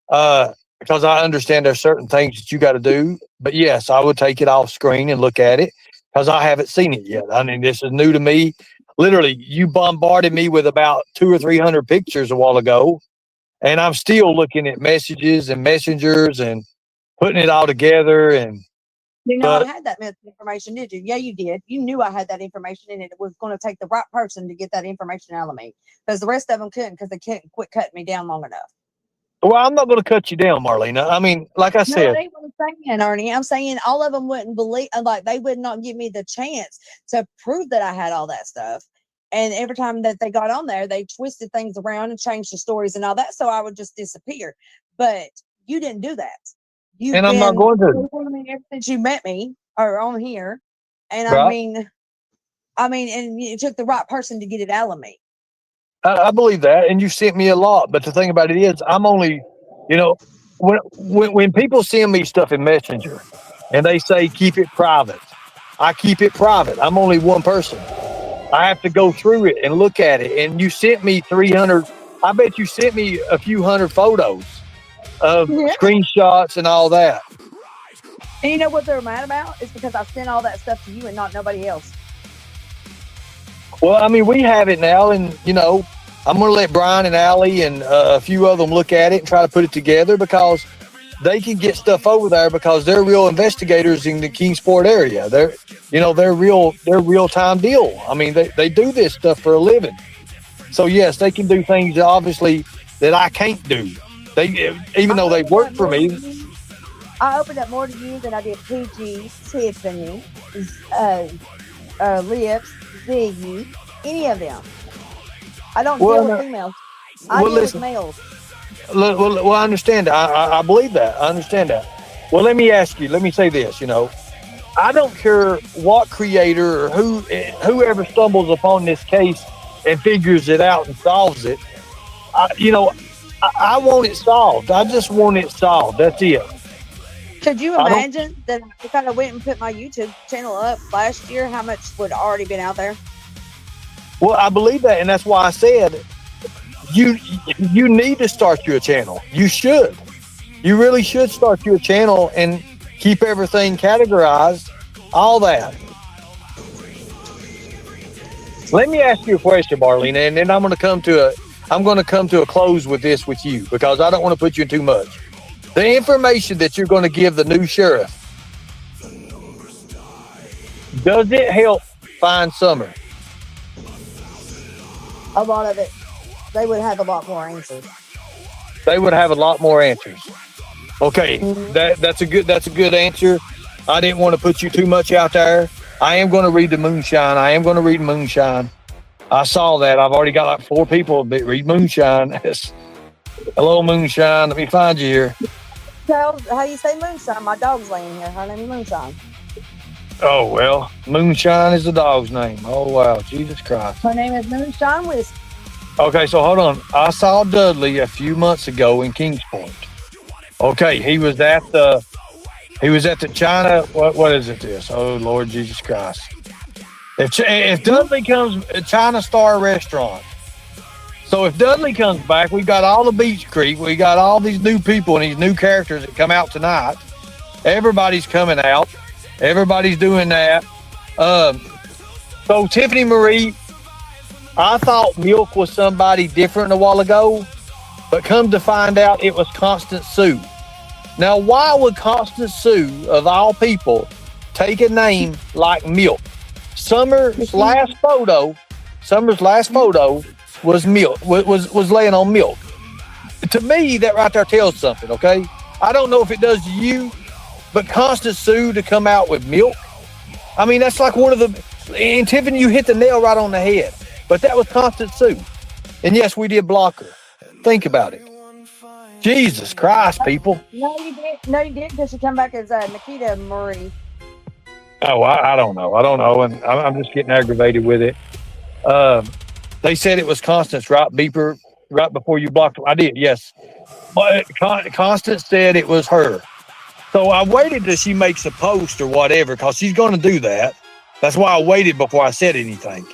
because I understand there's certain things that you got to do. But yes, I would take it off screen and look at it because I haven't seen it yet. I mean, this is new to me. Literally, you bombarded me with about 200 or 300 pictures a while ago, and I'm still looking at messages and messengers and putting it all together. And You know, but I had that information, did you? Yeah, you did. You knew I had that information, and it was going to take the right person to get that information out of me because the rest of them couldn't because they couldn't quit cutting me down long enough. well, I'm not going to cut you down, Marlena. I mean, like I No, said, that ain't what I'm saying, Ernie. I'm saying all of them wouldn't believe, like they would not give me the chance to prove that I had all that stuff. And every time that they got on there, they twisted things around and changed the stories and all that, so I would just disappear. But you didn't do that. You've and I'm not been going to, following me ever since you met me or on here, and right? and it took the right person to get it out of me. I believe that, and you sent me a lot. But the thing about it is, I'm only, you know, when people send me stuff in Messenger, and they say keep it private, I keep it private. I'm only one person. I have to go through it and look at it. And you sent me 300. I bet you sent me a few hundred photos of Yeah. screenshots and all that. And you know what they're mad about? It's because I sent all that stuff to you and not nobody else. Well, I mean, we have it now, and I'm going to let Brian and Allie and a few of them look at it and try to put it together because they can get stuff over there because they're real investigators in the Kingsport area. They're real time deal. I mean, they do this stuff for a living. So yes, they can do things obviously that I can't do. Even though they work for me. I opened up more to you than I did PG, Tiffany, Lips, Ziggy, any of them. I don't deal with females. I deal with males. Well, I understand that. I believe that. I understand that. Well, let me ask you. Let me say this. I don't care what creator or whoever stumbles upon this case and figures it out and solves it. I want it solved. I just want it solved. That's it. Could you imagine that if I went and put my YouTube channel up last year, how much would already been out there? Well, I believe that, and that's why I said you need to start your channel. You should. You really should start your channel and keep everything categorized, all that. Let me ask you a question, Marlena, and then I'm going to come to a close with this with you because I don't want to put you in too much. The information that you're going to give the new sheriff, does it help find Summer? A lot of it, they would have a lot more answers. They would have a lot more answers. Okay, that's a good answer. I didn't want to put you too much out there. I am going to read the Moonshine. I saw that. I've already got like 4 people that read Moonshine. Hello, Moonshine. Let me find you here. Tell how you say Moonshine. My dog's laying here. Her name is Moonshine. Oh, well, Moonshine is the dog's name. Oh, wow. Jesus Christ. Her name is Moonshine Whiskey. Okay, so hold on. I saw Dudley a few months ago in Kingsport. Okay, he was at the China. What is it? This? Oh, Lord Jesus Christ! If Dudley comes, China Star Restaurant, So if Dudley comes back, we got all the Beach Creek, we got all these new people and these new characters that come out tonight. Everybody's coming out. Everybody's doing that. So Tiffany Marie, I thought Milk was somebody different a while ago, but come to find out it was Constance Sue. Now, why would Constance Sue, of all people, take a name like Milk? Summer's last photo was Milk, was laying on Milk. To me, that right there tells something, okay? I don't know if it does to you, but Constance Sue to come out with Milk, I mean, that's like one of the, and Tiffany, you hit the nail right on the head. But that was Constance Sue. And yes, we did block her. Think about it. Jesus Christ, people. No, you didn't. No, you didn't, because she come back as Nikita Marie. Oh, I don't know. I don't know. And I'm just getting aggravated with it. They said it was Constance, right? Beeper, right before you blocked her. I did, yes. But Constance said it was her. So I waited till she makes a post or whatever, because she's going to do that. That's why I waited before I said anything.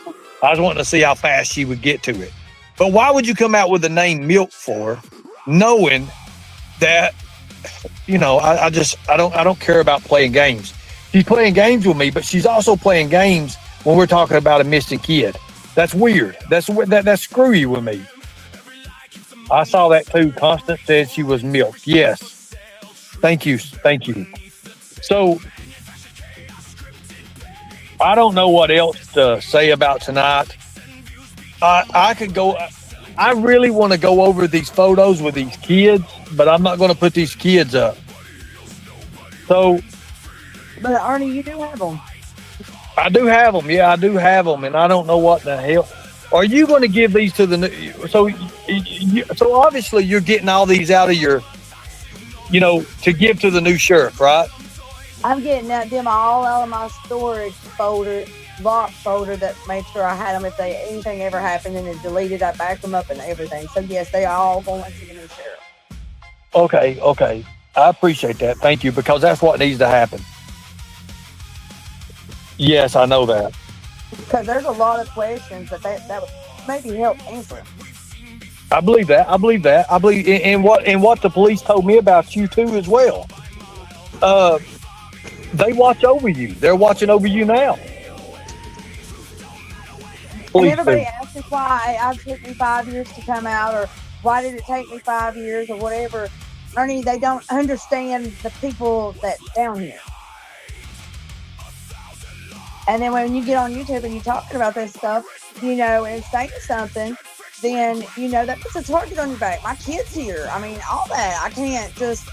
I was wanting to see how fast she would get to it. But why would you come out with the name Milk for, knowing that, you know, I don't care about playing games. She's playing games with me, but she's also playing games when we're talking about a missing kid. That's weird. That's screwy with me. I saw that too. Constance said she was Milk. Yes. Thank you. So I don't know what else to say about tonight. I could go. I really want to go over these photos with these kids, but I'm not going to put these kids up. So, but Ernie, you do have them. I do have them. Yeah, I do have them, and I don't know what the hell. Are you going to give these to the new? So obviously you're getting all these out of your, you know, to give to the new sheriff, right? I'm getting them all out of my storage folder, lock folder, that made sure I had them if anything ever happened and it deleted. I backed them up and everything. So yes, they are all going to the new sheriff. Okay. I appreciate that. Thank you, because that's what needs to happen. Yes, I know that. Because there's a lot of questions that would maybe help answer. I believe that. I believe in what the police told me about you too as well. They watch over you. They're watching over you now. And everybody asks me why it took me 5 years to come out, or why did it take me 5 years, or whatever. Ernie, they don't understand the people that's down here. And then when you get on YouTube and you're talking about this stuff, you know, and saying something, then, you know, that puts a target on your back. My kid's here. I mean, all that. I can't just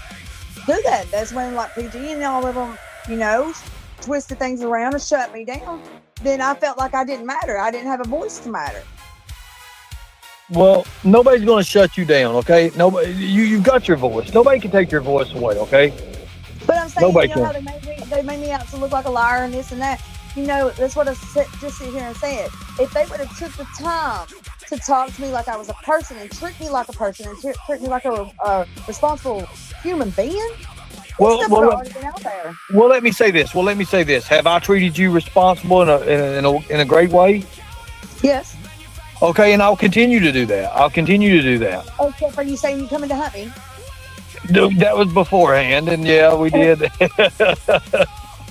do that. That's when, like, PG and all of them, you know, twisted things around and shut me down. Then I felt like I didn't matter. I didn't have a voice to matter. Well, nobody's going to shut you down, okay? Nobody. You've got your voice. Nobody can take your voice away, okay? But I'm saying, nobody you know, how they made me out to look like a liar and this and that. You know, that's what I just sit here and say it. If they would have took the time to talk to me like I was a person and treat me like a person and treat me like a responsible human being, well, let me say this. Have I treated you responsible in a great way? Yes. Okay, and I'll continue to do that. Okay, for you saying you coming to hunt me? That was beforehand, and yeah, we did.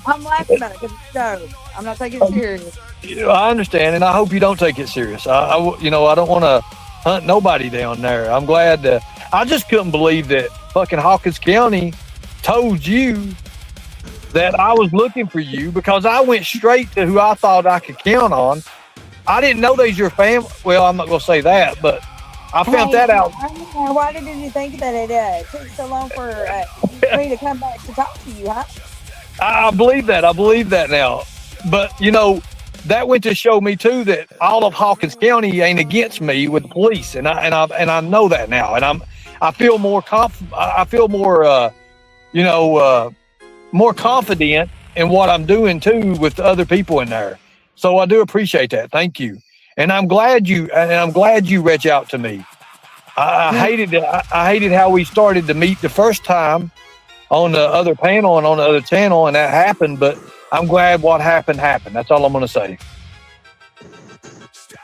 I'm laughing about it because it's a joke. I'm not taking it serious. I understand, and I hope you don't take it serious. I don't want to hunt nobody down there. I'm glad that I just couldn't believe that fucking Hawkins County told you that I was looking for you, because I went straight to who I thought I could count on. I didn't know they's your family. Well, I'm not going to say that, but I found that out. Why did you think that it took so long for me to come back to talk to you, huh? I believe that. I believe that now. But, you know, that went to show me, too, that all of Hawkins County ain't against me with the police. And I know that now. And I feel more more confident in what I'm doing, too, with the other people in there. So I do appreciate that. Thank you. And I'm glad you reached out to me. I hated how we started to meet the first time on the other panel and on the other channel, and that happened, but I'm glad what happened. That's all I'm going to say.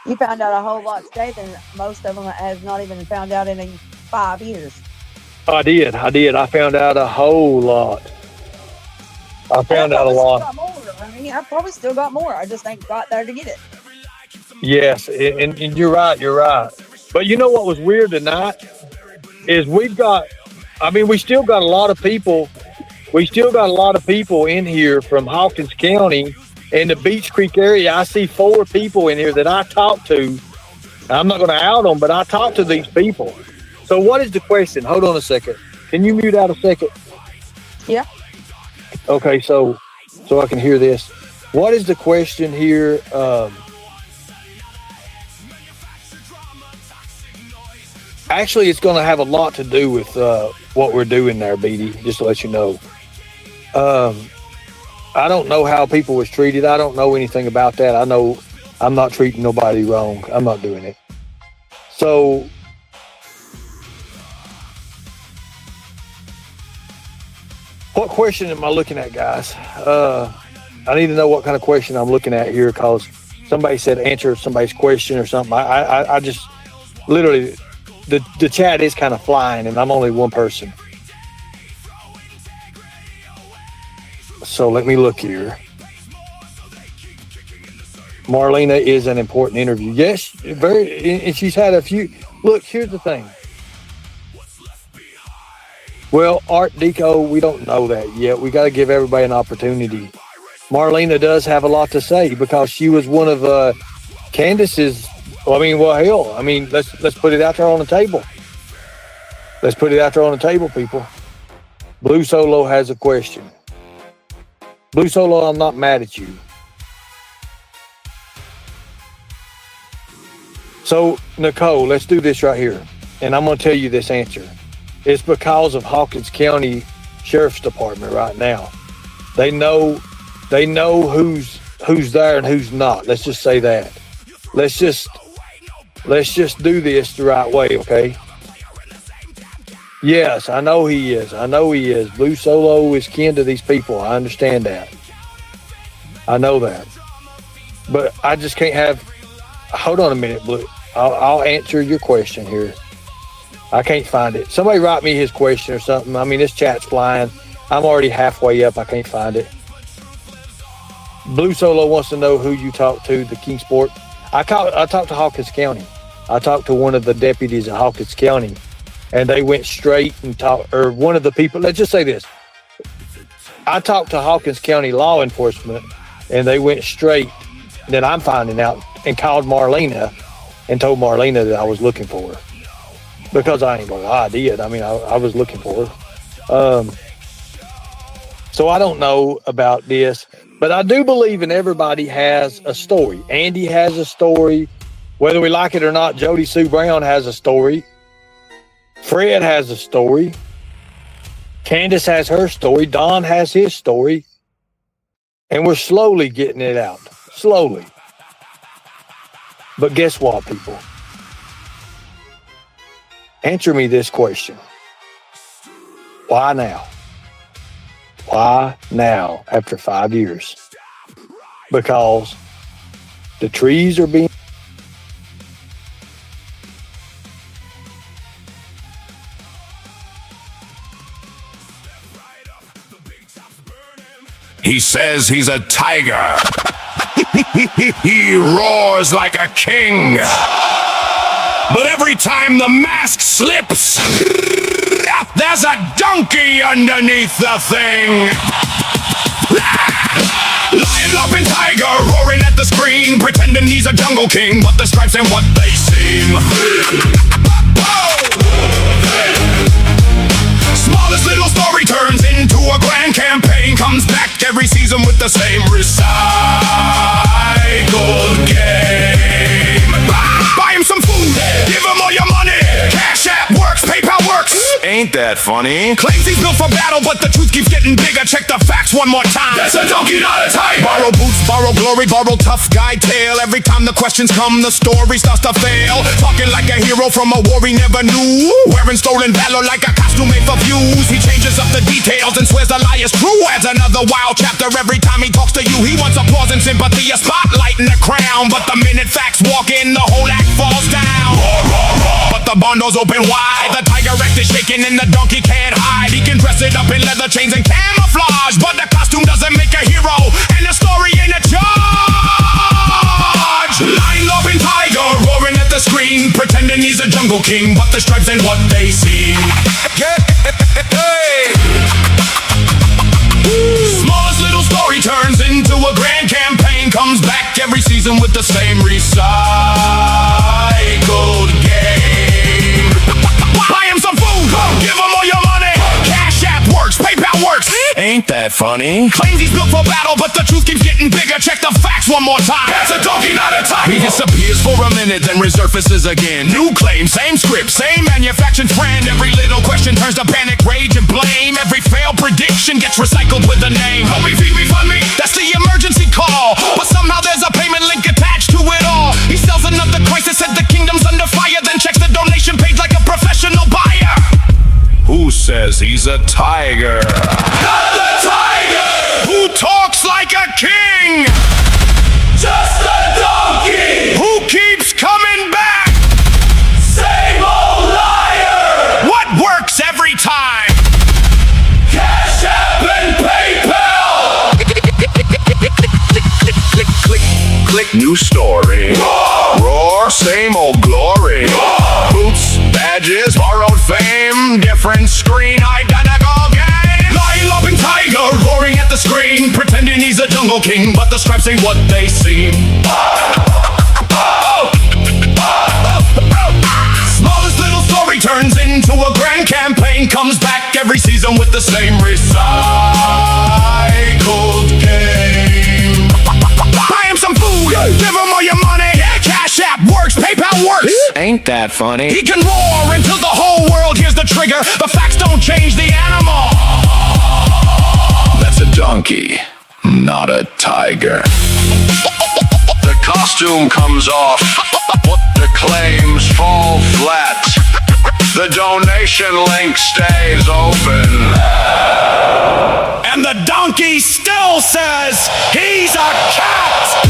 You found out a whole lot today than most of them has not even found out in 5 years. I did. I found out a whole lot. I found out a lot. I probably still got more. I just ain't got there to get it. Yes, and you're right. But you know what was weird tonight is we still got a lot of people. We still got a lot of people in here from Hawkins County in the Beach Creek area. I see 4 people in here that I talked to. I'm not going to out them, but I talked to these people. So what is the question? Hold on a second. Can you mute out a second? Yeah. Okay, so I can hear this. What is the question here? Actually, it's going to have a lot to do with what we're doing there, BD, just to let you know. I don't know how people was treated. I don't know anything about that. I know I'm not treating nobody wrong. I'm not doing it. So what question am I looking at, guys? I need to know what kind of question I'm looking at here because somebody said answer somebody's question or something. I just literally, the chat is kind of flying and I'm only one person. So let me look here. Marlena is an important interview. Yes, very, and she's had a few. Look, here's the thing. Well, Art Deco, we don't know that yet. We got to give everybody an opportunity. Marlena does have a lot to say because she was one of Candace's. Let's put it out there on the table. Let's put it out there on the table, people. Blue Solo has a question. Blue Solo, I'm not mad at you. So, Nicole, let's do this right here. And I'm going to tell you this answer. It's because of Hawkins County Sheriff's Department right now. They know who's there and who's not. Let's just say that. Let's just do this the right way, okay? Yes, I know he is. Blue Solo is kin to these people. I understand that. I know that. But I just can't have... Hold on a minute, Blue. I'll answer your question here. I can't find it. Somebody write me his question or something. I mean, this chat's flying. I'm already halfway up. I can't find it. Blue Solo wants to know who you talked to, the Kingsport. I talked to Hawkins County. I talked to one of the deputies at Hawkins County, and they went straight and talked, or one of the people, let's just say this. I talked to Hawkins County law enforcement, and they went straight, then I'm finding out, and called Marlena and told Marlena that I was looking for her. Because I did. I mean, I was looking for her. So I don't know about this, but I do believe in everybody has a story. Andy has a story. Whether we like it or not, Jody Sue Brown has a story. Fred has a story. Candace has her story. Don has his story. And we're slowly getting it out. Slowly. But guess what, people? Answer me this question. Why now? Why now after 5 years? Because the trees are being... He says he's a tiger. He roars like a king. But every time the mask slips, there's a donkey underneath the thing. Lion, loving tiger, roaring at the screen, pretending he's a jungle king, but the stripes ain't what they seem. Smallest little story turns into a grand campaign, comes back every season with the same recycled game. Buy him some food, give him all your money. Cash App works, PayPal works, Ain't that funny? Claims he's built for battle, but the truth keeps getting bigger. Check the facts one more time. That's a donkey, not a tiger. Borrow boots, borrow glory, borrow tough guy tale. Every time the questions come, the story starts to fail. Talking like a hero from a war he never knew. Wearing stolen valor like a costume made for views. He changes up the details and swears the lie is true. Adds another wild chapter every time he talks to you. He wants applause and sympathy, a spotlight and a crown. But the minute facts walk in, the whole act falls down. Roar, roar, roar. But the bundles open wide. The tiger act is shaking and the donkey can't hide. He can dress it up in leather chains and camouflage, but the costume doesn't make a hero, and the story ain't a charge. Lion-loving tiger roaring at the screen, pretending he's a jungle king, but the stripes ain't what they see. Hey. Smallest little story turns into a grand campaign, comes back every season with the same recycled game. Buy him some food, give him all your money. Cash App works, PayPal works. Ain't that funny? Claims he's built for battle, but the truth keeps getting bigger. Check the facts one more time. That's a donkey, not a tiger. He disappears for a minute, then resurfaces again. New claim, same script, same manufactured friend. Every little question turns to panic, rage, and blame. Every failed prediction gets recycled with a name. Help me, feed me, fund me. That's the emergency call. But somehow there's a payment link attached to it all. He sells another crisis, said the kingdom's under fire, then checks the donation page like a professional buyer. Who says he's a tiger? Not the tiger! Who talks like a king? Just a donkey! Who keeps coming back? Same old liar! What works every time? Cash App and PayPal! Click, new story. Roar, same old glory. Boots, badges, borrowed fame, different screen, identical game. Lion-loving tiger roaring at the screen, pretending he's a jungle king, but the stripes ain't what they seem. Smallest little story turns into a grand campaign, comes back every season with the same recycled game. Buy him some food, give him all your money. Cash App works, PayPal works. Ain't that funny? He can roar until the whole world hears the trigger. The facts don't change the animal. That's a donkey, not a tiger. The costume comes off, the claims fall flat. The donation link stays open. And the donkey still says he's a cat.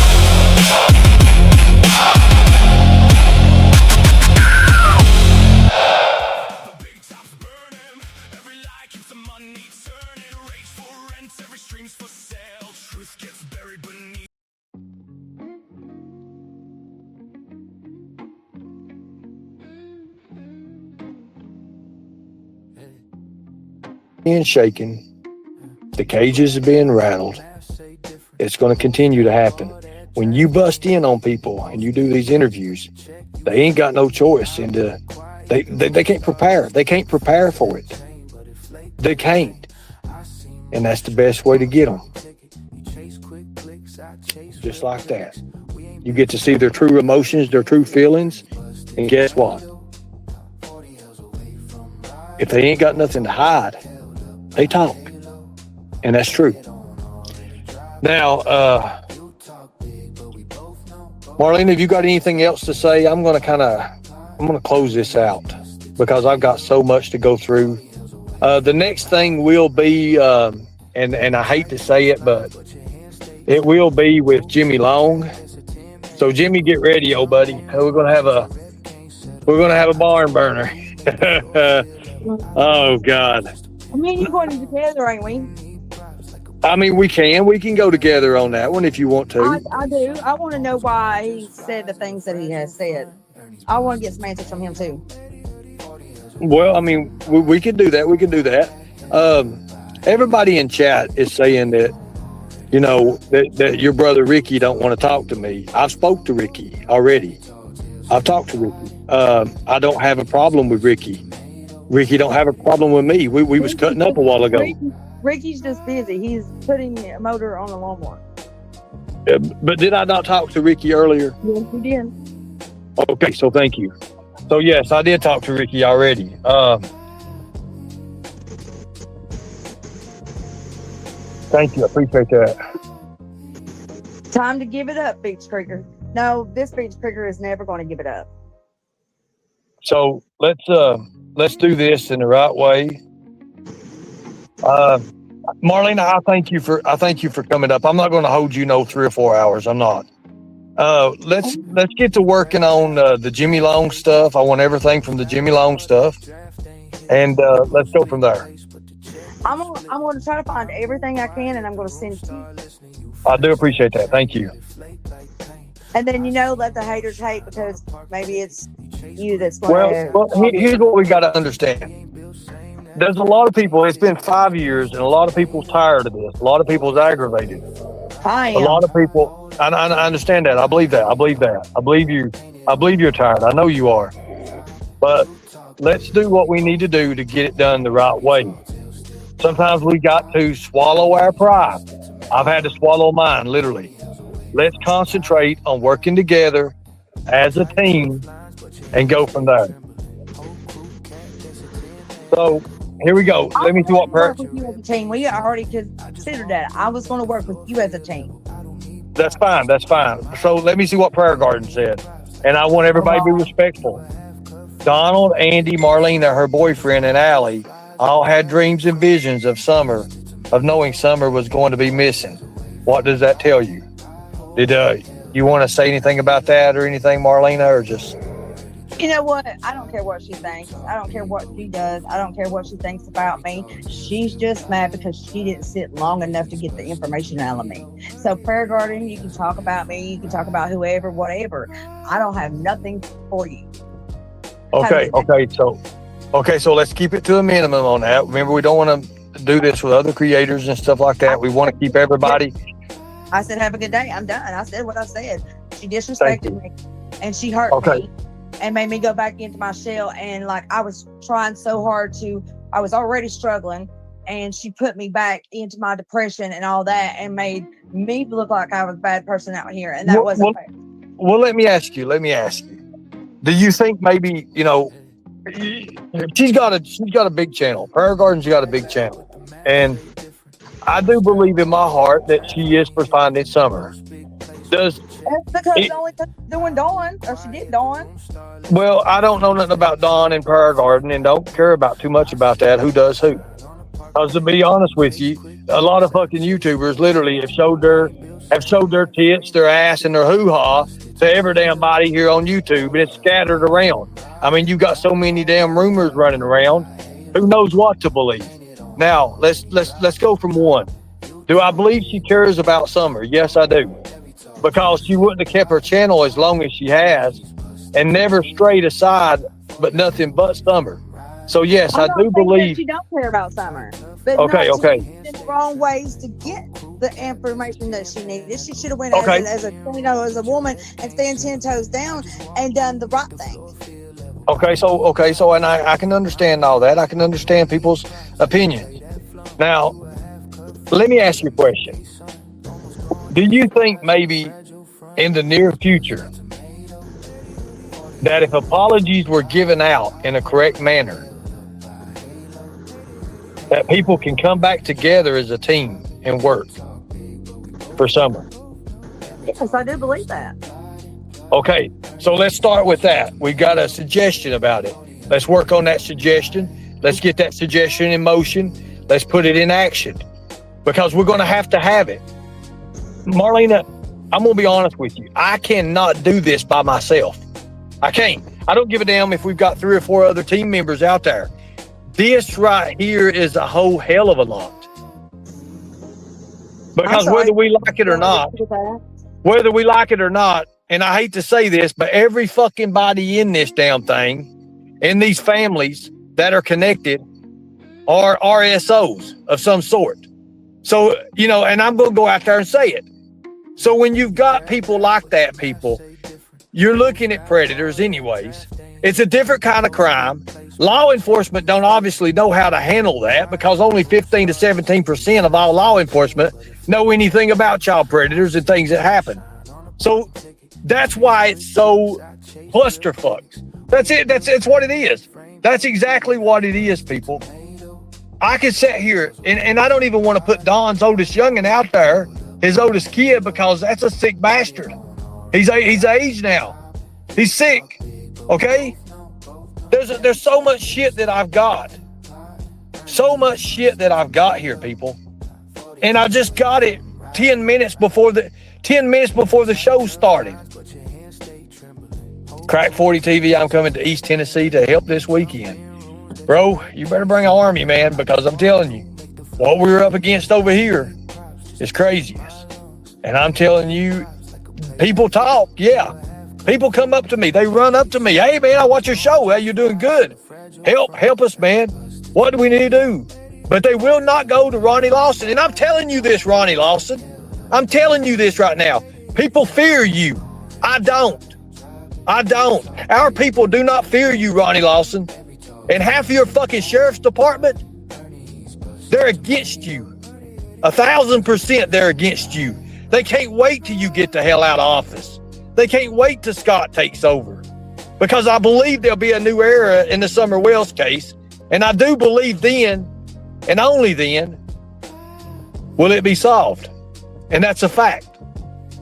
Being shaken, the cages are being rattled. It's going to continue to happen. When you bust in on people and you do these interviews, they ain't got no choice, and they can't prepare. They can't prepare for it. They can't, and that's the best way to get them. Just like that, you get to see their true emotions, their true feelings, and guess what? If they ain't got nothing to hide, they talk, and that's true. Now, Marlene, have you got anything else to say? I'm going to close this out because I've got so much to go through. The next thing will be, and I hate to say it, but it will be with Jimmy Long. So Jimmy, get ready, old buddy. We're going to have a barn burner. Oh God. I mean, you're going together, ain't we? I mean, we can go together on that one if you want to. I do. I want to know why he said the things that he has said. I want to get some answers from him too. Well, I mean, we could do that. We could do that. Everybody in chat is saying that, you know, that your brother Ricky don't want to talk to me. I've spoke to Ricky already. I've talked to Ricky. I don't have a problem with Ricky. Ricky don't have a problem with me. We was cutting up a while ago. Ricky's just busy. He's putting a motor on a lawnmower. But did I not talk to Ricky earlier? Yes, you did. Okay, so thank you. So yes, I did talk to Ricky already. Thank you. I appreciate that. Time to give it up, Beach Creeker. No, this Beach Creeker is never going to give it up. So let's do this in the right way. Marlena, I thank you for coming up. I'm not going to hold you 3 or 4 hours. I'm not. Let's get to working on the Jimmy Long stuff. I want everything from the Jimmy Long stuff, and let's go from there. I'm going to try to find everything I can, and I'm going to send it to you. I do appreciate that. Thank you. And then, let the haters hate, because maybe it's you that's going to... Well, here's what we got to understand. There's a lot of people, it's been 5 years, and a lot of people's tired of this. A lot of people's aggravated. I am. A lot of people, I understand that. I believe that. I believe you're tired. I know you are. But let's do what we need to do to get it done the right way. Sometimes we got to swallow our pride. I've had to swallow mine, literally. Let's concentrate on working together as a team and go from there. So here we go. Let me see what work with you as a team. We already considered that. I was going to work with you as a team. That's fine. So let me see what Prayer Garden said. And I want everybody to be respectful. Donald, Andy, Marlena, her boyfriend, and Allie all had dreams and visions of knowing Summer was going to be missing. What does that tell you? Did you want to say anything about that or anything, Marlena, or just... You know what? I don't care what she thinks. I don't care what she does. I don't care what she thinks about me. She's just mad because she didn't sit long enough to get the information out of me. So Prayer Garden, you can talk about me. You can talk about whoever, whatever. I don't have nothing for you. Okay. So let's keep it to a minimum on that. Remember, we don't want to do this with other creators and stuff like that. We want to keep everybody. I said, have a good day. I'm done. I said what I said. She disrespected me and she hurt me and made me go back into my shell. And I was trying so hard I was already struggling, and she put me back into my depression and all that and made me look like I was a bad person out here. And that wasn't fair. Well, let me ask you. Do you think maybe, she's got a big channel. Prayer Garden's got a big channel. And I do believe in my heart that she is for finding Summer. That's because she only doing Dawn, or she did Dawn. Well, I don't know nothing about Dawn and Prayer Garden, and don't care about too much about that. Who does who? Because to be honest with you, a lot of fucking YouTubers literally have showed their tits, their ass, and their hoo-ha to every damn body here on YouTube, and it's scattered around. I mean, you got so many damn rumors running around. Who knows what to believe? Now, let's go from one. Do I believe she cares about Summer? Yes, I do. Because she wouldn't have kept her channel as long as she has and never strayed aside, but nothing but Summer. So, yes, I do believe... She don't care about Summer. But okay. In the wrong ways to get the information that she needed. She should have went as a woman and stand 10 toes down and done the right thing. Okay, so and I can understand all that. I can understand people's opinions. Now, let me ask you a question. Do you think maybe in the near future that if apologies were given out in a correct manner, that people can come back together as a team and work for Summer? Yes, I do believe that. Okay, so let's start with that. We got a suggestion about it. Let's work on that suggestion. Let's get that suggestion in motion. Let's put it in action, because we're going to have it. Marlena, I'm going to be honest with you. I cannot do this by myself. I can't. I don't give a damn if we've got 3 or 4 other team members out there. This right here is a whole hell of a lot. Because whether we like it or not, and I hate to say this, but every fucking body in this damn thing, in these families that are connected, are RSOs of some sort. So, and I'm going to go out there and say it. So when you've got people like that, you're looking at predators anyways. It's a different kind of crime. Law enforcement don't obviously know how to handle that, because only 15 to 17% of all law enforcement know anything about child predators and things that happen. So that's why it's so clusterfuck. That's it. That's what it is. That's exactly what it is, people. I could sit here, and I don't even want to put Don's oldest youngin' out there, his oldest kid, because that's a sick bastard. He's aged now. He's sick. Okay? There's so much shit that I've got. So much shit that I've got here, people. And I just got it 10 minutes before the show started. Crack 40 TV, I'm coming to East Tennessee to help this weekend. Bro, you better bring an army, man, because I'm telling you, what we're up against over here is craziness. And I'm telling you, people talk, yeah. People come up to me. They run up to me. Hey, man, I watch your show. Hey, you're doing good. Help us, man. What do we need to do? But they will not go to Ronnie Lawson. And I'm telling you this, Ronnie Lawson. I'm telling you this right now. People fear you. I don't. Our people do not fear you, Ronnie Lawson. And half of your fucking sheriff's department, they're against you. 1,000% they're against you. They can't wait till you get the hell out of office. They can't wait till Scott takes over. Because I believe there'll be a new era in the Summer Wells case. And I do believe then, and only then, will it be solved. And that's a fact.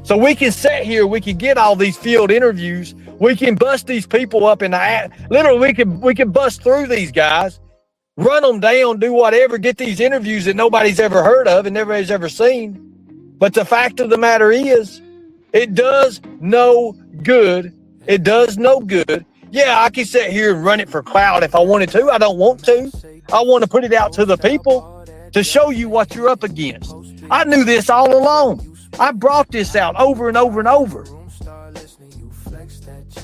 So we can sit here, we can get all these field interviews, we can bust these people up in the literally we can bust through these guys, run them down, do whatever, get these interviews that nobody's ever heard of and nobody's ever seen. But the fact of the matter is, it does no good. It does no good. Yeah, I can sit here and run it for clout if I wanted to. I don't want to. I want to put it out to the people to show you what you're up against. I knew this all along. I brought this out over and over and over.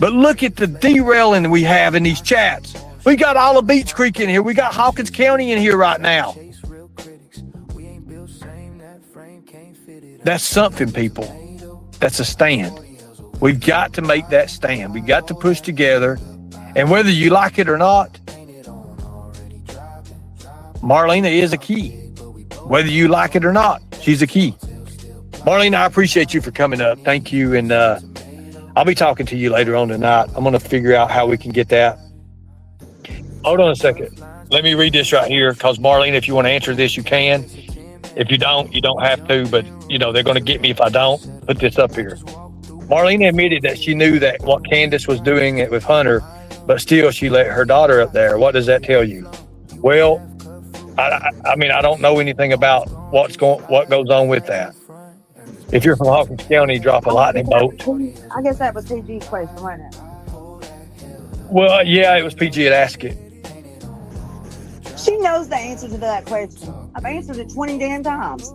But look at the derailing we have in these chats. We got all of Beach Creek in here. We got Hawkins County in here right now. That's something, people. That's a stand. We've got to make that stand. We got to push together. And whether you like it or not, Marlena is a key. Whether you like it or not, she's a key. Marlena, I appreciate you for coming up. Thank you. And I'll be talking to you later on tonight. I'm going to figure out how we can get that. Hold on a second. Let me read this right here, because Marlena, if you want to answer this, you can. If you don't have to, but they're going to get me if I don't put this up here. Marlena admitted that she knew that what Candace was doing it with Hunter, but still she let her daughter up there. What does that tell you? Well, I mean, I don't know anything about what goes on with that. If you're from Hawkins County, drop a lightning bolt. I guess that was PG's question, wasn't it? Well, yeah, it was PG that asked it. She knows the answer to that question. I've answered it 20 damn times.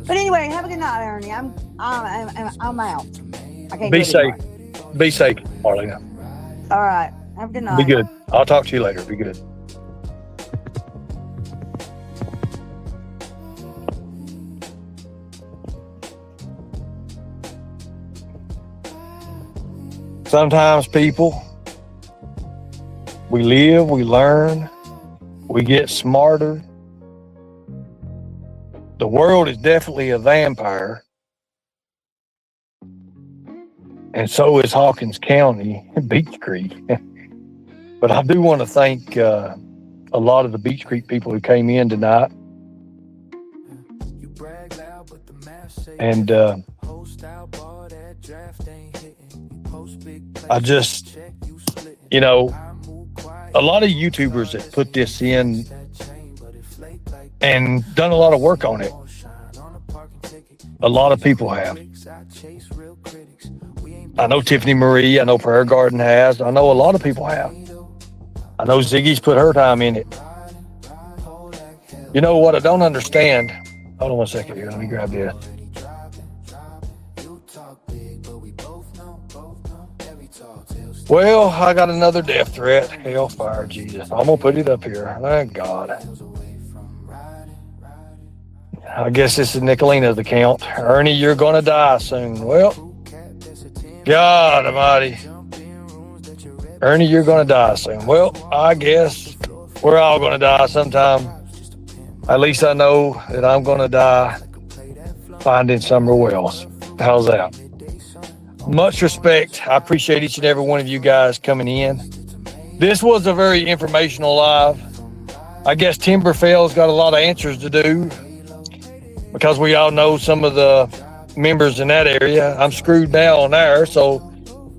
But anyway, have a good night, Ernie. I'm out. I can't Be safe. Be safe, Marlena. All right. Have a good night. Be good. I'll talk to you later. Be good. Sometimes, people, we live, we learn, we get smarter. The world is definitely a vampire. And so is Hawkins County and Beach Creek. But I do want to thank a lot of the Beach Creek people who came in tonight. And I just, a lot of YouTubers that put this in and done a lot of work on it. A lot of people have. I know Tiffany Marie, I know Prayer Garden has, I know a lot of people have. I know Ziggy's put her time in it. You know what I don't understand? Hold on one second here, let me grab this. Well, I got another death threat. Hellfire, Jesus. I'm going to put it up here. Thank God. I guess this is Nicolina's account. Ernie, you're going to die soon. Well, God almighty. Ernie, you're going to die soon. Well, I guess we're all going to die sometime. At least I know that I'm going to die finding Summer Wells. How's that? Much respect. I appreciate each and every one of you guys coming in. This was a very informational live. I guess Timberfell's got a lot of answers to do because we all know some of the members in that area. I'm screwed now on there, so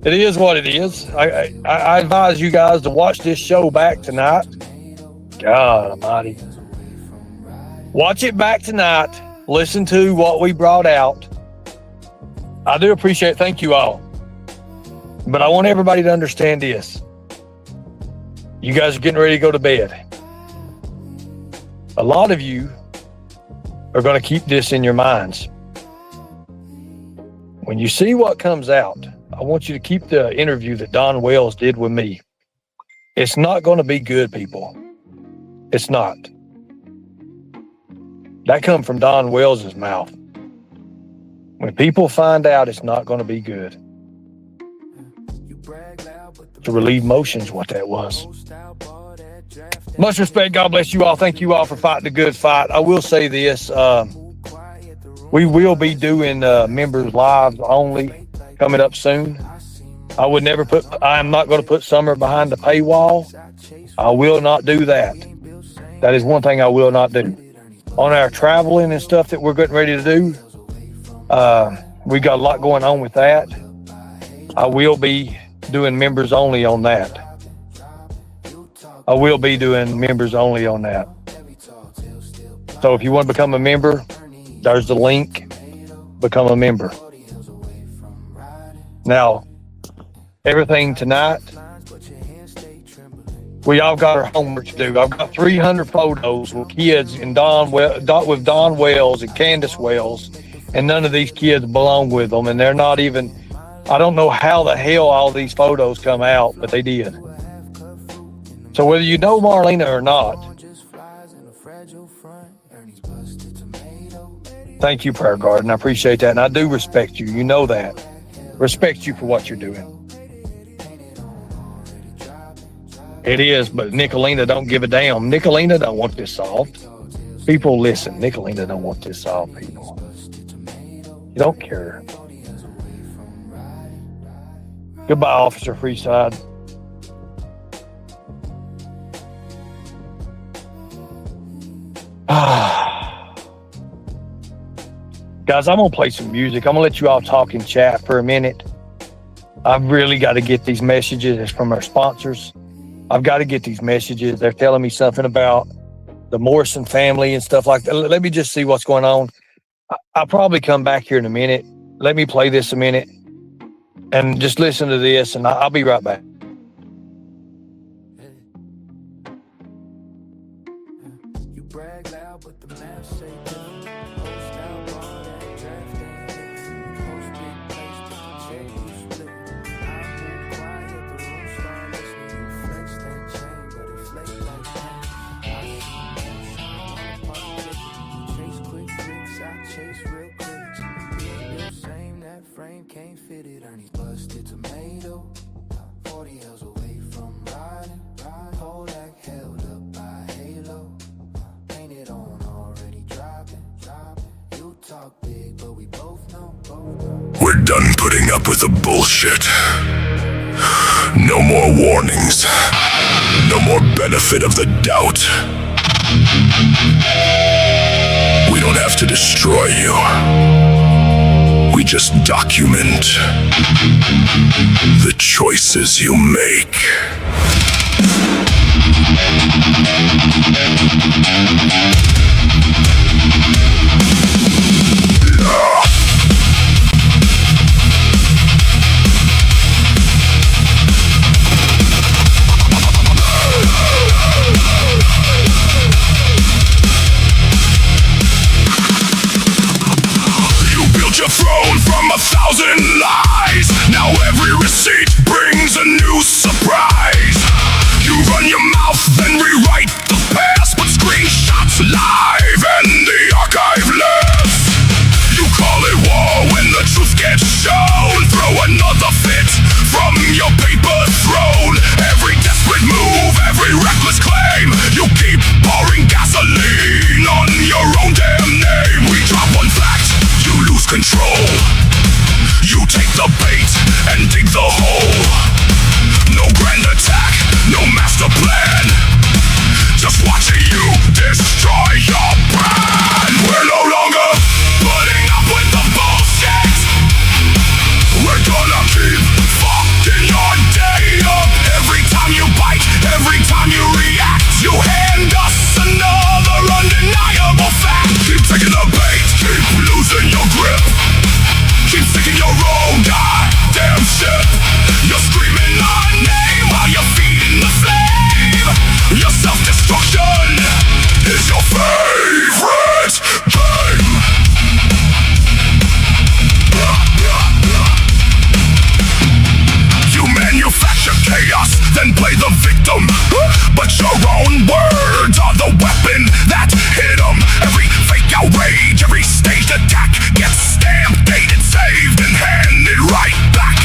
it is what it is. I advise you guys to watch this show back tonight. God almighty. Watch it back tonight. Listen to what we brought out. I do appreciate it. Thank you all. But I want everybody to understand this. You guys are getting ready to go to bed. A lot of you are going to keep this in your minds. When you see what comes out, I want you to keep the interview that Don Wells did with me. It's not going to be good, people. It's not. That come from Don Wells' mouth. When people find out, it's not going to be good. To relieve motions, what that was. Much respect. God bless you all. Thank you all for fighting the good fight. I will say this. We will be doing members lives only coming up soon. I am not going to put Summer behind the paywall. I will not do that. That is one thing I will not do. On our traveling and stuff that we're getting ready to do, we got a lot going on with that. I will be doing members only on that. So if you want to become a member, there's the link. Become a member. Now, everything tonight, we all got our homework to do. I've got 300 photos with kids with Don Wells and Candace Wells, and none of these kids belong with them, and they're not even, I don't know how the hell all these photos come out, but they did. So whether you know Marlena or not, thank you, Prayer Garden. I appreciate that, and I do respect you. You know that. Respect you for what you're doing. It is, but Nicolina don't give a damn. Nicolina don't want this solved. People, listen. Nicolina don't want this solved, people. You don't care. Goodbye, Officer Freeside. Guys, I'm going to play some music. I'm going to let you all talk in chat for a minute. I've really got to get these messages. It's from our sponsors. I've got to get these messages. They're telling me something about the Morrison family and stuff like that. Let me just see what's going on. I'll probably come back here in a minute. Let me play this a minute and just listen to this, and I'll be right back. Can't fit it, Ernie busted tomato. 40 L's away from riding. Whole act held up by halo. Painted on, already dropping. You talk big, but we both know. We're done putting up with the bullshit. No more warnings. No more benefit of the doubt. We don't have to destroy you. We just document the choices you make. Your throne from 1,000 lies. Now every receipt brings a new surprise. favorite game. You manufacture chaos, then play the victim. But your own words are the weapon that hit 'em. Every fake outrage, every staged attack gets stamped, dated, saved, and handed right back.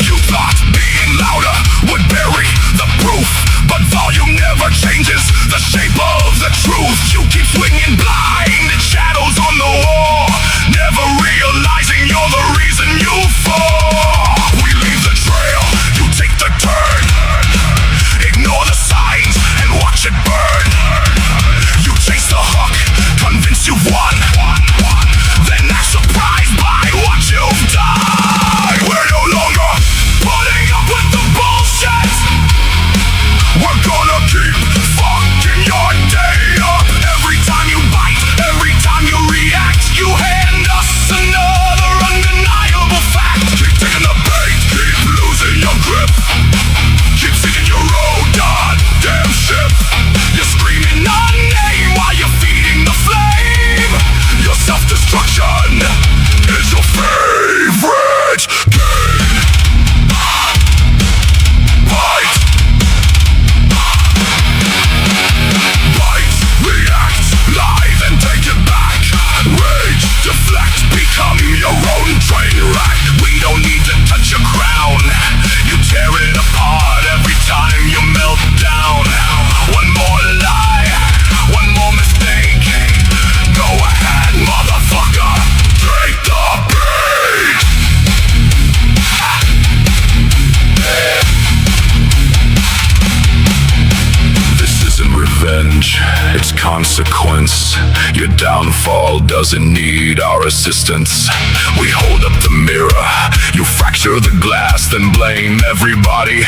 You thought being louder would bury the proof, but volume never changes the shape of the truth. You keep swinging blind in shadows on the wall, never realizing you're the reason you fall. We leave the trail, you take the turn. Ignore the signs and watch it burn. You chase the hook, convince you've won, then act surprised by what you've done. We're no longer putting up with the bullshit. We're gonna keep fucking your day up. Every time you bite, every time you react, you hand us another undeniable fact. Keep taking the bait, keep losing your grip. Keep sinking your own goddamn ship. You're screaming our name while you're feeding the flame. Your self-destruction is your favorite game. Bite, react, live and take it back. Rage, deflect, become your own train wreck. We don't need to touch your crown. You tear it apart every time you melt down. One more lie, one more mistake. Go ahead, motherfucker, take the bait. This isn't revenge, it's consequence. Your downfall doesn't need our assistance. We hold up the mirror, you fracture the glass, then blame everybody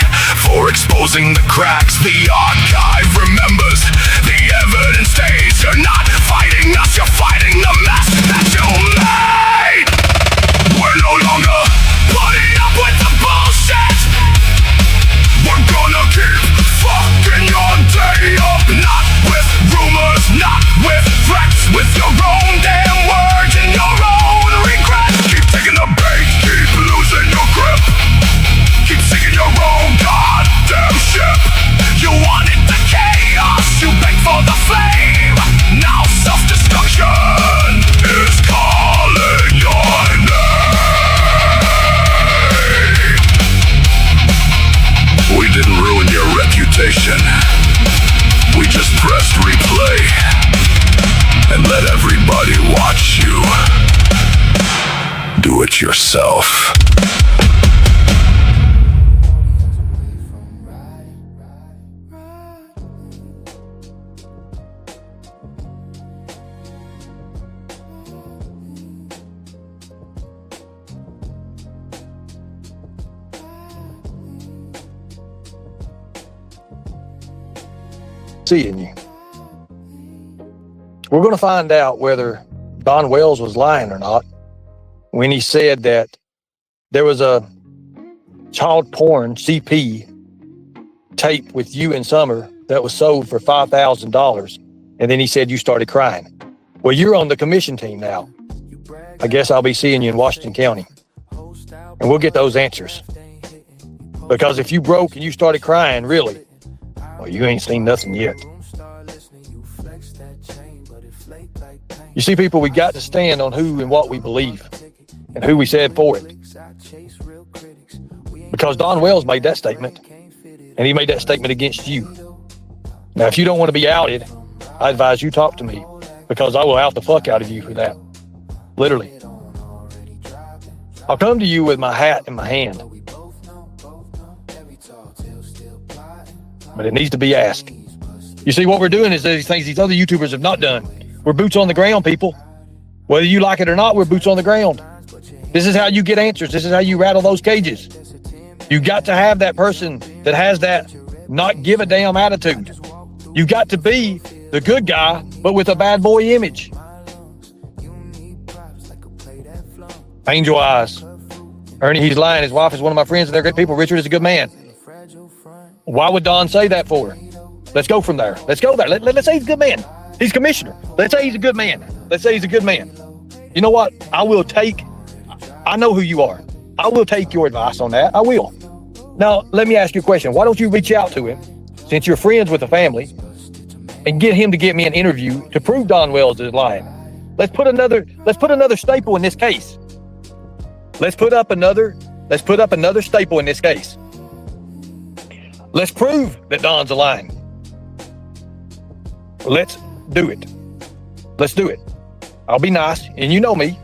for exposing the cracks. The archive remembers, the evidence stays. You're not fighting us, you're fighting the mess that you made. We're no longer putting up with the bullshit. We're gonna keep fucking your day up. Not with rumors, not with threats, with your own damn words and your own regrets. Keep taking the bait, keep losing your grip. Keep sinking your own goddamn ship. You wanted the chaos, you begged for the flame. Now self-destruction is calling your name. We didn't ruin your reputation. We just pressed replay and let everybody watch you do it yourself. Seeing you. We're going to find out whether Don Wells was lying or not when he said that there was a child porn CP tape with you and Summer that was sold for $5,000. And then he said you started crying. Well, you're on the commission team now. I guess I'll be seeing you in Washington County. And we'll get those answers. Because if you broke and you started crying, really, well, you ain't seen nothing yet. You see, people, we got to stand on who and what we believe and who we said for it. Because Don Wells made that statement, and he made that statement against you. Now, if you don't want to be outed, I advise you talk to me, because I will out the fuck out of you for that. Literally. I'll come to you with my hat in my hand. But it needs to be asked. You see, what we're doing is these things these other YouTubers have not done. We're boots on the ground, people. Whether you like it or not, we're boots on the ground. This is how you get answers. This is how you rattle those cages. You got to have that person that has that not give a damn attitude. You got to be the good guy, but with a bad boy image. Angel eyes. Ernie, he's lying. His wife is one of my friends, and they're great people. Richard is a good man. Why would Don say that for? Let's go from there. Let's go there. Let's say he's a good man. He's commissioner. Let's say he's a good man. Let's say he's a good man. You know what? I know who you are. I will take your advice on that. I will. Now, let me ask you a question. Why don't you reach out to him, since you're friends with the family, and get him to get me an interview to prove Don Wells is lying? Let's put another staple in this case. Let's put up another staple in this case. Let's prove that Don's lying. Let's do it. Let's do it. I'll be nice, and you know me.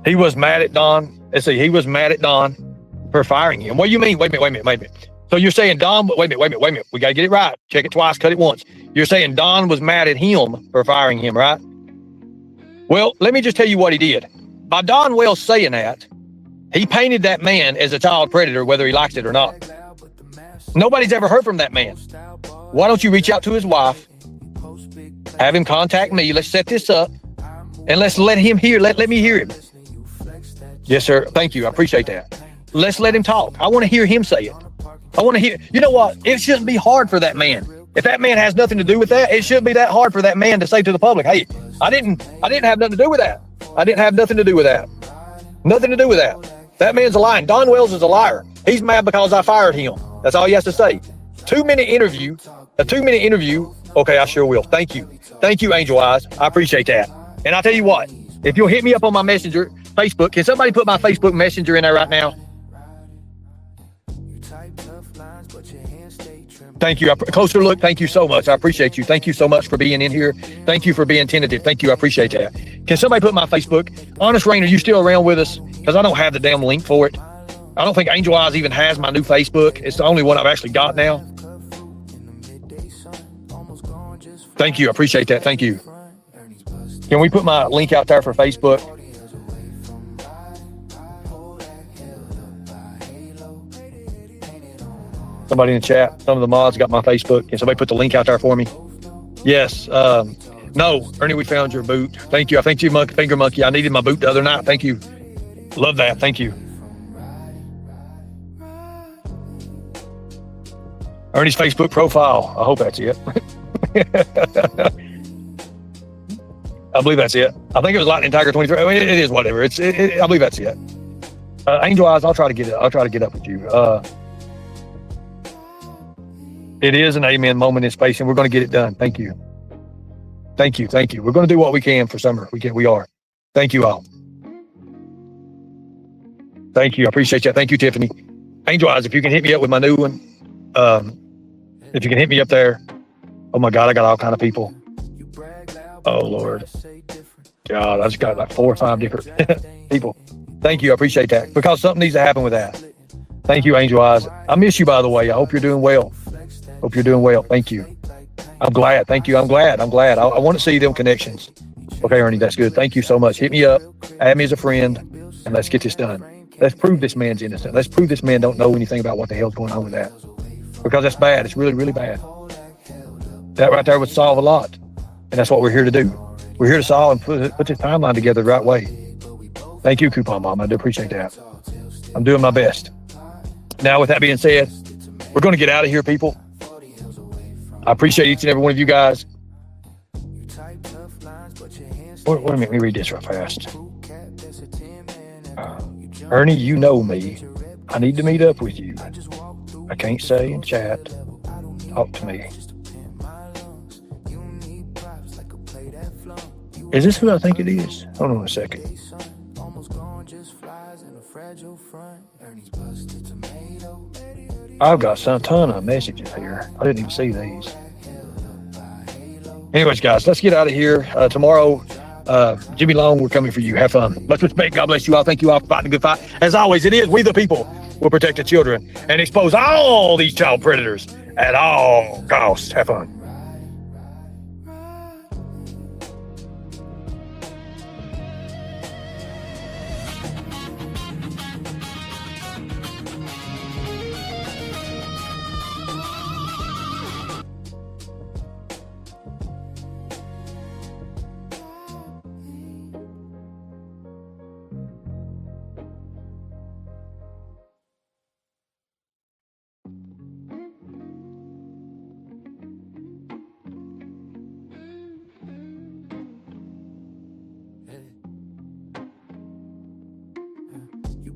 He was mad at Don. Let's see, he was mad at Don for firing him. What do you mean? Wait a minute. So you're saying Don, wait a minute. We got to get it right. Check it twice, cut it once. You're saying Don was mad at him for firing him, right? Well, let me just tell you what he did. By Don Wells saying that, he painted that man as a child predator, whether he likes it or not. Nobody's ever heard from that man. Why don't you reach out to his wife, have him contact me, let's set this up, and let's let him hear, let me hear him. Yes, sir. Thank you. I appreciate that. Let's let him talk. I want to hear him say it. I want to hear, you know what? It shouldn't be hard for that man. If that man has nothing to do with that, it shouldn't be that hard for that man to say to the public, hey, I didn't have nothing to do with that. I didn't have nothing to do with that. Nothing to do with that. That man's a liar. Don Wells is a liar. He's mad because I fired him. That's all he has to say. A 2-minute interview. Okay, I sure will. Thank you. Thank you, Angel Eyes. I appreciate that. And I'll tell you what, if you'll hit me up on my messenger, Facebook, can somebody put my Facebook messenger in there right now? Thank you. Closer look. Thank you so much. I appreciate you. Thank you so much for being in here. Thank you for being tentative. Thank you. I appreciate that. Can somebody put my Facebook? Honest Rain, are you still around with us? Because I don't have the damn link for it. I don't think Angel Eyes even has my new Facebook. It's the only one I've actually got now. Thank you. I appreciate that. Thank you. Can we put my link out there for Facebook? Somebody in the chat, some of the mods got my Facebook. Can somebody put the link out there for me? Yes. No, Ernie, we found your boot. Thank you. I thank you, Finger Monkey. I needed my boot the other night. Thank you. Love that. Thank you. Ernie's Facebook profile. I hope that's it. I believe that's it. I think it was Lightning Tiger 23. I mean, it is whatever. I believe that's it. Angel Eyes, I'll try to get it. I'll try to get up with you. It is an amen moment in space, and we're going to get it done. Thank you. Thank you. Thank you. We're going to do what we can for summer. We are. Thank you all. Thank you. I appreciate that. Thank you, Tiffany. Angel Eyes, if you can hit me up with my new one. If you can hit me up there. Oh my God, I got all kind of people. Oh Lord. God, I just got like 4 or 5 different people. Thank you. I appreciate that. Because something needs to happen with that. Thank you, Angel Eyes. I miss you, by the way. I hope you're doing well. Hope you're doing well. Thank you. I'm glad. Thank you. I'm glad. I want to see them connections. Okay, Ernie, that's good. Thank you so much. Hit me up. Add me as a friend, and let's get this done. Let's prove this man's innocent. Let's prove this man don't know anything about what the hell's going on with that. Because that's bad. It's really, really bad. That right there would solve a lot. And that's what we're here to do. We're here to solve and put this timeline together the right way. Thank you, Coupon Mom. I do appreciate that. I'm doing my best. Now, with that being said, we're going to get out of here, people. I appreciate each and every one of you guys. Wait a minute, let me read this real fast. Ernie, you know me. I need to meet up with you. I can't say in chat. Talk to me. Is this who I think it is? Hold on a second. I've got a ton of messages here. I didn't even see these. Anyways, guys, let's get out of here. Tomorrow, Jimmy Long, we're coming for you. Have fun. Much respect. God bless you all. Thank you all for fighting a good fight. As always, it is we the people will protect the children and expose all these child predators at all costs. Have fun.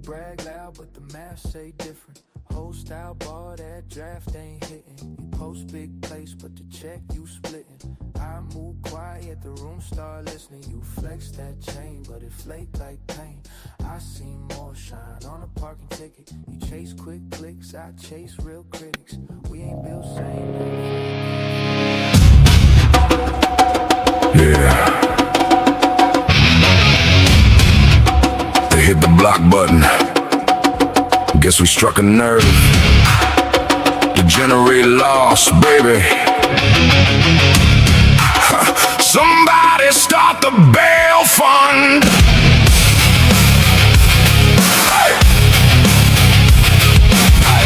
brag loud, but the math say different. Whole style ball, that draft ain't hitting. You post big place, but the check you splitting. I move quiet, the room start listening. You flex that chain, but it flake like paint. I see more shine on a parking ticket. You chase quick clicks, I chase real critics. We ain't built same. Yeah. They hit the block button. Guess we struck a nerve. Degenerate lost, baby. Somebody start the bail fund. Hey. Hey.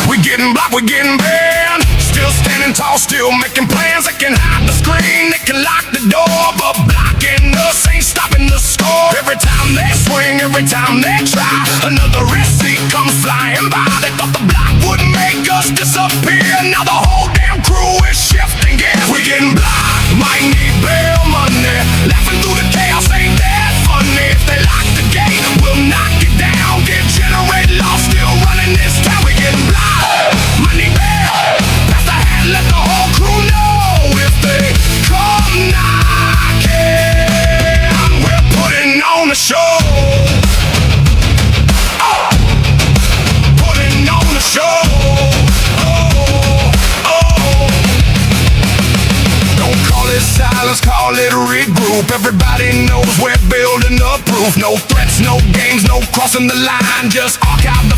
We getting blocked, we getting banned. Still standing tall, still making plans. They can hide the screen, they can lock the door, but blocking us ain't stopping the score. Every time they swing, every time they try, another receipt comes flying by. They thought the block would make us disappear. Now the whole damn crew is shifting gears. We getting blocked, might need bail money. Laughing through the chaos, ain't that funny? If they lock the gate, we'll knock it down. Get generated lost, still running this town. We getting blocked, might need bail. Pass the hat, let the whole crew know. If they come knocking, we're putting on a show. Putting on a show. Don't call it silence, call it regroup. Everybody knows we're building up proof. No threats, no games, no crossing the line. Just archive